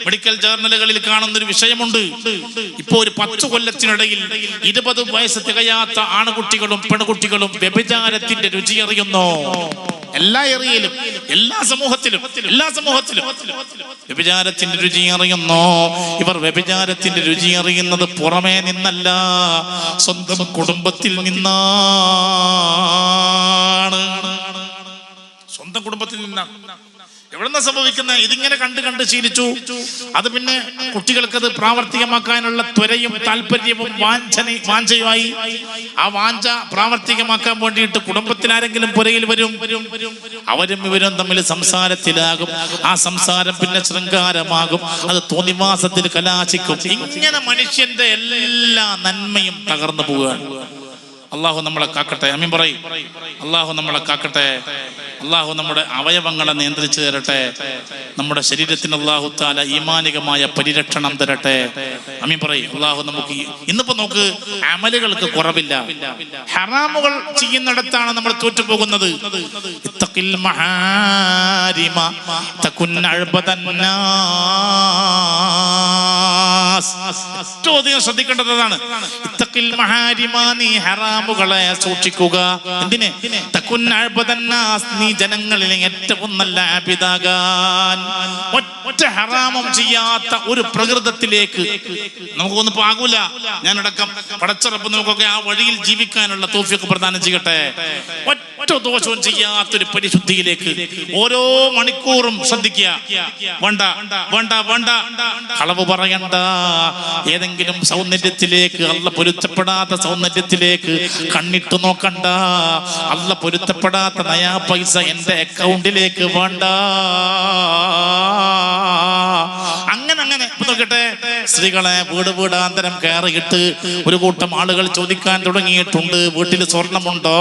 Speaker 2: മെഡിക്കൽ ജേർണലുകളിൽ കാണുന്നൊരു വിഷയമുണ്ട്. ഇപ്പോ ഒരു 10 കൊല്ലത്തിനിടയിൽ 20 വയസ്സ് തികയാത്ത ആൺകുട്ടികളും പെൺകുട്ടികളും വ്യഭിചാരത്തിന്റെ രുചി അറിയുന്നു. എല്ലാ ഏരിയയിലും, എല്ലാ സമൂഹത്തിലും വ്യഭിചാരത്തിന്റെ രുചി അറിയുന്നു. ഇവർ വ്യഭിചാരത്തിന്റെ രുചി അറിയുന്നത് പുറമേ നിന്നല്ല, സ്വന്തം കുടുംബത്തിൽ നിന്നാണ്. സ്വന്തം കുടുംബത്തിൽ നിന്നാണ്. എവിടെന്നാ സംഭവിക്കുന്നത്? ഇതിങ്ങനെ കണ്ട് ശീലിച്ചു. അത് പിന്നെ കുട്ടികൾക്കത് പ്രാവർത്തികമാക്കാനുള്ള ത്വരയും താല്പര്യവും വാഞ്ചയുമായി. ആ വാഞ്ച പ്രാവർത്തികമാക്കാൻ വേണ്ടിയിട്ട് കുടുംബത്തിൽ ആരെങ്കിലും പുരയിൽ വരും, അവരും ഇവരും തമ്മിൽ സംസാരത്തിലാകും. ആ സംസാരം പിന്നെ ശൃംഗാരമാകും, അത് തോന്നിവാസത്തിൽ കലാശിക്കും. ഇങ്ങനെ മനുഷ്യന്റെ എല്ലാ നന്മയും തകർന്നു പോവുകയാണ്. അള്ളാഹു നമ്മളെ കാക്കട്ടെ. അമീൻ പറയും. അള്ളാഹു നമ്മളെ കാക്കട്ടെ. അള്ളാഹു നമ്മുടെ അവയവങ്ങളെ നിയന്ത്രിച്ചു തരട്ടെ. നമ്മുടെ ശരീരത്തിന് അള്ളാഹു താല ഈമാനികമായ പരിരക്ഷണം തരട്ടെ. അമീൻ പറയും. അള്ളാഹു നമുക്ക് ഇന്നിപ്പോ നോക്ക്, അമലുകൾക്ക് കുറവില്ല. ഹറാമുകൾ ചെയ്യുന്നിടത്താണ് നമ്മൾ തോറ്റുപോകുന്നത്. ഇത്തഖിൽ മഹാരിമ തകുൻ അഅ്ബദന്നാസ്. ഏറ്റവും അധികം ശ്രദ്ധിക്കേണ്ടതാണ് ഇത്തഖിൽ മഹാരിമ, നീ ഹറാമുകളെ സൂക്ഷിക്കുക. എന്തിന്? തകുൻ അഅ്ബദന്നാസ്, നീ ജനങ്ങളിൽ ഏറ്റവും നല്ല ആബിദാകാൻ. ഒറ്റ ഹറാമും ചെയ്യാത്ത ഒരു പ്രകൃതത്തിലേക്ക് നമുക്കൊന്നും ആകൂല. ഞാനടക്കം പടച്ചറപ്പ് നമുക്കൊക്കെ ആ വഴിയിൽ ജീവിക്കാനുള്ള തൗഫീഖ് പ്രദാനം ചെയ്യട്ടെ. ഒറ്റ ദോഷവും ചെയ്യാത്തൊരു പരിശുദ്ധിയിലേക്ക് ഓരോ മണിക്കൂറും ശ്രദ്ധിക്കുക. വേണ്ട വേണ്ട വേണ്ട, കളവ് പറയണ്ട. ഏതെങ്കിലും സൗന്ദര്യത്തിലേക്ക്, അല്ല പൊരുത്തപ്പെടാത്ത സൗന്ദര്യത്തിലേക്ക് കണ്ണിട്ട് നോക്കണ്ട. അല്ല പൊരുത്തപ്പെടാത്ത നയാ പൈസ എന്റെ അക്കൗണ്ടിലേക്ക് വേണ്ട. അങ്ങനെ നോക്കട്ടെ, സ്ത്രീകളെ വീടാന്തരം കയറിയിട്ട് ഒരു കൂട്ടം ആളുകൾ ചോദിക്കാൻ തുടങ്ങിയിട്ടുണ്ട്, വീട്ടിൽ സ്വർണമുണ്ടോ?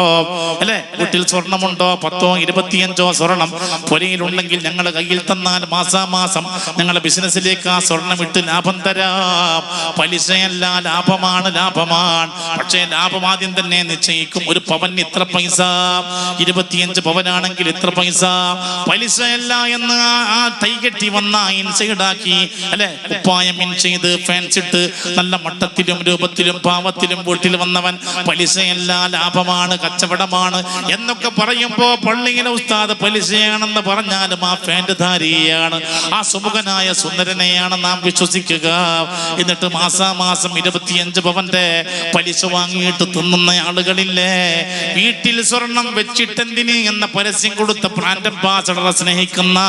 Speaker 2: അല്ലെ, വീട്ടിൽ സ്വർണമുണ്ടോ? 10ഓ 25ഓ സ്വർണം പുരയിലുണ്ടെങ്കിൽ ഞങ്ങൾ കയ്യിൽ തന്നാൽ മാസാമാസം ഞങ്ങളുടെ ബിസിനസ്സിലേക്ക് ആ സ്വർണം ഇട്ട് ലാഭം തരാം. പലിശയല്ല, ലാഭമാണ്. പക്ഷേ ലാഭം ആദ്യം തന്നെ നിശ്ചയിക്കും. ഒരു പവന് ഇത്ര പൈസ, 25 പവനാണെങ്കിൽ ഇത്ര പൈസ. പലിശയല്ല എന്ന് ആ തൈകെട്ടി വന്ന ഇൻസൈഡാക്കി, അല്ലെ, കുപ്പായം ഇൻ ചെയ്ത് ഫാൻസ് ഇട്ട് നല്ല മട്ടത്തിലും രൂപത്തിലും പാവത്തിലും വീട്ടിൽ വന്നവൻ പലിശയല്ല, ലാഭമാണ്, കച്ചവടമാണ് എന്നൊക്കെ പറയുമ്പോ പള്ളിയിലെ ഉസ്താദ് പലിശയാണെന്ന് പറഞ്ഞാലും ആ ഫാൻറ് ധാരിയാണ്, ആ സുമുഖനായ സുന്ദരനെയാണ് നാം വിശ്വസിക്കുക. എന്നിട്ട് മാസാമാസം 25 പവന്റെ പലിശ വാങ്ങിയിട്ട് തിന്നുന്ന ആളുകളില്ലേ? വീട്ടിൽ സ്വർണം വെച്ചിട്ടെന്തിന് എന്ന പരസ്യം കൊടുത്ത ബ്രാൻഡ് അംബാസഡറെ സ്നേഹിക്കുന്ന,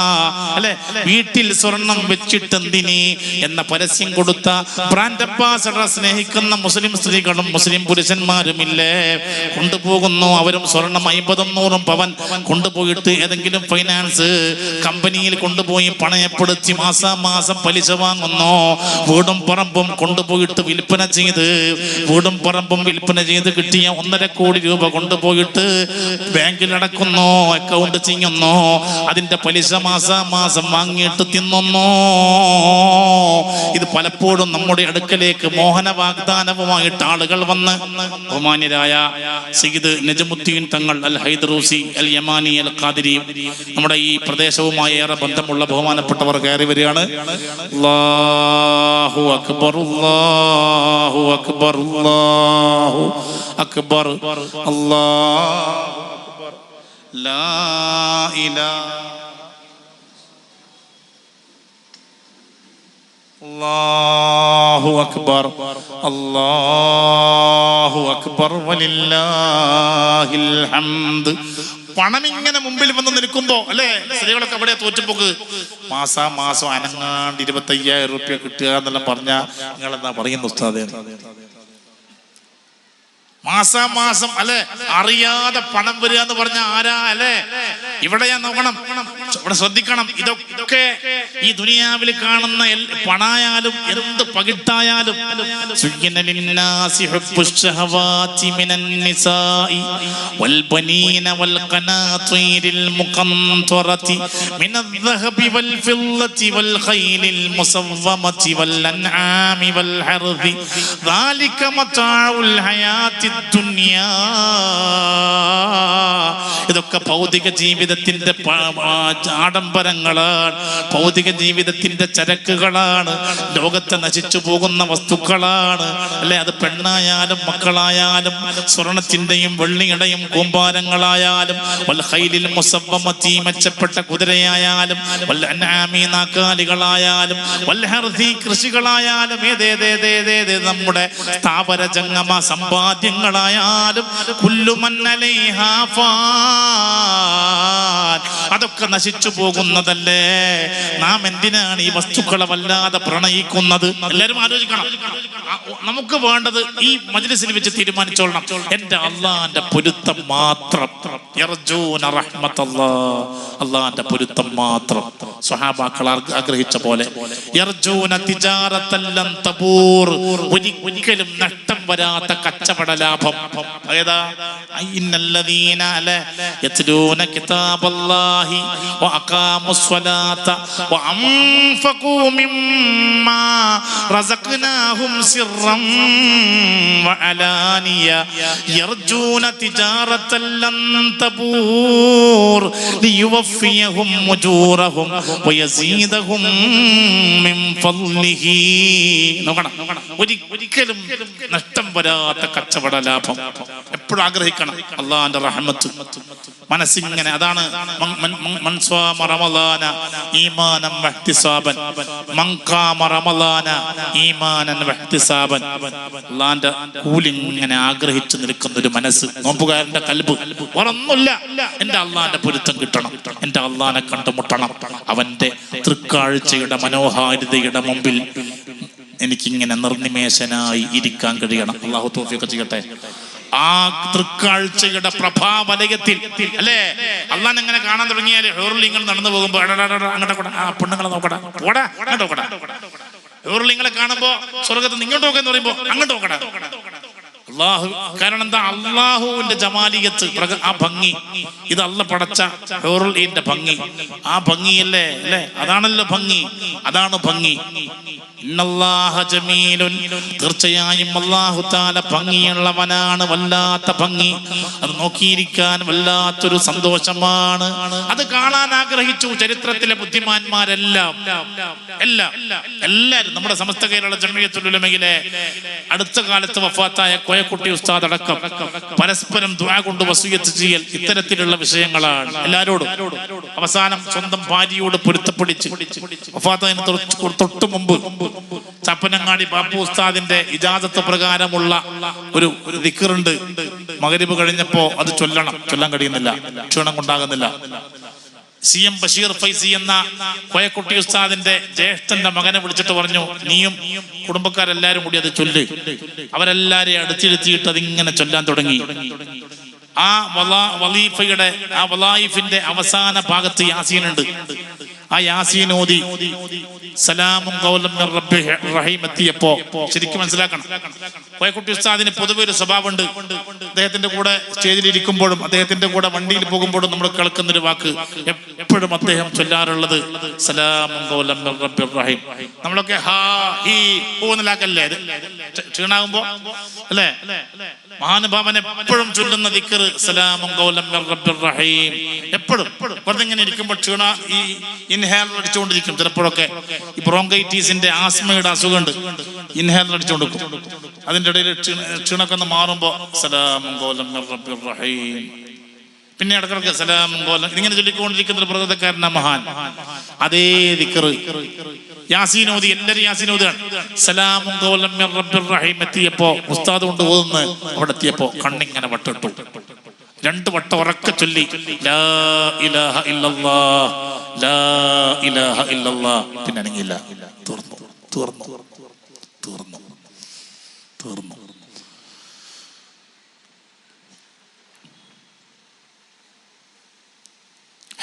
Speaker 2: അല്ലെ, വീട്ടിൽ സ്വർണം വെച്ചിട്ടെന്തിന് എന്ന പരസ്യം കൊടുത്ത ബ്രാൻഡ് അംബാസഡറെ സ്നേഹിക്കുന്ന മുസ്ലിം സ്ത്രീകളും മുസ്ലിം പുരുഷന്മാരുമില്ലേ? കൊണ്ടുപോകുന്നു അവരും സ്വർണം 50-100 പവൻ കൊണ്ടുപോയിട്ട് ഏതെങ്കിലും ഫൈനാൻസ് കമ്പനിയിൽ കൊണ്ടുപോയി പണയപ്പെടുത്തി മാസാമാസം പലിശ വാങ്ങുന്നു. വീടും പറമ്പും കൊണ്ടുപോയിട്ട് വിൽപ്പന ചെയ്ത് കിട്ടിയ 1.5 കോടി രൂപ കൊണ്ടുപോയിട്ട് ബാങ്കിൽ അടക്കുന്നു, അക്കൗണ്ട് ചെയ്യുന്നു. അതിന്റെ പലിശ മാസാമാസം വാങ്ങിയിട്ട് തിന്നുന്നു. ഇത് പല പലപ്പോഴും നമ്മുടെ അടുക്കലേക്ക് മോഹന വാഗ്ദാനവുമായിട്ട് ആളുകൾ വന്ന് ബഹുമാന്യരായ സയ്യിദ് നജമുദ്ദീൻ തങ്ങൾ അൽ ഹൈദറൂസി അൽ യമാനി അൽ ഖാദിരി നമ്മുടെ ഈ പ്രദേശവുമായി ഏറെ ബന്ധമുള്ള ബഹുമാനപ്പെട്ടവർ കയറി വരികയാണ്. അല്ലാഹു അക്ബർ അല്ലാഹു അക്ബർ അല്ലാഹു അക്ബർ അല്ലാഹു അക്ബർ ലാ ഇലാഹ അല്ലാഹു അക്ബർ അല്ലാഹു അക്ബർ വലില്ലാഹിൽ ഹംദ്. പണം ഇങ്ങനെ മുമ്പിൽ വന്ന് നിൽക്കുമ്പോ അല്ലെ, സ്ത്രീകളൊക്കെ എവിടെയാ തോറ്റുപോക്ക്? മാസം അനങ്ങാണ്ട് 25,000 രൂപ കിട്ടുക എന്നെല്ലാം പറഞ്ഞാ നിങ്ങൾ എന്താ പറയുന്ന ഉസ്താദേ? മാസം അല്ലെ അറിയാതെ പണം വരിക എന്ന് പറഞ്ഞ ആരാ അല്ലെ? ഇവിടെ ഞാൻ നോക്കണം, ഇവിടെ ശ്രദ്ധിക്കണം. ഇതൊക്കെ ഈ ദുനിയാവിൽ കാണുന്ന പണായാലും എന്ത് പകിട്ടായാലും ഇതൊക്കെ ഭൗതിക ജീവിതത്തിന്റെ ആഡംബരങ്ങളാണ്, ഭൗതിക ജീവിതത്തിന്റെ ചരക്കുകളാണ്, ലോകത്തെ നശിച്ചു പോകുന്ന വസ്തുക്കളാണ് അല്ലെ. അത് പെണ്ണായാലും മക്കളായാലും സ്വർണത്തിന്റെയും വെള്ളിയുടെയും കൂമ്പാരങ്ങളായാലും വൽഖൈലിൽ മുസവ്വമതി മെച്ചപ്പെട്ട കുതിരയായാലും വൽഅൻആമി നാക്കാലികളായാലും വൽഹർദി കൃഷികളായാലും ഏതേതേതേതേ നമ്മുടെ സ്ഥാവര ജംഗമ സമ്പാദ്യങ്ങളായാലും കുല്ലുമൻ അലൈഹാ ഫാൻ, അതൊക്കെ നശിച്ചു പോകുന്നതല്ലേ. നാം എന്തിനാണ് ഈ വസ്തുക്കളെ വല്ലാതെ പ്രണയിക്കുന്നത്? എല്ലാവരും ആലോചിക്കണം. നമുക്ക് വേണ്ടത് ഈ മജ്‌ലിസിൽ വെച്ച് തീരുമാനിച്ചോളണം, എന്റെ അള്ളാന്റെ പൊരുത്തം മാത്രം. യർജൂന റഹ്മത്തല്ലാഹ്, അള്ളാന്റെ പൊരുത്തം മാത്രം. സ്വഹാബാക്കൾ ആഗ്രഹിച്ച പോലെ യർജൂന തിജാറത്തൻ ലൻ തബൂർ, ഒരിക്കലും നഷ്ടം വരാത്ത കച്ചവട ലാഭം. ഏതാ? ഇന്നല്ലദീന യത്ലൂന കിതാബല്ലാഹി വഅഖാമുസ്സലാത്ത വഅൻഫഖൂ മിമ്മാ റസഖ്നാഹും സിർറൻ വഅലാനിയ യർജൂന തിജാറത്തൻ ലൻ തബൂർ ലിയുവഫിയഹും ഉജൂറഹും വയസീദഹും മിൻ ഫളിഹി. നോക്കണം, ഒരിക്കലും നഷ്ടം വരാത്ത കച്ചവട ലാഭം എപ്പോഴും ആഗ്രഹിക്കണം. അള്ളാന്റെ റഹ്മത്ത് മനസ്സിങ്ങനെ, അതാണ് മൻ സ്വാമ റമളാന ഈമാനൻ വഹ്തിസാബൻ മൻ ഖാമ റമളാന ഈമാനൻ വഹ്തിസാബൻ. അള്ളാന്റെ കൂലി ഇങ്ങനെ ആഗ്രഹിച്ചു നിൽക്കുന്ന ഒരു മനസ്സ്, നോമ്പുകാരന്റെ കൽബ്. ഒരൊന്നുമില്ല, എന്റെ അള്ളാന്റെ പൊരുത്തം കിട്ടണം, എന്റെ അള്ളാനെ കണ്ടുമുട്ടണം, അവന്റെ തൃക്കാഴ്ചയുടെ മനോഹാരിതയുടെ മുമ്പിൽ എനിക്കിങ്ങനെ നിർനിമേഷനായി ഇരിക്കാൻ കഴിയണം. അള്ളാഹു തൗഫീഖ് ചെയ്യട്ടെ. ആ തൃക്കാഴ്ചയുടെ പ്രഭാവലയത്തിൽ അല്ലേ അള്ളാൻ എങ്ങനെ കാണാൻ തുടങ്ങിയാൽ ഹൂർലിങ്ങൾ നടന്നു പോകുമ്പോ അങ്ങോട്ട് ആ പെണ്ണുങ്ങളെ നോക്കടാ, പോടാ അങ്ങോട്ട് നോക്കടാ. ഹൂർലിങ്ങളെ കാണുമ്പോ സ്വർഗത്ത് നിന്ന് ഇങ്ങോട്ട് നോക്കെന്ന് പറയുമ്പോ അങ്ങോട്ട് നോക്കടാ. അള്ളാഹു, കാരണം എന്താ? അള്ളാഹുവിന്റെ ജമാലിയത്ത്, ആ ഭംഗി, ഇത് അള്ള പടച്ച ഹൂറുൽ-ഈന്റെ ഭംഗി. ആ ഭംഗിയല്ലേ അല്ലേ? അതാണല്ലോ ഭംഗി, അതാണ് ഭംഗി. ഇന്നല്ലാഹ ജമീലുൻ, തീർച്ചയായും അല്ലാഹു തആല ഭംഗിയുള്ളവനാണ്, വല്ലാത്ത ഭംഗി. അത് നോക്കിയിരിക്കാൻ വല്ലാത്തൊരു സന്തോഷമാണ്. അത് കാണാൻ ആഗ്രഹിച്ചു ചരിത്രത്തിലെ ബുദ്ധിമാന്മാരെല്ലാം. എല്ലാവരും നമ്മുടെ സമസ്ത കേരള ജംഇയ്യത്തുൽ ഉലമയിലെ അടുത്ത കാലത്ത് വഫാത്തായ കോയക്കുട്ടി ഉസ്താദ് അടക്കം പരസ്പരം ദുആ കൊണ്ട് വസിയത്ത് ചെയ്യൽ ഇത്തരത്തിലുള്ള വിഷയങ്ങളാണ് എല്ലാവരോടും. അവസാനം സ്വന്തം ഭാര്യയോട് പൊരുത്തപ്പെടിച്ച് വഫാത്തതിന് തൊട്ട് മുമ്പ് ചപ്പനങ്ങാടി ബാപ്പു ഉസ്താദിന്റെ ഇജാസത്ത് പ്രകാരമുള്ള ഒരു ദിക്റുണ്ട്. മഗ്‌രിബ് കഴിഞ്ഞപ്പോ അത് ചൊല്ലാൻ കഴിയുന്നില്ല, ക്ഷീണം കൊണ്ടാകുന്നില്ല. CM ബഷീർ ഫൈസി എന്ന കോയക്കുട്ടി ഉസ്താദിന്റെ ജ്യേഷ്ഠന്റെ മകനെ വിളിച്ചിട്ട് പറഞ്ഞു, നീയും കുടുംബക്കാരെല്ലാരും കൂടി അത് ചൊല്ല്. അവരെല്ലാരെയും അടുത്തിരുത്തിയിട്ട് അതിങ്ങനെ ചൊല്ലാൻ തുടങ്ങി. ആ വലീഫയുടെ ആ വലായിഫിന്റെ അവസാന ഭാഗത്ത് യാസീനുണ്ട്. ആ യാസീൻ ഓതി സലാമുൻ ഖൗലൻ മിർ റബ്ബിർ റഹീം എത്തിയപ്പോ ശരിക്കും മനസ്സിലാക്കണം, കോയക്കുട്ടി ഉസ്താദിന് പൊതുവെ ഒരു സ്വഭാവമുണ്ട്. അദ്ദേഹത്തിന്റെ കൂടെ സ്റ്റേജിൽ ഇരിക്കുമ്പോഴും അദ്ദേഹത്തിന്റെ കൂടെ വണ്ടിയിൽ പോകുമ്പോഴും നമ്മൾ കേൾക്കുന്നൊരു വാക്ക് എപ്പോഴും അദ്ദേഹം ചൊല്ലാറുള്ളത് സലാമുൻ ഖൗലൻ മിർ റബ്ബിർ റഹീം. നമ്മളൊക്കെ ഹാ ഹീ ഹൂ എന്നല്ലാക്കല്ലേ ക്ഷീണാകുമ്പോ അല്ലേ? മഹാനുഭാവൻ എപ്പോഴും ചൊല്ലുന്ന ദിക്ർ സലാമുൻ ഖൗലൻ മിർ റബ്ബിർ റഹീം. എപ്പോഴും വെറുതെ ഇങ്ങനെ ഇരിക്കുമ്പോൾ ക്ഷീണ ഈ ഇൻഹേലർ അടിച്ചുകൊണ്ടിരിക്കും. ചിലപ്പോഴൊക്കെ ഈ ബ്രോങ്കൈറ്റീസിന്റെ ആസ്മയുടെ അസുഖമുണ്ട്, ഇൻഹേലർ അടിച്ചുകൊണ്ടിരിക്കും. അതിന്റെ ഇടയിൽ ക്ഷീണൊക്കെ ഒന്ന് മാറുമ്പോ സലാമുൻ ഖൗലൻ മിർ റബ്ബിർ റഹീം, പിന്നെ ഇടക്കിടക്ക് സലാമുൻ ഖൗലൻ, ഇതിങ്ങനെ ചൊല്ലിക്കൊണ്ടിരിക്കുന്ന ഒരു പ്രകൃതക്കാരനാ മഹാൻ. അതേ ദിക്ർ യാസീനോദി, എല്ലാവരും യാസീനോദിയാണ്. സലാമുൻ ഖൗലൻ മിർ റബ്ബിർ റഹീം എത്തിയപ്പോ ഉസ്താദ് കൊണ്ട് ഓതുന്നു. അവിടെ എത്തിയപ്പോ കണ്ണിങ്ങനെ വട്ടിട്ടു. 2 വട്ടം ഉറക്കെ ചൊല്ലി ലാ ഇലാഹ ഇല്ലല്ലാഹ് ലാ ഇലാഹ ഇല്ലല്ലാഹ്. പിന്നെ അനങ്ങില്ല. തീർന്നു തീർന്നു തീർന്നു തീർന്നു.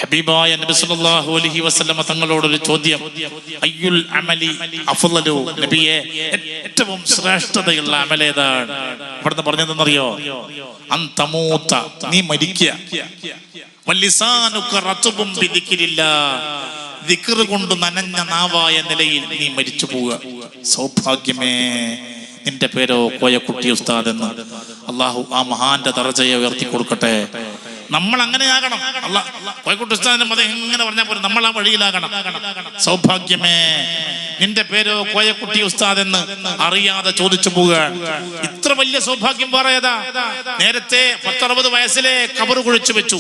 Speaker 2: ഹബീബായ നബി സല്ലല്ലാഹു അലൈഹി വസല്ലമ തങ്ങളോടൊരു ചോദ്യം, അയ്യുൽ അമലി അഫ്ളലു, നബിയെ ഏറ്റവും ശ്രേഷ്ഠതയുള്ള അമൽ ഏതാണ്? അവിടുന്ന് പറഞ്ഞതെന്നറിയോ? അന്തമൂത്ത, നീ മരിക്കുക, വല്ലിസാനുക റത്ബും ബിദിക്രില്ലാഹ്, ദിക്ർ കൊണ്ട് നനഞ്ഞ നാവായ നിലയിൽ നീ മരിച്ചു പോവുക. സൗഭാഗ്യമേ, നിന്റെ പേരോ കോയക്കുട്ടി ഉസ്താദ് എന്ന്. അള്ളാഹു ആ മഹാന്റെ ദർജയെ ഉയർത്തി കൊടുക്കട്ടെ. നമ്മൾ അങ്ങനെയാകണം. കോയക്കുട്ടി ഉസ്താദിന്റെ മതം എങ്ങനെ പറഞ്ഞാൽ പോലും നമ്മൾ ആ വഴിയിലാകണം. സൗഭാഗ്യമേ, നിന്റെ പേരോ കോയക്കുട്ടി ഉസ്താദ് എന്ന് അറിയാതെ ചോദിച്ചു പോവുക. ഇത്ര വലിയ സൗഭാഗ്യം വേറെ ഏതാ? നേരത്തെ 10-60 വയസ്സിലെ ഖബർ കുഴിച്ചു വെച്ചു.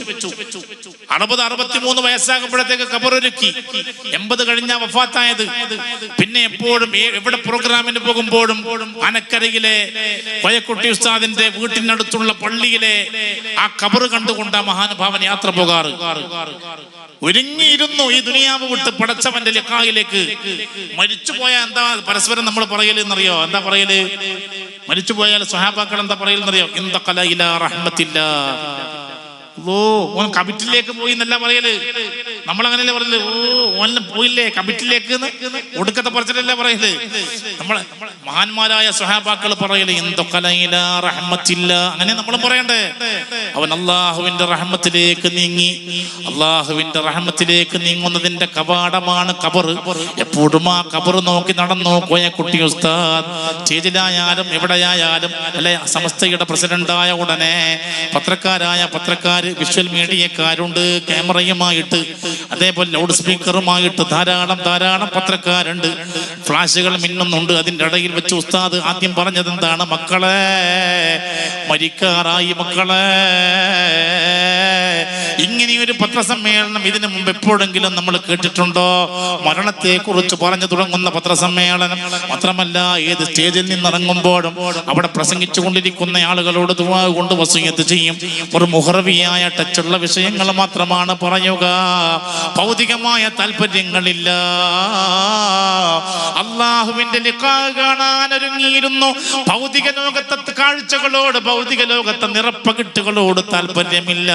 Speaker 2: 60-63 വയസ്സാകുമ്പോഴത്തേക്ക് ഖബറൊരുക്കി. 80 കഴിഞ്ഞ വഫാത്തായത്. പിന്നെ എപ്പോഴും എവിടെ പ്രോഗ്രാമിന് പോകുമ്പോഴും അനക്കരയിലെ കോയക്കുട്ടി ഉസ്താദിന്റെ വീട്ടിനടുത്തുള്ള പള്ളിയിലെ ആ ഖബർ കണ്ടുകൊണ്ട് ആ മഹാനുഭാവൻ യാത്ര പോകാറ്. ഒരുങ്ങിയിരുന്നു ഈ ദുനിയാവ് വിട്ട് പടച്ചവന്റെ ലിഖായിലേക്ക്. മരിച്ചുപോയ എന്താ പരസ്പരം നമ്മൾ പറയലെന്നറിയോ? എന്താ പറയല്? മരിച്ചുപോയാൽ സ്വഹാബാക്കൾ എന്താ പറയലെന്നറിയോ? ഇന്തഖല ഇലാ റഹ്മത്തില്ലാഹ്. ഓൻ കബിറ്റിലേക്ക് പോയി എന്നല്ല പറയല്. നമ്മളങ്ങനല്ലേ പറയല്? ഓനെ പോയില്ലേ കബിറ്റിലേക്ക്, ഒടുക്കത്തെ പറച്ചിലല്ലേ പറയല്. നമ്മളെ മഹാന്മാരായ സ്വഹാബാക്കൾ പറയല് ഇന്തഖല ഇലാ റഹ്മത്തില്ലാഹ്. അങ്ങനെ നമ്മളും പറയണ്ടേ? അവൻ അള്ളാഹുവിന്റെ റഹ്മത്തിലേക്ക് നീങ്ങി. അള്ളാഹുവിന്റെ റഹ്മത്തിലേക്ക് നീങ്ങുന്നതിന്റെ കവാടമാണ് ഖബർ. എപ്പോഴും ആ ഖബർ നോക്കി നടന്നു കോയക്കുട്ടി ഉസ്താദ്. സ്റ്റേജിലായാലും എവിടെയായാലും അല്ലെ, സമസ്തയുടെ പ്രസിഡന്റായ ഉടനെ പത്രക്കാര്, വിഷ്വൽ മീഡിയക്കാരുണ്ട്, ക്യാമറയുമായിട്ട്, അതേപോലെ ലൗഡ് സ്പീക്കറുമായിട്ട് ധാരാളം പത്രക്കാരുണ്ട്. ഫ്ലാഷുകൾ മിന്നുന്നുണ്ട്. അതിൻ്റെ ഇടയിൽ വെച്ച് ഉസ്താദ് ആദ്യം പറഞ്ഞത് എന്താണ്? മക്കളെ, മരിക്കാറായി മക്കളെ. ഇങ്ങനെയൊരു പത്രസമ്മേളനം ഇതിനു മുമ്പ് എപ്പോഴെങ്കിലും നമ്മൾ കേട്ടിട്ടുണ്ടോ? മരണത്തെ കുറിച്ച് പറഞ്ഞു തുടങ്ങുന്ന പത്രസമ്മേളനം. മാത്രമല്ല, ഏത് സ്റ്റേജിൽ നിന്നിറങ്ങുമ്പോഴും അവിടെ പ്രസംഗിച്ചു കൊണ്ടിരിക്കുന്ന ആളുകളോട് ദുആ കൊണ്ട് വസിയത്ത് ചെയ്യും. ഒരു മുഹറവിയായ ടച്ചുള്ള വിഷയങ്ങൾ മാത്രമാണ് പറയുക. ഭൗതികമായ താല്പര്യങ്ങളില്ല. അള്ളാഹുവിന്റെ ലിഖാ കാണാൻ ഒരുങ്ങിയിരുന്നു. ഭൗതിക ലോകത്തെ കാഴ്ചകളോട്, ഭൗതിക ലോകത്തെ നിറപ്പകിട്ടുകളോട് താല്പര്യമില്ല.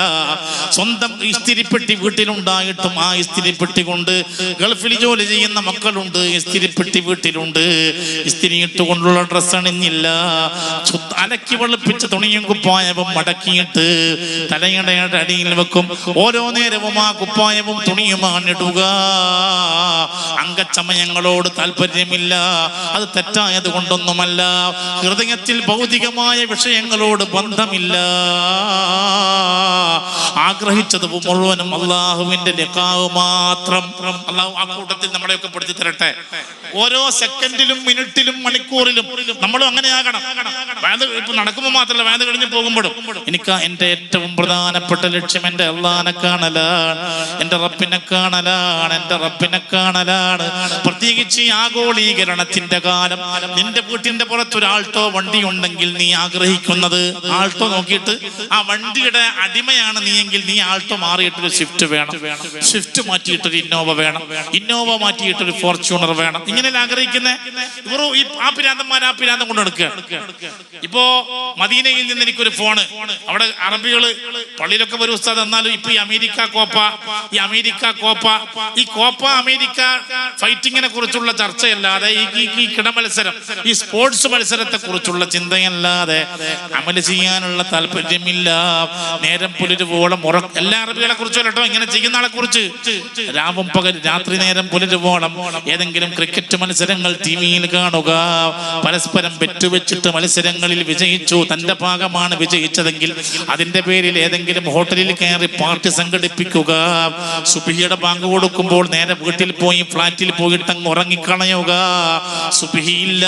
Speaker 2: സ്വന്തം ഇസ്തിരിപ്പെട്ടി വീട്ടിലുണ്ടായിട്ടും ആ ഇസ്തിരിപ്പെട്ടി കൊണ്ട് ഗൾഫിൽ ജോലി ചെയ്യുന്ന മക്കളുണ്ട്. ഇസ്തിരിപ്പെട്ടി വീട്ടിലുണ്ട്. ഇസ്തിരി ഇട്ടുകൊണ്ടുള്ള ഡ്രസ്സ് അണിഞ്ഞില്ല. അലക്കി വെളുപ്പിച്ച തുണിയും കുപ്പായവും മടക്കിയിട്ട് തലയുടെ അടിയിൽ വെക്കും. ഓരോ നേരവും ആ കുപ്പായവും തുണിയുമാണ് ഇടുക. അംഗച്ചമയങ്ങളോട് താല്പര്യമില്ല. അത് തെറ്റായത് കൊണ്ടൊന്നുമല്ല. ഹൃദയത്തിൽ ഭൗതികമായ വിഷയങ്ങളോട് ബന്ധമില്ല. ആഗ്രഹിച്ചത് മുഴുവനും അള്ളാഹുവിന്റെ ലിഖാവ് മാത്രം. അള്ളാഹു ആ കൂട്ടത്തിൽ നമ്മളെയൊക്കെ പെടുത്തി തരട്ടെ. ഓരോ സെക്കൻഡിലും മിനിറ്റിലും മണിക്കൂറിലും നമ്മളും അങ്ങനെയാകണം. ഇപ്പൊ നടക്കുമ്പോൾ മാത്രമല്ല, വേദ കഴിഞ്ഞ് പോകുമ്പോഴും എനിക്ക് എന്റെ ഏറ്റവും പ്രധാനപ്പെട്ട ലക്ഷ്യം എന്റെ അള്ളാനെ കാണലാണ്, എന്റെ റബ്ബിനെ കാണലാണ്, എന്റെ റബ്ബിനെ കാണലാണ്. പ്രത്യേകിച്ച് ഈ ആഗോളീകരണത്തിന്റെ കാലം. നിന്റെ വീട്ടിന്റെ പുറത്തൊരു ആൾട്ടോ വണ്ടി ഉണ്ടെങ്കിൽ നീ ആഗ്രഹിക്കുന്നത്, ആൾട്ടോ നോക്കിയിട്ട് ആ വണ്ടിയുടെ അടിമയാണ് നീ എങ്കിൽ നീ ആൾട്ടോ മാറിയിട്ടൊരു സ്വിഫ്റ്റ് വേണം, സ്വിഫ്റ്റ് മാറ്റിയിട്ടൊരു ഇന്നോവ വേണം, ഇന്നോവ മാറ്റിയിട്ടൊരു ഫോർച്യൂണർ വേണം. ഇങ്ങനെയല്ല ആഗ്രഹിക്കുന്നത്. ഇവർ ആ പിരാന്തം കൊണ്ട് നടക്കുക. ഇപ്പോ മദീനയിൽ നിന്ന് എനിക്കൊരു ഫോണ്, അവിടെ അറബികള് പള്ളിയിലൊക്കെ വരും ഉസ്താദ്, എന്നാലും ഇപ്പൊ ഈ അമേരിക്ക കോപ്പ അമേരിക്ക ഫൈറ്റിങ്ങിനെ കുറിച്ചുള്ള ചർച്ചയല്ലാതെ ഈ കിടമത്സരം, ഈ സ്പോർട്സ് മത്സരത്തെ കുറിച്ചുള്ള ചിന്തയല്ലാതെ അമല് ചെയ്യാനുള്ള താല്പര്യമില്ല. നേരം പുലരുവോളം എല്ലാ അറബികളെ കുറിച്ചും കേട്ടോ, ഇങ്ങനെ ചെയ്യുന്ന ആളെ കുറിച്ച് രാവും പകൽ രാത്രി നേരം പുലരുവോളം ഏതെങ്കിലും ക്രിക്കറ്റ് മത്സരങ്ങൾ ടിവിയിൽ കാണുക, പരസ്പരം പെറ്റുവെച്ചിട്ട് മത്സരങ്ങളിൽ വിജയിച്ചു, തന്റെ ഭാഗമാണ് വിജയിച്ചതെങ്കിൽ അതിന്റെ പേരിൽ ഏതെങ്കിലും ഹോട്ടലിൽ കയറി പാർട്ടി സംഘടിപ്പിക്കുക. സുബ്ഹിയുടെ ബാങ്ക് കൊടുക്കുമ്പോൾ നേരെ വീട്ടിൽ പോയി ഫ്ലാറ്റിൽ പോയിട്ട് അങ്ങ് ഉറങ്ങിക്കളയുക. സുബ്ഹിയില്ല.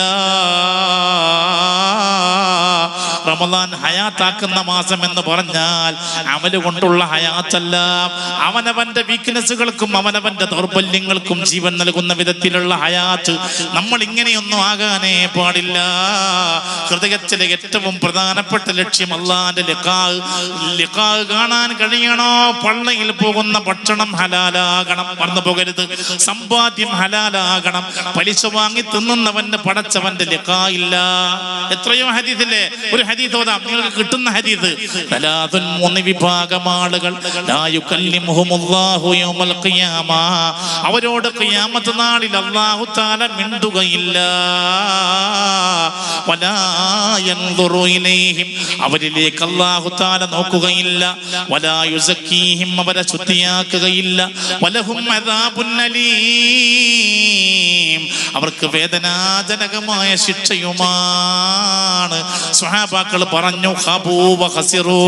Speaker 2: റമദാൻ ഹയാത്താക്കുന്ന മാസം എന്ന് പറഞ്ഞാൽ അമല് കൊണ്ടുള്ള ഹയാത്തല്ല, അവനവന്റെ വീക്ക്നെസ്സുകൾക്കും അവനവന്റെ ദൗർബല്യങ്ങൾക്കും ജീവൻ നൽകുന്ന വിധത്തിലുള്ള ഹയാത്ത്. നമ്മൾ ഇങ്ങനെയൊന്നും ആകാനേ പാടില്ല. ഹൃദയത്തിലെ ഏറ്റവും പ്രധാനപ്പെട്ട ലക്ഷ്യം അല്ലാഹുവിന്റെ ലിഖാ കാണാൻ കഴിയണോ? പള്ളിയിൽ പോകുന്ന ഭക്ഷണം ഹലാലാകണം, മറന്നു പോകരുത്. സമ്പാദ്യം ഹലാലാകണം. പലിശ വാങ്ങി തിന്നുന്നവന്റെ പടച്ചവന്റെ ലിഖാ ഇല്ല. എത്രയോ ഹദീസില്ലേ, ഒരു ഹദീസ് ഓതാം, നിങ്ങൾക്ക് കിട്ടുന്ന ഹദീസ്. 3 വിഭാഗം ആളുകൾ ലാ യുകല്ലിമുഹുമുല്ലാഹു യൗമൽ ഖിയാമ, അവരോട് ഖിയാമത്ത് നാളിൽ അല്ലാഹു തആല മിണ്ടുകയില്ല. വലാ യൻദുറു ഇലൈഹിം, അവരിലേക്ക് അല്ലാഹു തആല നോക്കുകയില്ല. വലാ യുസക്കീഹിം, അവരെ ശുദ്ധിയാക്കുകയില്ല. വലഹും അദാബുൻ അലീം, അവർക്ക് വേദനാജനകമായ ശിക്ഷയുമാണ്. സ്വഹാബാക്കൾ പറഞ്ഞു, ഖബൂ വ ഖസിറൂ,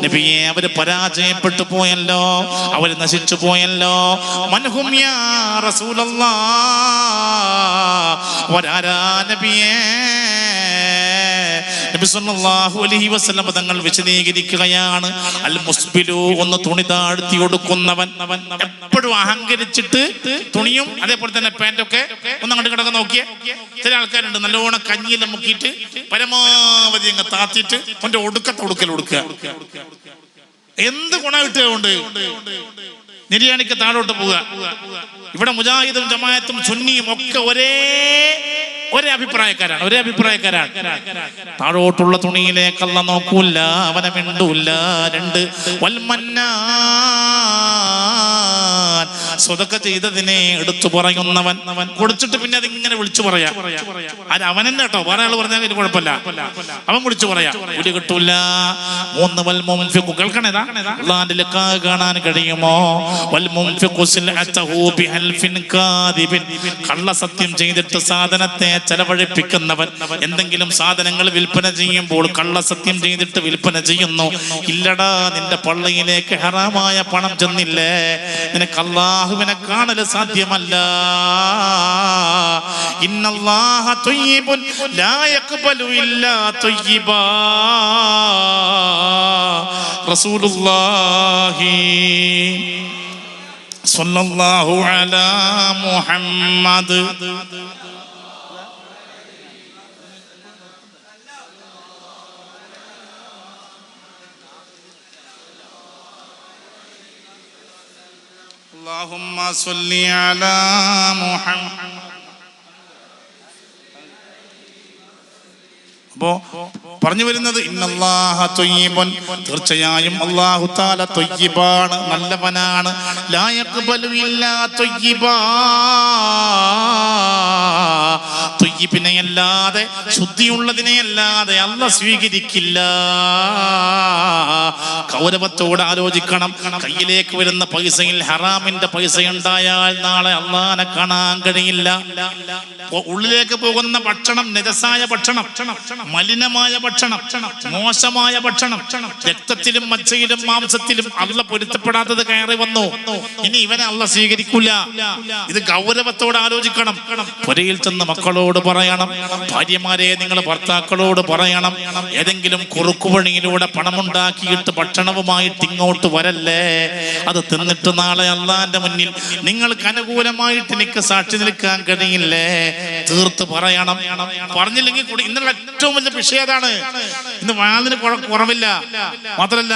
Speaker 2: നബിയേ അവര് പരാജയപ്പെട്ടു പോയല്ലോ, അവര് നശിച്ചു പോയല്ലോ. മൻഹും യാ റസൂലല്ലാഹ്, വരാരാ നബിയേ? നബി സല്ലല്ലാഹു അലൈഹി വസല്ലം തങ്ങൾ വിശദീകരിക്കുകയാണ്. അൽ മുസ്ബിലു, ഒന്ന് തുണി താഴ്ത്തി കൊടുക്കുന്നവൻ, എപ്പോഴും അഹങ്കരിച്ചിട്ട് തുണിയും അതേപോലെ തന്നെ പാൻറ്റൊക്കെ ഒന്ന് അങ്ങോട്ട് കിടക്കാൻ നോക്കിയേ. ചില ആൾക്കാരുണ്ട് നല്ലോണം കഞ്ഞിയെല്ലാം മുക്കിയിട്ട് പരമാവധി അങ്ങ് താത്തിയിട്ട് അവന്റെ ഒടുക്കത്തെ കൊടുക്കുക. എന്ത് ഗുണം കിട്ടുകൊണ്ട് നിര്യാണിക്ക് താഴോട്ട് പോവുക. ഇവിടെ മുജാഹിദും ജമാഅത്തും സുന്നിയും ഒക്കെ ഒരേ അഭിപ്രായക്കാരാണ്. താഴോട്ടുള്ള തുണിയിലേക്കല്ല നോക്കൂല, അവനെ മിണ്ടൂല്ല. 2 വൽമന്നാൻ, സ്വതക്ക ചെയ്തതിനെ എടുത്തു പറയുന്നവൻ, കൊടുത്തിട്ട് പിന്നെ അതിങ്ങനെ വിളിച്ചു പറയാ. അത് അവനെന്നെ കേട്ടോ, വേറെ ആള് പറഞ്ഞാൽ കുഴപ്പമില്ല, അവൻ വിളിച്ചു പറയാ. ഒരു കിട്ടൂല. 3 വൽമുൻഫിഖു, കേൾക്കണേതാ, അല്ലാഹുവിന്റെ ലിഖാ കാണാൻ കഴിയുമോ? വൽമുൻഫിഖു സിൽഅതഹു ബിഹൽഫിൻ കാദിബിൻ, കള്ള സത്യം ചെയ്തിട്ട് സാധനത്തെ ചെലവഴിപ്പിക്കുന്നവൻ. എന്തെങ്കിലും സാധനങ്ങൾ വിൽപ്പന ചെയ്യുമ്പോൾ കള്ളസത്യം ചെയ്തിട്ട് വിൽപ്പന ചെയ്യുന്നു. ഇല്ലടാ, നിന്റെ പള്ളിയിലേക്ക് ഹറാമായ പണം ചെന്നില്ലേ, നിനക്ക് അല്ലാഹുവിനെ കാണൽ സാധ്യമല്ല. ഇന്നല്ലാഹ ത്വയ്യിബുൻ ലാ യഖ്ബലു ഇല്ലാ ത്വയ്യിബാ. റസൂലുള്ളാഹി സ്വല്ലല്ലാഹു അലാ മുഹമ്മദ്. اللهم صل على محمد. അപ്പോ പറഞ്ഞു വരുന്നത് ഇന്നല്ലാഹ ത്വയ്യിബുൻ, തീർച്ചയായും അല്ലാഹു തആല ത്വയ്യിബാണ്, നല്ലവനാണ്. ലാ യഖ്ബലു ഇല്ലാ ത്വയ്യിബാ, ത്വയ്യിബിനെയല്ലാതെ, ശുദ്ധിയുള്ളതിനെയല്ലാതെ അല്ലാഹ് സ്വീകരിക്കില്ല. ഗൗരവത്തോടെ ആലോചിക്കണം. കയ്യിലേക്ക് വരുന്ന പൈസയിൽ ഹറാമിന്റെ പൈസ ഉണ്ടായാൽ നാളെ അല്ലാഹനെ കാണാൻ കഴിയില്ല. ഉള്ളിലേക്ക് പോകുന്ന ഭക്ഷണം നജസായ ഭക്ഷണം, മലിനമായ ഭക്ഷണം, മോശമായ ഭക്ഷണം, രക്തത്തിലും മജ്ജയിലും മാംസത്തിലും അല്ലാഹ് പൊരുത്തപ്പെടാത്തത് കയറി വന്നു. ഇനി ഇവനെ അല്ലാഹ് സ്വീകരിക്കൂല. ഇത് ഗൗരവത്തോടെ ആലോചിക്കണം. പുരയിൽ ചെന്ന് മക്കളോട് മക്കളോട് പറയണം, ഭാര്യമാരെ നിങ്ങൾ ഭർത്താക്കളോട് പറയണം, ഏതെങ്കിലും കുറുക്കുവഴിയിലൂടെ പണമുണ്ടാക്കിയിട്ട് ഭക്ഷണവുമായിട്ട് ഇങ്ങോട്ട് വരല്ലേ. അത് തിന്നിട്ട് നാളെ അള്ളാന്റെ മുന്നിൽ നിങ്ങൾക്ക് അനുകൂലമായിട്ട് എനിക്ക് സാക്ഷി നിൽക്കാൻ കഴിയില്ലേ. തീർത്ത് പറയണം. പറഞ്ഞില്ലെങ്കിൽ കൂടി ഇന്നുള്ള ഏറ്റവും വലിയ വിഷയം അതാണ്. ഇന്ന് വാതിന് കുറവില്ല. മാത്രല്ല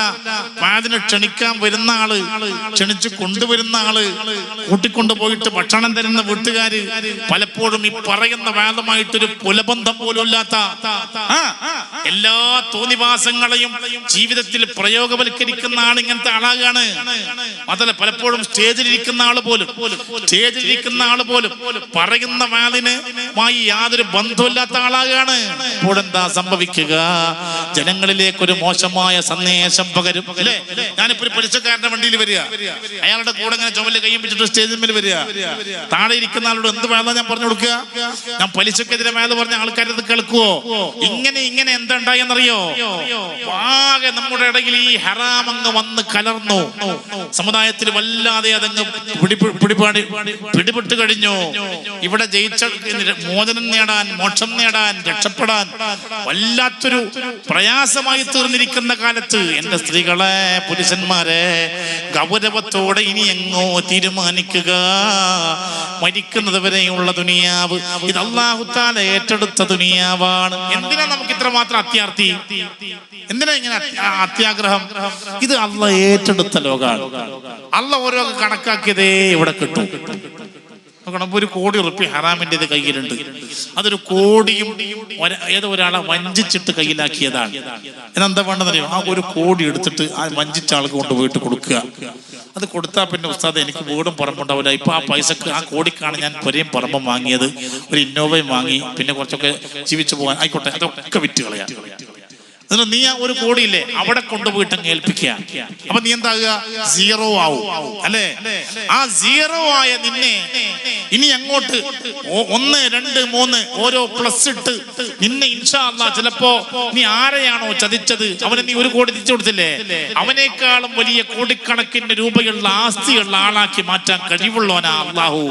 Speaker 2: വാതിന് ക്ഷണിക്കാൻ വരുന്ന ആള്, ക്ഷണിച്ച് കൊണ്ടുവരുന്ന ആള്, കൂട്ടിക്കൊണ്ടു പോയിട്ട് ഭക്ഷണം തരുന്ന വീട്ടുകാര് പലപ്പോഴും ഈ പറയുന്ന വാദമായിട്ടൊരു പുലബന്ധം പോലും ഇല്ലാത്ത എല്ലാ തോന്നിവാസങ്ങളെയും ജീവിതത്തിൽ പ്രയോഗവൽക്കരിക്കുന്ന ആൾ ഇങ്ങനത്തെ ആളാകാണ്. അതല്ല, പലപ്പോഴും സ്റ്റേജിലിരിക്കുന്ന ആള് പോലും പറയുന്ന വാദിനുമായി യാതൊരു ബന്ധമില്ലാത്ത ആളാകാണ്. ഇപ്പോഴെന്താ സംഭവിക്കുക? ജനങ്ങളിലേക്ക് ഒരു മോശമായ സന്ദേശം പകരും അല്ലേ. ഞാനിപ്പോ ഒരു പലിശക്കാരന്റെ വണ്ടിയിൽ വരിക, അയാളുടെ കൂടെ ഇങ്ങനെ ചുമല് കയ്യും വെച്ചിട്ട് സ്റ്റേജിൽ മേൽ വരിക. താഴെ ഇരിക്കുന്ന ആളോട് എന്ത് വേണം ഞാൻ പറഞ്ഞു കൊടുക്കുക? ഞാൻ പലിശക്കെതിരെ വേല പറഞ്ഞ ആൾക്കാരത് കേൾക്കുവോ? ഇങ്ങനെ എന്താ ഉണ്ടായെന്നറിയോ? ആകെ നമ്മുടെ ഇടയിൽ ഈ ഹറാമങ്ങ് വന്ന് കലർന്നു. സമുദായത്തിൽ വല്ലാതെ അതങ്ങ് പിടിപെട്ട് കഴിഞ്ഞു. ഇവിടെ ജയിച്ച മോചനം നേടാൻ, മോക്ഷം നേടാൻ, രക്ഷപ്പെടാൻ വല്ലാത്തൊരു പ്രയാസമായി തീർന്നിരിക്കുന്ന കാലത്ത് എന്റെ സ്ത്രീകളെ, പുരുഷന്മാരെ, ഗൗരവത്തോടെ ഇനി എങ്ങോ തീരുമാനിക്കുക. മരിക്കുന്നത് വരെയുള്ള ദുനിയാവ് ഇത് അല്ലാഹു തആല ഏറ്റെടുത്ത ദുനിയാവാണ്. എന്തിനാ നമുക്ക് ഇത്രമാത്രം അത്യാർത്തി? എന്തിനാ ഇങ്ങനെ അത്യാഗ്രഹം? ഇത് അള്ളാഹ് ഏറ്റെടുത്ത ലോകമാണ്. അള്ളാഹ് ഓരോ കണക്കാക്കിയതേ ഇവിടെ കിട്ടും. ഒരു ₹1,00,00,000 ഹറാമിന്റെ കയ്യിലുണ്ട്. അതൊരു കോടിയും ഏതോ ഒരാളെ വഞ്ചിച്ചിട്ട് കയ്യിലാക്കിയതാണ്. എന്നെന്താ വേണ്ടതറിയോ? ആ ₹1,00,00,000 എടുത്തിട്ട് ആ വഞ്ചിച്ച ആൾക്ക് കൊണ്ടുപോയിട്ട് കൊടുക്കുക. അത് കൊടുത്താൽ പിന്നെ ഉസ്താദ് എനിക്ക് വീടും പറമ്പുണ്ടാവില്ല. ഇപ്പൊ ആ പൈസക്ക്, ആ കോടിക്കാണ് ഞാൻ പുരയും പറമ്പും വാങ്ങിയത്, ഒരു ഇന്നോവയും വാങ്ങി, പിന്നെ കുറച്ചൊക്കെ ജീവിച്ചു പോകാൻ ആയിക്കോട്ടെ, അതൊക്കെ വിറ്റ് കളയാം. നീ ആ ₹1,00,00,000 ഇല്ലേ അവിടെ കൊണ്ടുപോയിട്ട് അങ്ങ് ഏൽപ്പിക്കുക. അപ്പൊ നീ എന്താകുക? സീറോ ആവും അല്ലേ? ആ സീറോ ആയ നിന്നെ ഇനി അങ്ങോട്ട് 1, 2, 3 ഓരോ പ്ലസ് ഇട്ട് നിന്നെ ഇൻഷാ അല്ലാഹ് ചിലപ്പോ നീ ആരെയാണോ ചതിച്ചത് അവനെ നീ ₹1,00,00,000 തിരിച്ചു കൊടുത്തില്ലേ, അവനേക്കാളും വലിയ കോടിക്കണക്കിന് രൂപയുള്ള ആസ്തിയുള്ള ആളാക്കി മാറ്റാൻ കഴിവുള്ളവനാ അല്ലാഹു.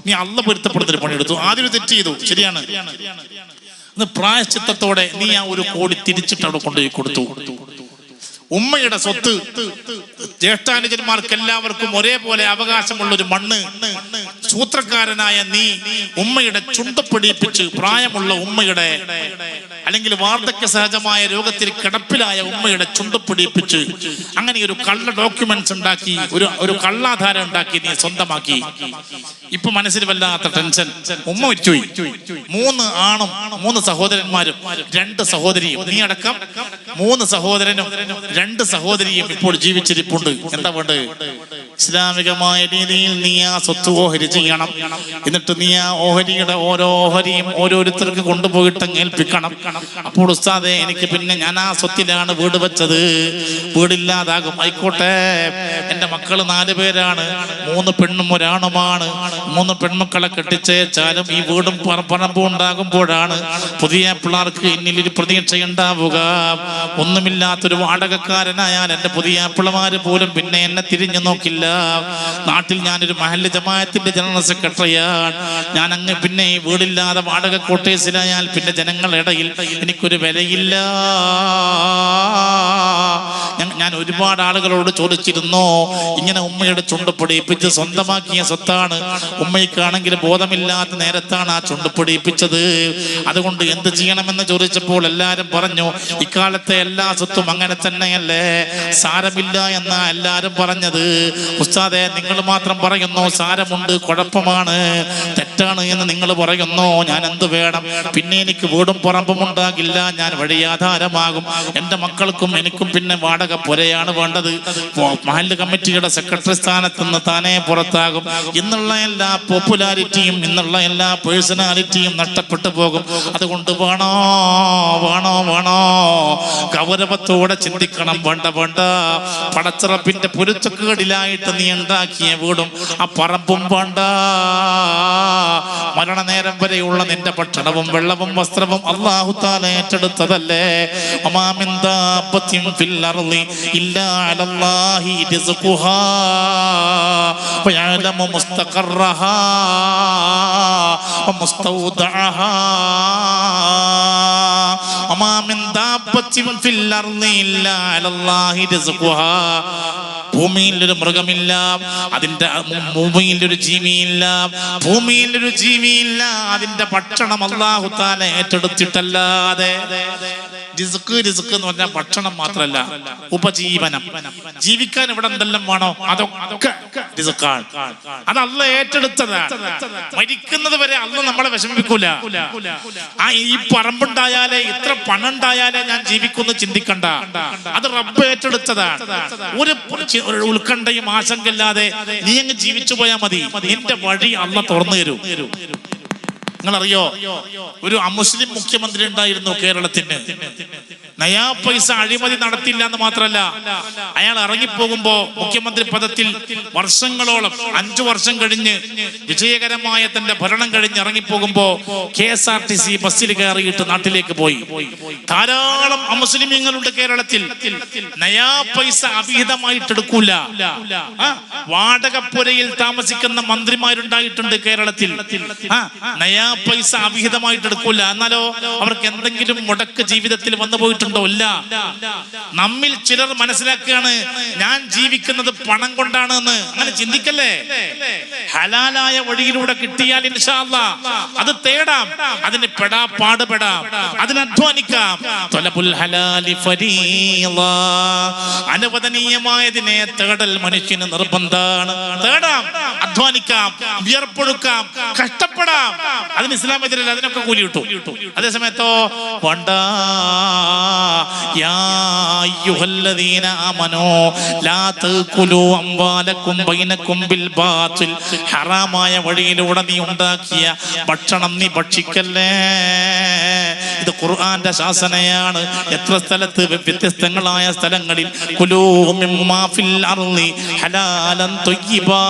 Speaker 2: നീ അള്ളാഹ് പൊരുത്തപ്പെടുന്നൊരു പണിയെടുത്തു, ആദ്യം തെറ്റ് ചെയ്തു, ശരിയാണ്. പ്രായശ്ചിത്തത്തോടെ നീ ആ ₹1,00,00,000 തിരിച്ചിട്ട് അവിടെ കൊണ്ടുപോയി കൊടുത്തു. ഉമ്മയുടെ സ്വത്ത് ജ്യേഷ്ഠാനുജന്മാർക്ക് എല്ലാവർക്കും ഒരേപോലെ അവകാശമുള്ള ഒരു മണ്ണ് സൂത്രക്കാരനായ നീ ഉമ്മയുടെ ചുണ്ടപ്പിടിപ്പിച്ച്, പ്രായമുള്ള ഉമ്മയുടെ അല്ലെങ്കിൽ വാർദ്ധക്യ സഹജമായ രോഗത്തിൽ കിടപ്പിലായ ഉമ്മയുടെ ചുണ്ടപ്പിടിപ്പിച്ച് അങ്ങനെ ഒരു കള്ള ഡോക്യുമെന്റ്സ് ഉണ്ടാക്കി, ഒരു കള്ളാധാരം ഉണ്ടാക്കി നീ സ്വന്തമാക്കി. ഇപ്പൊ മനസ്സിൽ വല്ലാത്ത ടെൻഷൻ. ഉമ്മ മരിച്ചുപോയി. 3 ആണും 3 സഹോദരന്മാരും 2 സഹോദരിയും, നീ അടക്കം 3 സഹോദരനും 2 സഹോദരിയും ഇപ്പോൾ ജീവിച്ചിരിപ്പുണ്ട്. എന്താ വേണ്ടത്? ഇസ്ലാമികമായ രീതിയിൽ നീ ആ സ്വത്ത് ഓഹരി ചെയ്യണം. എന്നിട്ട് നീ ആ ഓഹരിയുടെ ഓരോ ഓഹരിയും ഓരോരുത്തർക്ക് കൊണ്ടുപോയിട്ട് ഏൽപ്പിക്കണം. അപ്പോൾ ഉസ്താദേ എനിക്ക് പിന്നെ ഞാൻ ആ സ്വത്തിലാണ് വീട് വെച്ചത്, വീടില്ലാതാകും. ആയിക്കോട്ടെ, എന്റെ മക്കള് 4 പേരാണ്, 3 പെണ്ണും 1 ആണുമാണ്. 3 പെൺമക്കളെ കെട്ടിച്ചേച്ചാലും ഈ വീടും പറമ്പും ഉണ്ടാകുമ്പോഴാണ് പുതിയ പിള്ളേർക്ക് എന്നിലൊരു പ്രതീക്ഷയുണ്ടാവുക. ഒന്നുമില്ലാത്തൊരു വാടകക്കാരനായാൽ എന്റെ പുതിയ പിള്ളമാര് പോലും പിന്നെ എന്നെ തിരിഞ്ഞു നോക്കില്ല. നാട്ടിൽ ഞാനൊരു മഹല്ല് ജമാഅത്തിന്റെ ജനറൽ സെക്രട്ടറിയാണ്. ഞാൻ അങ്ങ് പിന്നെ ഈ വീടില്ലാതെ വാടക കോട്ടേഴ്സിലായാൽ പിന്നെ ജനങ്ങളുടെ ഇടയിൽ എനിക്കൊരു വിലയില്ല. ഞാൻ ഒരുപാട് ആളുകളോട് ചോദിച്ചിരുന്നു, ഇങ്ങനെ ഉമ്മയുടെ ചുണ്ടപ്പിടിപ്പിച്ച് സ്വന്തമാക്കിയ സ്വത്താണ്, ഉമ്മയ്ക്കാണെങ്കിൽ ബോധമില്ലാത്ത നേരത്താണ് ആ ചുണ്ടപ്പിടിപ്പിച്ചത്, അതുകൊണ്ട് എന്ത് ചെയ്യണമെന്ന് ചോദിച്ചപ്പോൾ എല്ലാരും പറഞ്ഞു, ഇക്കാലത്തെ എല്ലാ സ്വത്തും അങ്ങനെ തന്നെയല്ലേ, സാരമില്ല എന്നാ എല്ലാരും പറഞ്ഞത്. ഉസ്താദേ, നിങ്ങൾ മാത്രം പറയുന്നു സാരമുണ്ട്, കുഴപ്പമാണ്, തെറ്റാണ് എന്ന് നിങ്ങൾ പറയുന്നു. ഞാൻ എന്ത് വേണം? പിന്നെ എനിക്ക് വീടും പറമ്പും ഉണ്ടാകില്ല, ഞാൻ വഴിയാധാരമാകും. എൻ്റെ മക്കൾക്കും എനിക്കും പിന്നെ വാടക പുരയാണ് വേണ്ടത്. മഹല്ല് കമ്മിറ്റിയുടെ സെക്രട്ടറി സ്ഥാനത്ത് നിന്ന് താനേ പുറത്താകും. ഇന്നുള്ള എല്ലാ പോപ്പുലാരിറ്റിയും ഇന്നുള്ള എല്ലാ പേഴ്സണാലിറ്റിയും നഷ്ടപ്പെട്ടു പോകും. അതുകൊണ്ട് വേണോ ഗൗരവത്തോടെ ചിന്തിക്കണം. വേണ്ട, പടച്ചിറപ്പിന്റെ പൊരുത്തക്കേടിലായിട്ട് കാലത്തായിട്ട് നീ ഉണ്ടാക്കിയ വീടും ആ പറമ്പും വേണ്ട. മരണനേരം വരെയുള്ള നിന്റെ ഭക്ഷണവും വെള്ളവും വസ്ത്രവും അല്ലാഹു തആല ഏറ്റെടുത്തതല്ലേ. വമാ മിൻ ദാബത്തിൻ ഫിൽ അർളി ഇല്ലാ അലല്ലാഹി റിസ്ഖുഹാ വയഅലമു മുസ്തഖറഹാ വമുസ്തൗദഅഹാ. വമാ മിൻ ദാബത്തിൻ ഫിൽ അർളി ഇല്ലാ അലല്ലാഹി റിസ്ഖുഹാ. ഭൂമിയിൽ ഒരു മൃഗമില്ല, അതിന്റെ ഭൂമിയിൽ ഒരു ജീവിയില്ല, ഭൂമിയിൽ ഒരു ജീവിയില്ല അതിന്റെ ഭക്ഷണം അല്ലാഹു തആല ഏറ്റെടുത്തിട്ടല്ലാതെ. റിസ്ക് എന്ന് പറഞ്ഞാൽ ഭക്ഷണം മാത്രമല്ല, ഉപജീവനം. ജീവിക്കാൻ ഇവിടെ എന്തെല്ലാം വേണോ അതൊക്കെ റിസ്ക്കാണ്. അത് അല്ലാഹ് ഏറ്റെടുത്തതാണ്. മരിക്കുന്നത് വരെ അല്ലാഹ് നമ്മളെ വിഷമിപ്പിക്കൂല. ഈ പറമ്പുണ്ടായാലേ ഇത്ര പണം ഉണ്ടായാലേ ഞാൻ ജീവിക്കുന്നു ചിന്തിക്കണ്ട. അത് റബ്ബ് ഏറ്റെടുത്തതാണ്. ഒരു ഉത്കണ്ഠയും ആശങ്കയില്ലാതെ നീ അങ്ങ് ജീവിച്ചു പോയാൽ മതി. നിന്റെ വഴി അല്ലാഹ് തുറന്നു തരും. നിങ്ങളറിയോ, ഒരു അമുസ്ലിം മുഖ്യമന്ത്രി ഉണ്ടായിരുന്നു കേരളത്തിന്. നയാ പൈസ അഴിമതി നടത്തില്ല എന്ന് മാത്രമല്ല, അയാൾ ഇറങ്ങിപ്പോകുമ്പോ മുഖ്യമന്ത്രി പദത്തിൽ വർഷങ്ങളോളം 5 വർഷം കഴിഞ്ഞ് വിജയകരമായ തന്റെ ഭരണം കഴിഞ്ഞ് ഇറങ്ങിപ്പോകുമ്പോ KSRTC ബസ്സിൽ കയറിയിട്ട് നാട്ടിലേക്ക് പോയി. ധാരാളം അമുസ്ലിമീങ്ങളുണ്ട് കേരളത്തിൽ. നയാ പൈസ അവിഹിതമായിട്ട് എടുക്കൂല. വാടകപ്പുരയിൽ താമസിക്കുന്ന മന്ത്രിമാരുണ്ടായിട്ടുണ്ട് കേരളത്തിൽ. നയാ പൈസ അവിഹിതമായിട്ട് എടുക്കൂല. എന്നാലോ അവർക്ക് എന്തെങ്കിലും മുടക്ക് ജീവിതത്തിൽ വന്നു പോയിട്ടുണ്ടോ? ഇല്ല. നമ്മിൽ ചിലർ മനസ്സിലാക്കുകയാണ് ഞാൻ ജീവിക്കുന്നത് പണം കൊണ്ടാണ് എന്ന്. അങ്ങനെ ചിന്തിക്കല്ലേ. ഹലാലായ വഴിയിലൂടെ കിട്ടിയാൽ ഇൻഷാ അല്ലാഹ് അത് തേടാം, അതിന് പാടുപെടാം, അതിന് അധ്വാനിക്കാം. ത്വലബുൽ ഹലാലി ഫരീള. അനുവദനീയമായതിനെ തേടൽ മനുഷ്യന് നിർബന്ധമാണ്. തേടാം, അധ്വാനിക്കാം, വിയർപ്പൊഴുക്കാം, കഷ്ടപ്പെടാം. അതിന് ഇസ്ലാം എതിരല്ല, അതിനൊക്കെ കൂലി കിട്ടും. അതേസമയത്തോ വേണ്ട. യാ അയ്യുഹല്ലദീന ആമനൂ ലാ തഅകുലൂ അംവാലകും ബൈനകും ബിൽ ബാത്തിൽ. ഹറാമായ വഴിയിലൂടെ നീ ഉണ്ടാക്കിയ ഭക്ഷണം നീ ഭക്ഷിക്കല്ലേ. ഇത് ഖുർആന്റെ ശാസനയാണ്. എത്ര സ്ഥലത്ത് വ്യത്യസ്തങ്ങളായ സ്ഥലങ്ങളിൽ കുലൂ മിമ്മാ ഫിൽ അർളി ഹലാലൻ ത്വയ്യിബാ.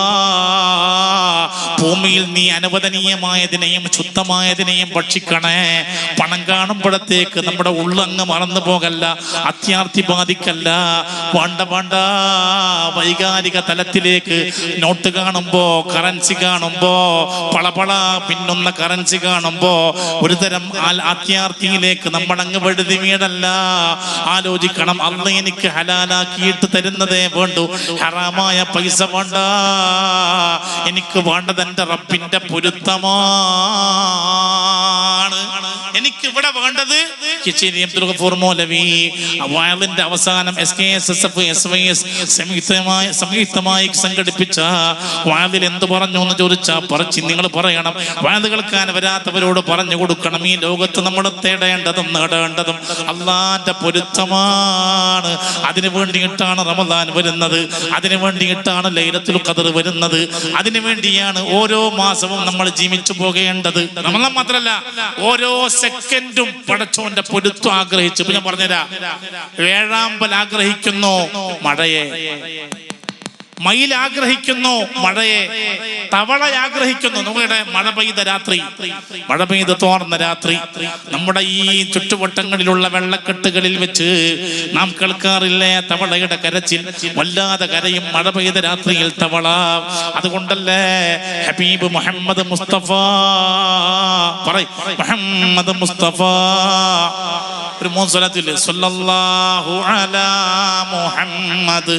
Speaker 2: ഭൂമിയിൽ നീ അനുവദനീയമായതിനെയും ശുദ്ധമായതിനെയും ഭക്ഷിക്കണേ. പണം കാണുമ്പോഴത്തേക്ക് നമ്മുടെ ഉള്ളങ്ങ് മറന്നു പോകല്ല, അത്യാർത്ഥി ബാധിക്കല്ല. വേണ്ട. വൈകാരിക തലത്തിലേക്ക് നോട്ട് കാണുമ്പോ, കറൻസി കാണുമ്പോ, പളപള പിന്നുന്ന കറൻസി കാണുമ്പോ ഒരുതരം അത്യാർത്ഥിയിലേക്ക് നമ്മളങ്ങ് വെടുതി വീടല്ല. ആലോചിക്കണം, അള്ളാഹ് എനിക്ക് ഹലാലാക്കിയിട്ട് തരുന്നതേ വേണ്ടു. ഹറാമായ പൈസ വേണ്ട. എനിക്ക് വേണ്ടത് എന്റെ റബ്ബിന്റെ പൊരുത്തമാണ്. എനിക്ക് ഇവിടെ വേണ്ടത് കിച്ചേരി അബ്ദുൽ ഗഫൂർ മൗലവി വയലിന്റെ അവസാനം SKSSF SYS സംയുക്തമായി സംഘടിപ്പിച്ച വയലിൽ എന്ത് പറഞ്ഞു എന്ന് ചോദിച്ചാൽ നിങ്ങൾ പറയണം. വയല് കേൾക്കാൻ വരാത്തവരോട് പറഞ്ഞു കൊടുക്കണം. ഈ ലോകത്ത് നമ്മൾ തേടേണ്ടതും നേടേണ്ടതും അള്ളാന്റെ പൊരുത്തമാണ്. അതിനു വേണ്ടിയിട്ടാണ് റമദാൻ വരുന്നത്, അതിനു വേണ്ടിയിട്ടാണ് ലൈലത്തുൽ ഖദർ വരുന്നത്, അതിനു വേണ്ടിയാണ് ഓരോ മാസവും നമ്മൾ ജീവിച്ചു പോകേണ്ടത്. റമദാൻ മാത്രമല്ല, ഓരോ സെക്കൻഡും പടച്ചോന്റെ പൊരുത്തം ആഗ്രഹിച്ചു. ഞാൻ പറഞ്ഞുതരാം. വേഴാമ്പൽ ആഗ്രഹിക്കുന്നു മഴയെ, മയിൽ ആഗ്രഹിക്കുന്നു മഴയെ, തവള ആഗ്രഹിക്കുന്നു. നമ്മുടെ മഴ പെയ്ത രാത്രി, മഴ പെയ്ത് തോർന്ന രാത്രി, നമ്മുടെ ഈ ചുറ്റുവട്ടങ്ങളിലുള്ള വെള്ളക്കെട്ടുകളിൽ വെച്ച് നാം കേൾക്കാറില്ലേ തവളയുടെ കരച്ചിൽ? വല്ലാതെ കരയും മഴ പെയ്ത രാത്രിയിൽ തവള. അതുകൊണ്ടല്ലേ ഹബീബ് മുഹമ്മദ് മുസ്തഫ മുഹമ്മദ് മുസ്തഫ ഒരു മൂന്ന് സ്വല്ലല്ലാഹു അലാ മുഹമ്മദ്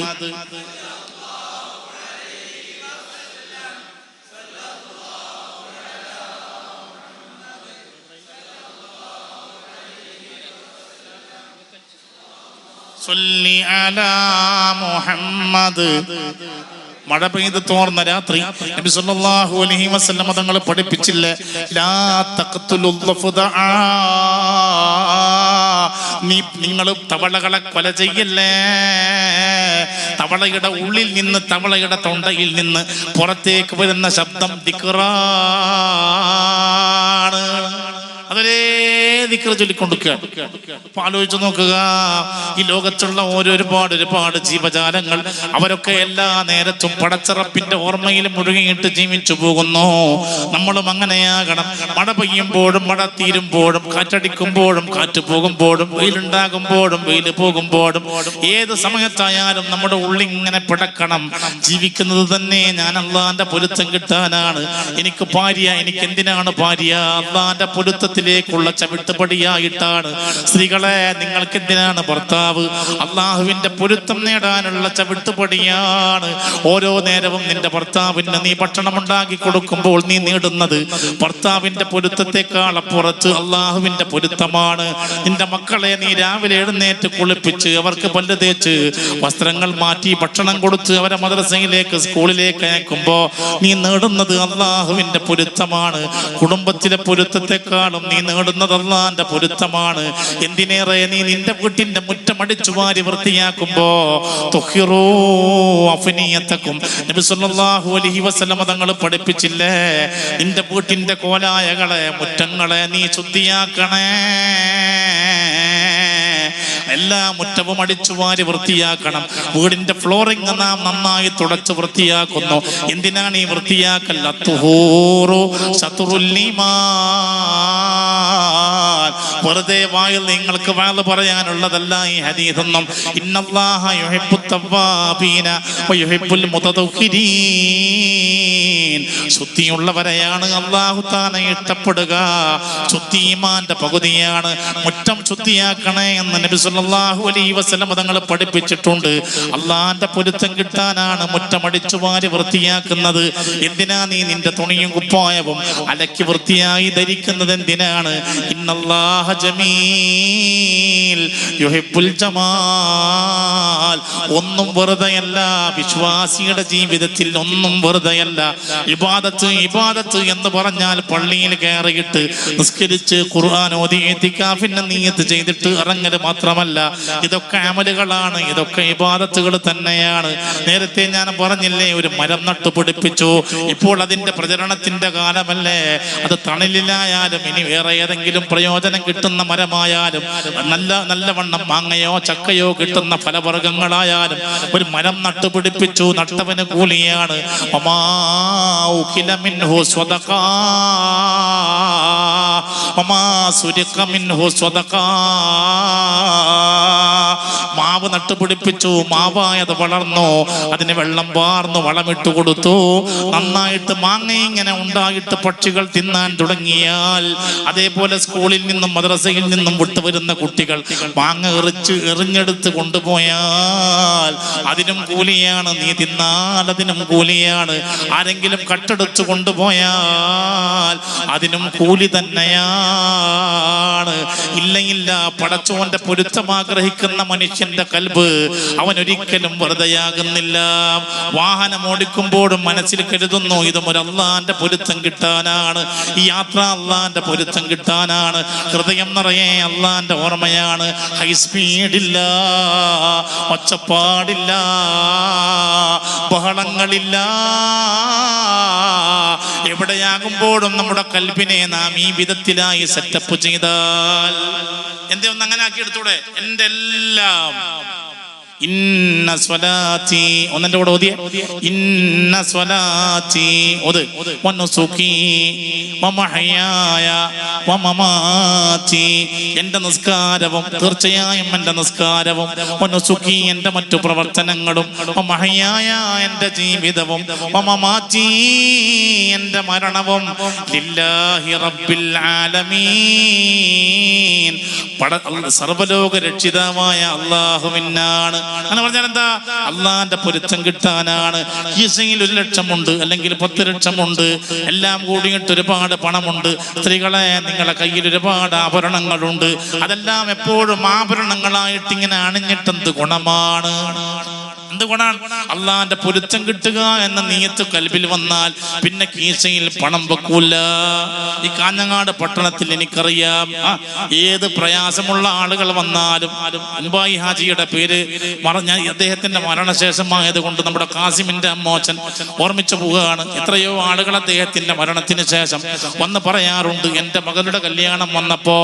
Speaker 2: സല്ലി അലാ മുഹമ്മദ്. മഴ പെയ്ത് തോർന്ന രാത്രി നബി സല്ലല്ലാഹു അലൈഹി വസല്ലം തങ്ങൾ പഠിപ്പിച്ചില്ലേ, ലാ തഖ്തുലു ളഫദഅ. നിങ്ങൾ തവളകളെ കൊല ചെയ്യല്ലേ. തവളയുടെ ഉള്ളിൽ നിന്ന്, തവളയുടെ തൊണ്ടയിൽ നിന്ന് പുറത്തേക്ക് വരുന്ന ശബ്ദം ദിക്റാണ്. അതൊരേ ദിക്ർ ചൊല്ലിക്കൊടുക്കുക. അപ്പൊ ആലോചിച്ച് നോക്കുക, ഈ ലോകത്തുള്ള ഒരുപാട് ജീവജാലങ്ങൾ അവരൊക്കെ എല്ലാ നേരത്തും പടച്ചറപ്പിന്റെ ഓർമ്മയിൽ മുഴുകിയിട്ട് ജീവിച്ചു പോകുന്നു. നമ്മളും അങ്ങനെയാകണം. മഴ പെയ്യുമ്പോഴും മഴ തീരുമ്പോഴും കാറ്റടിക്കുമ്പോഴും കാറ്റ് പോകുമ്പോഴും വെയിലുണ്ടാകുമ്പോഴും വെയിൽ പോകുമ്പോഴും ഏത് സമയത്തായാലും നമ്മുടെ ഉള്ളിൽ ഇങ്ങനെ പിടക്കണം. ജീവിക്കുന്നത് തന്നെ ഞാൻ അള്ളാന്റെ പൊരുത്തം കിട്ടാനാണ്. എനിക്ക് ഭാര്യ, എനിക്ക് എന്തിനാണ് ഭാര്യ? അള്ളാന്റെ പൊരുത്തത്തിലേക്കുള്ള ചവിട്ടുപടിയായിട്ടാണ്. സ്ത്രീകളെ, നിങ്ങൾക്ക് എന്തിനാണ് ഭർത്താവ്? അള്ളാഹുവിന്റെ പൊരുത്തം നേടാനുള്ള ചവിട്ടുപടിയാണ്. ഓരോ നേരവും നിന്റെ ഭർത്താവിന് നീ ഭക്ഷണം ഉണ്ടാക്കി കൊടുക്കുമ്പോൾ നീ നേടുന്നത് ഭർത്താവിന്റെ പൊരുത്തത്തെക്കാൾ അപ്പുറത്ത് അള്ളാഹുവിന്റെ പൊരുത്തമാണ്. നിന്റെ മക്കളെ നീ രാവിലെ എഴുന്നേറ്റ് കുളിപ്പിച്ച് അവർക്ക് പല്ല് തേച്ച് വസ്ത്രങ്ങൾ മാറ്റി ഭക്ഷണം കൊടുത്ത് അവരെ മദ്രസയിലേക്ക് സ്കൂളിലേക്ക് അയക്കുമ്പോ നീ നേടുന്നത് അള്ളാഹുവിന്റെ പൊരുത്തമാണ്. കുടുംബത്തിലെ പൊരുത്തത്തെക്കാളും നീ നേടുന്നത് അള്ളാന്റെ പൊരുത്തമാണ്. എന്തിനേറെ നീ നിന്റെ വീട്ടിന്റെ മുറ്റമടിച്ചു വാരി വൃത്തിയാക്കുമ്പോ തുഹിറൂ അഫ്നിയതകും നബി സല്ലല്ലാഹു അലൈഹി വസല്ലം തങ്ങൾ പഠിപ്പിച്ചില്ലേ, നിന്റെ വീട്ടിന്റെ കോലായകളെ, മുറ്റങ്ങളെ നീ ശുദ്ധിയാക്കണേ. എല്ലാ മുറ്റവും അടിച്ചു വാരി വൃത്തിയാക്കണം. വീടിന്റെ ഫ്ലോറിംഗ് നാം നന്നായി തുടച്ച് വൃത്തിയാക്കുന്നു. എന്തിനാണ് ഈ വൃത്തിയാക്കൽ? അത്തുഹൂറു ശത്റുൽ ഈമാൻ. വെറുതെ വായിൽ നിങ്ങൾക്ക് വാള് പറയാനുള്ളതല്ല ഈ ഹദീസൊന്നും. ഇന്നല്ലാഹ യുഹിബ്ബുത് തവ്വാബീന വയുഹിബ്ബുൽ മുതതവ്വിരീൻ. ശുദ്ധിയുള്ളവരെയാണ് അല്ലാഹു തആല ഇഷ്ടപ്പെടുക. ശുദ്ധി ഈമാന്റെ പകുതിയാണ്. മുറ്റം ശുദ്ധിയാക്കണേ എന്ന് നബി സല്ലല്ലാഹു അലൈഹി വസല്ലം തങ്ങൾ പഠിപ്പിച്ചിട്ടുണ്ട്. അള്ളാന്റെ പൊരുത്തം കിട്ടാനാണ് മുറ്റമടിച്ചു വാരി വൃത്തിയാക്കുന്നത്. എന്തിനാ നീ നിന്റെ തുണിയും കുപ്പായവും അലക്കി വൃത്തിയായി ധരിക്കുന്നത്? എന്തിനാണ്? ഇന്നല്ലാഹ ജമീൽ യുഹിബ്ബുൽ ജമാൽ. ഒന്നും വെറുതെയല്ല. വിശ്വാസിയുടെ ജീവിതത്തിൽ ഒന്നും വെറുതെയല്ല. ഇബാദത്ത് എന്ന് പറഞ്ഞാൽ പള്ളിയിൽ കയറിയിട്ട് നിസ്കരിച്ച് ഖുർആൻ ഓതി ഇത്തികാഫിന്റെ നിയ്യത്ത് ചെയ്തിട്ട് ഇറങ്ങൽ മാത്രമല്ല. ഇതൊക്കെ അമലുകളാണ്, ഇതൊക്കെ ഇബാദത്തുകൾ തന്നെയാണ്. നേരത്തെ ഞാൻ പറഞ്ഞില്ലേ, ഒരു മരം നട്ടു പിടിപ്പിച്ചു. ഇപ്പോൾ അതിന്റെ പ്രചരണത്തിന്റെ കാലമല്ലേ. അത് തണലിലായാലും ഇനി വേറെ ഏതെങ്കിലും പ്രയോജനം കിട്ടുന്ന മരമായാലും നല്ലവണ്ണം മാങ്ങയോ ചക്കയോ കിട്ടുന്ന ഫലവർഗങ്ങളായാലും ഒരു മരം നട്ടുപിടിപ്പിച്ചു. നട്ടവന് കൂലിയാണ്. മാവ് നട്ടുപിടിപ്പിച്ചു, മാവായത് വളർന്നു, അതിന് വെള്ളം വാർന്നു വളമിട്ട് കൊടുത്തു. നന്നായിട്ട് മാങ്ങ ഇങ്ങനെ ഉണ്ടായിട്ട് പക്ഷികൾ തിന്നാൻ തുടങ്ങിയാൽ, അതേപോലെ സ്കൂളിൽ നിന്നും മദ്രസയിൽ നിന്നും വിട്ടുവരുന്ന കുട്ടികൾ മാങ്ങ എറിഞ്ഞെടുത്ത് കൊണ്ടുപോയാൽ അതിനും കൂലിയാണ്. നീ തിന്നാൽ അതിനും കൂലിയാണ്. ആരെങ്കിലും കട്ടെടുത്ത് കൊണ്ടുപോയാൽ അതിനും കൂലി തന്നെയാണ്. ഇല്ല, പടച്ചോന്റെ പൊരുത്തം ആഗ്രഹിക്കുന്ന മനുഷ്യന്റെ കൽബ് അവൻ ഒരിക്കലും വെറുതെയാകുന്നില്ല. വാഹനം ഓടിക്കുമ്പോഴും മനസ്സിൽ കരുതുന്നു, ഇതും ഒരു അള്ളാന്റെ പൊരുത്തം കിട്ടാനാണ്. ഈ യാത്ര അള്ളാന്റെ പൊരുത്തം കിട്ടാനാണ്. ഹൃദയം നിറയെ അള്ളാന്റെ ഓർമ്മയാണ്. ഹൈ സ്പീഡില്ല, ഒച്ചപ്പാടില്ല, ബഹളങ്ങളില്ല. എവിടെയാകുമ്പോഴും നമ്മുടെ കൽബിനെ നാം ഈ വിധത്തിലായി സെറ്റപ്പ് ചെയ്താൽ, എന്തേ ഒന്ന് അങ്ങനെ ആക്കി എടുത്തൂടെ? എന്റെ എല്ലാം ഇന്ന സ്വലാത്തി, ഒന്നെന്റെ കൂടെ ഓതിയേ, ഇന്ന സ്വലാത്തി ഓത്, വനുസുകി വമഹയായ വമമാതി, എന്റെ നിസ്കാരവും തീർച്ചയായും എന്റെ നിസ്കാരവും, വനുസുകി എന്റെ മറ്റു പ്രവർത്തനങ്ങളും, വമഹയായ എന്റെ ജീവിതവും, വമമാതി എന്റെ മരണവും, ലില്ലാഹി റബ്ബിൽ ആലമീൻ, സർവലോക രക്ഷിതാവായ അല്ലാഹുവിനാണ്. അങ്ങനെ പറഞ്ഞാൽ എന്താ? അള്ളാന്റെ പൊരുത്തം കിട്ടാനാണ്. കീസയിൽ 1 ലക്ഷമുണ്ട്, അല്ലെങ്കിൽ 10 ലക്ഷമുണ്ട്, എല്ലാം കൂടിയിട്ട് ഒരുപാട് പണമുണ്ട്. സ്ത്രീകളെ, നിങ്ങളുടെ കയ്യിൽ ഒരുപാട് ആഭരണങ്ങളുണ്ട്. അതെല്ലാം എപ്പോഴും ആഭരണങ്ങളായിട്ട് ഇങ്ങനെ അണിഞ്ഞിട്ടെന്ത് ഗുണമാണ്? എന്തുകൊണ്ടാണ്? അള്ളാന്റെ പൊരുത്തം കിട്ടുക എന്ന നീയത്ത് കൽബിൽ വന്നാൽ പിന്നെ കീശയിൽ പണം വെക്കൂല. ഈ കാഞ്ഞങ്ങാട് പട്ടണത്തിൽ എനിക്കറിയാം, ഏത് പ്രയാസമുള്ള ആളുകൾ വന്നാലും മുംബൈ ഹാജിയുടെ പേര് പറഞ്ഞ അദ്ദേഹത്തിന്റെ മരണശേഷമായത് കൊണ്ട് നമ്മുടെ കാസിമിന്റെ അമ്മോച്ചൻ ഓർമ്മിച്ചു പോവുകയാണ്. എത്രയോ ആളുകൾ അദ്ദേഹത്തിന്റെ മരണത്തിന് ശേഷം വന്ന് പറയാറുണ്ട്, എന്റെ മകളുടെ കല്യാണം വന്നപ്പോ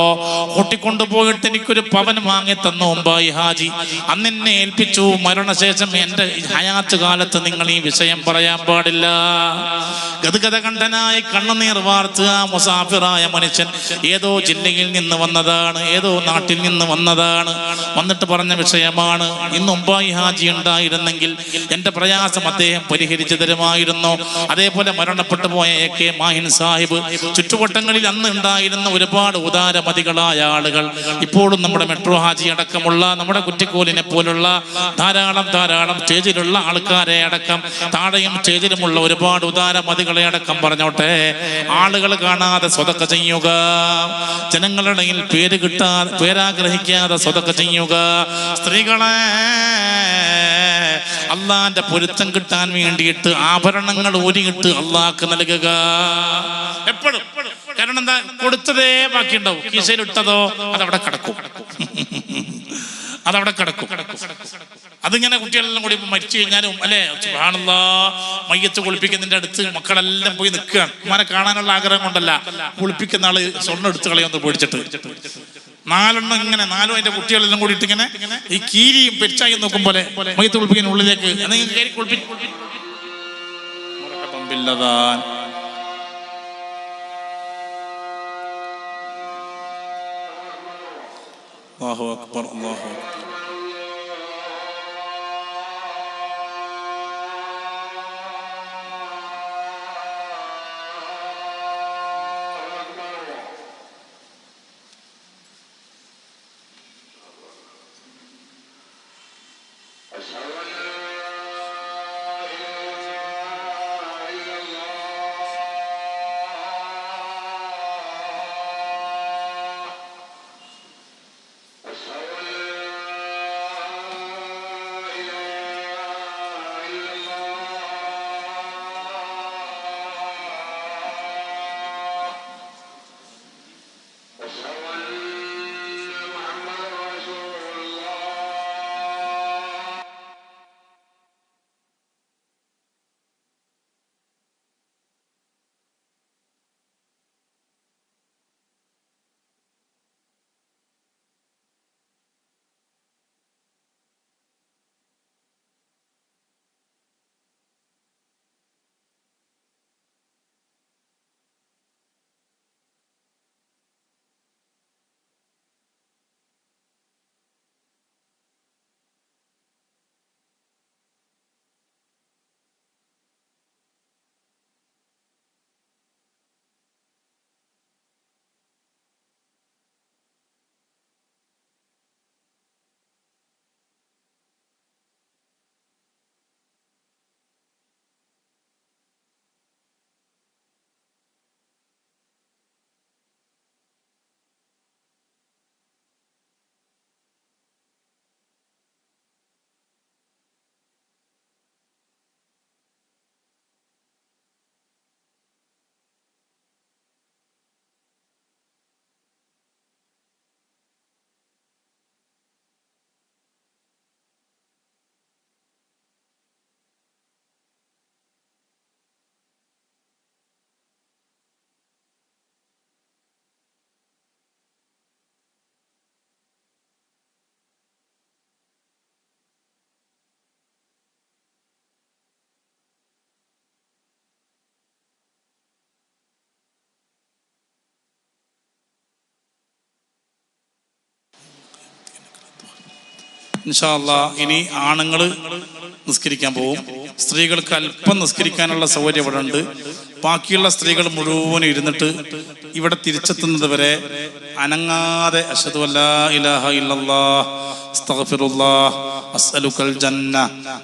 Speaker 2: കൂട്ടിക്കൊണ്ടുപോയിട്ട് എനിക്കൊരു പവൻ വാങ്ങി തന്നു മുംബൈ ഹാജി, അന്നെന്നെ ഏൽപ്പിച്ചു, മരണശേഷം എന്റെ ഹയാത്ത് കാലത്ത് നിങ്ങൾ ഈ വിഷയം പറയാൻ പാടില്ല. ഗദ്ഗദ കണ്ഠനായി കണ്ണുനീർ വാർത്തുക മുസാഫിറായ മനുഷ്യൻ ഏതോ ജില്ലയിൽ നിന്ന് വന്നതാണ്, ഏതോ നാട്ടിൽ നിന്ന് വന്നതാണ്, വന്നിട്ട് പറഞ്ഞ വിഷയമാണ്. ഇന്ന് മുംബൈ ഹാജി ഉണ്ടായിരുന്നെങ്കിൽ എന്റെ പ്രയാസം അദ്ദേഹം പരിഹരിച്ചു തരുമായിരുന്നു. അതേപോലെ മരണപ്പെട്ടു പോയ AK മാഹിൻ സാഹിബ്, ചുറ്റുവട്ടങ്ങളിൽ അന്ന് ഉണ്ടായിരുന്ന ഒരുപാട് ഉദാരമതികളായ ആളുകൾ ഇപ്പോഴും നമ്മുടെ മെട്രോ ഹാജി അടക്കമുള്ള നമ്മുടെ കുറ്റിക്കോലിനെ പോലുള്ള ധാരാളം സ്റ്റേജിലുള്ള ആൾക്കാരെ അടക്കം താഴെയും സ്റ്റേജിലുമുള്ള ഒരുപാട് ഉദാരമതികളെ അടക്കം പറഞ്ഞോട്ടെ, ആളുകൾ കാണാതെ സ്വതക്ക ചെയ്യുക, ജനങ്ങളുടെ പേരാഗ്രഹിക്കാതെ സ്വതക്ക ചെയ്യുക. സ്ത്രീകളെ അള്ളാന്റെ പൊരുത്തം കിട്ടാൻ വേണ്ടിയിട്ട് ആഭരണങ്ങൾ ഊരിയിട്ട് അള്ളാഹ്ക്ക് നൽകുക എപ്പോഴും. കാരണം എന്താ? കൊടുത്തതേ ബാക്കിയുണ്ടാവും, കീശയിൽ ഇട്ടതോ അതവിടെ കിടക്കും. അതിങ്ങനെ കുട്ടികളെല്ലാം കൂടി മരിച്ചു കഴിഞ്ഞാലും അല്ലെ, സുബ്ഹാനല്ലാഹ്, മയ്യത്ത് കുളിപ്പിക്കുന്നതിന്റെ അടുത്ത് മക്കളെല്ലാം പോയി നിൽക്കുകയാണ്. ഉമ്മാനെ കാണാനുള്ള ആഗ്രഹം കൊണ്ടല്ല, കുളിപ്പിക്കുന്ന ആള് സ്വർണ്ണം എടുത്ത് കളയൊന്ന് പേടിച്ചിട്ട് 4 ഇങ്ങനെ 4 അതിന്റെ കുട്ടികളെല്ലാം കൂടിയിട്ട് ഇങ്ങനെ ഈ കീരിയും പെരിച്ചായും നോക്കും പോലെ മയ്യത്ത് കുളിപ്പിക്കുന്ന ഉള്ളിലേക്ക് കയറി കുളിപ്പിക്കും. അല്ലാഹു അക്ബർ, അല്ലാഹു അക്ബർ. ഇൻഷാ അല്ലാഹ് ഇനി ആണുങ്ങൾ നിസ്കരിക്കാൻ പോകും. സ്ത്രീകൾക്ക് അല്പം നിസ്കരിക്കാനുള്ള സൗകര്യം ഇവിടെ ഉണ്ട്. ബാക്കിയുള്ള സ്ത്രീകൾ മുഴുവനും ഇരുന്നിട്ട് ഇവിടെ തിരിച്ചെത്തുന്നത് വരെ അനങ്ങാതെ അശ്ഹദു അല്ലാ ഇലാഹ ഇല്ലല്ലാഹ് അസ്തഗ്ഫിറുല്ലാഹ് അസ്അലുക്കൽ ജന്ന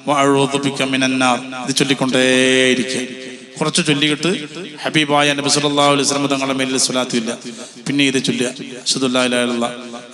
Speaker 2: വഅഊദു ബിക മിനന്നാർ ഇത് ചൊല്ലിക്കൊണ്ടേയിരിക്കുക. കുറച്ച് ചൊല്ലിയിട്ട് ഹബീബായ നബി സല്ലല്ലാഹു അലൈഹി വസല്ലം തങ്ങളുടെ മേലിൽ സ്വലാത്തു ഇല്ല, പിന്നെ ഇത് ചൊല്ലുക അശ്ഹദു അല്ലാ ഇലാഹ ഇല്ലല്ലാഹ്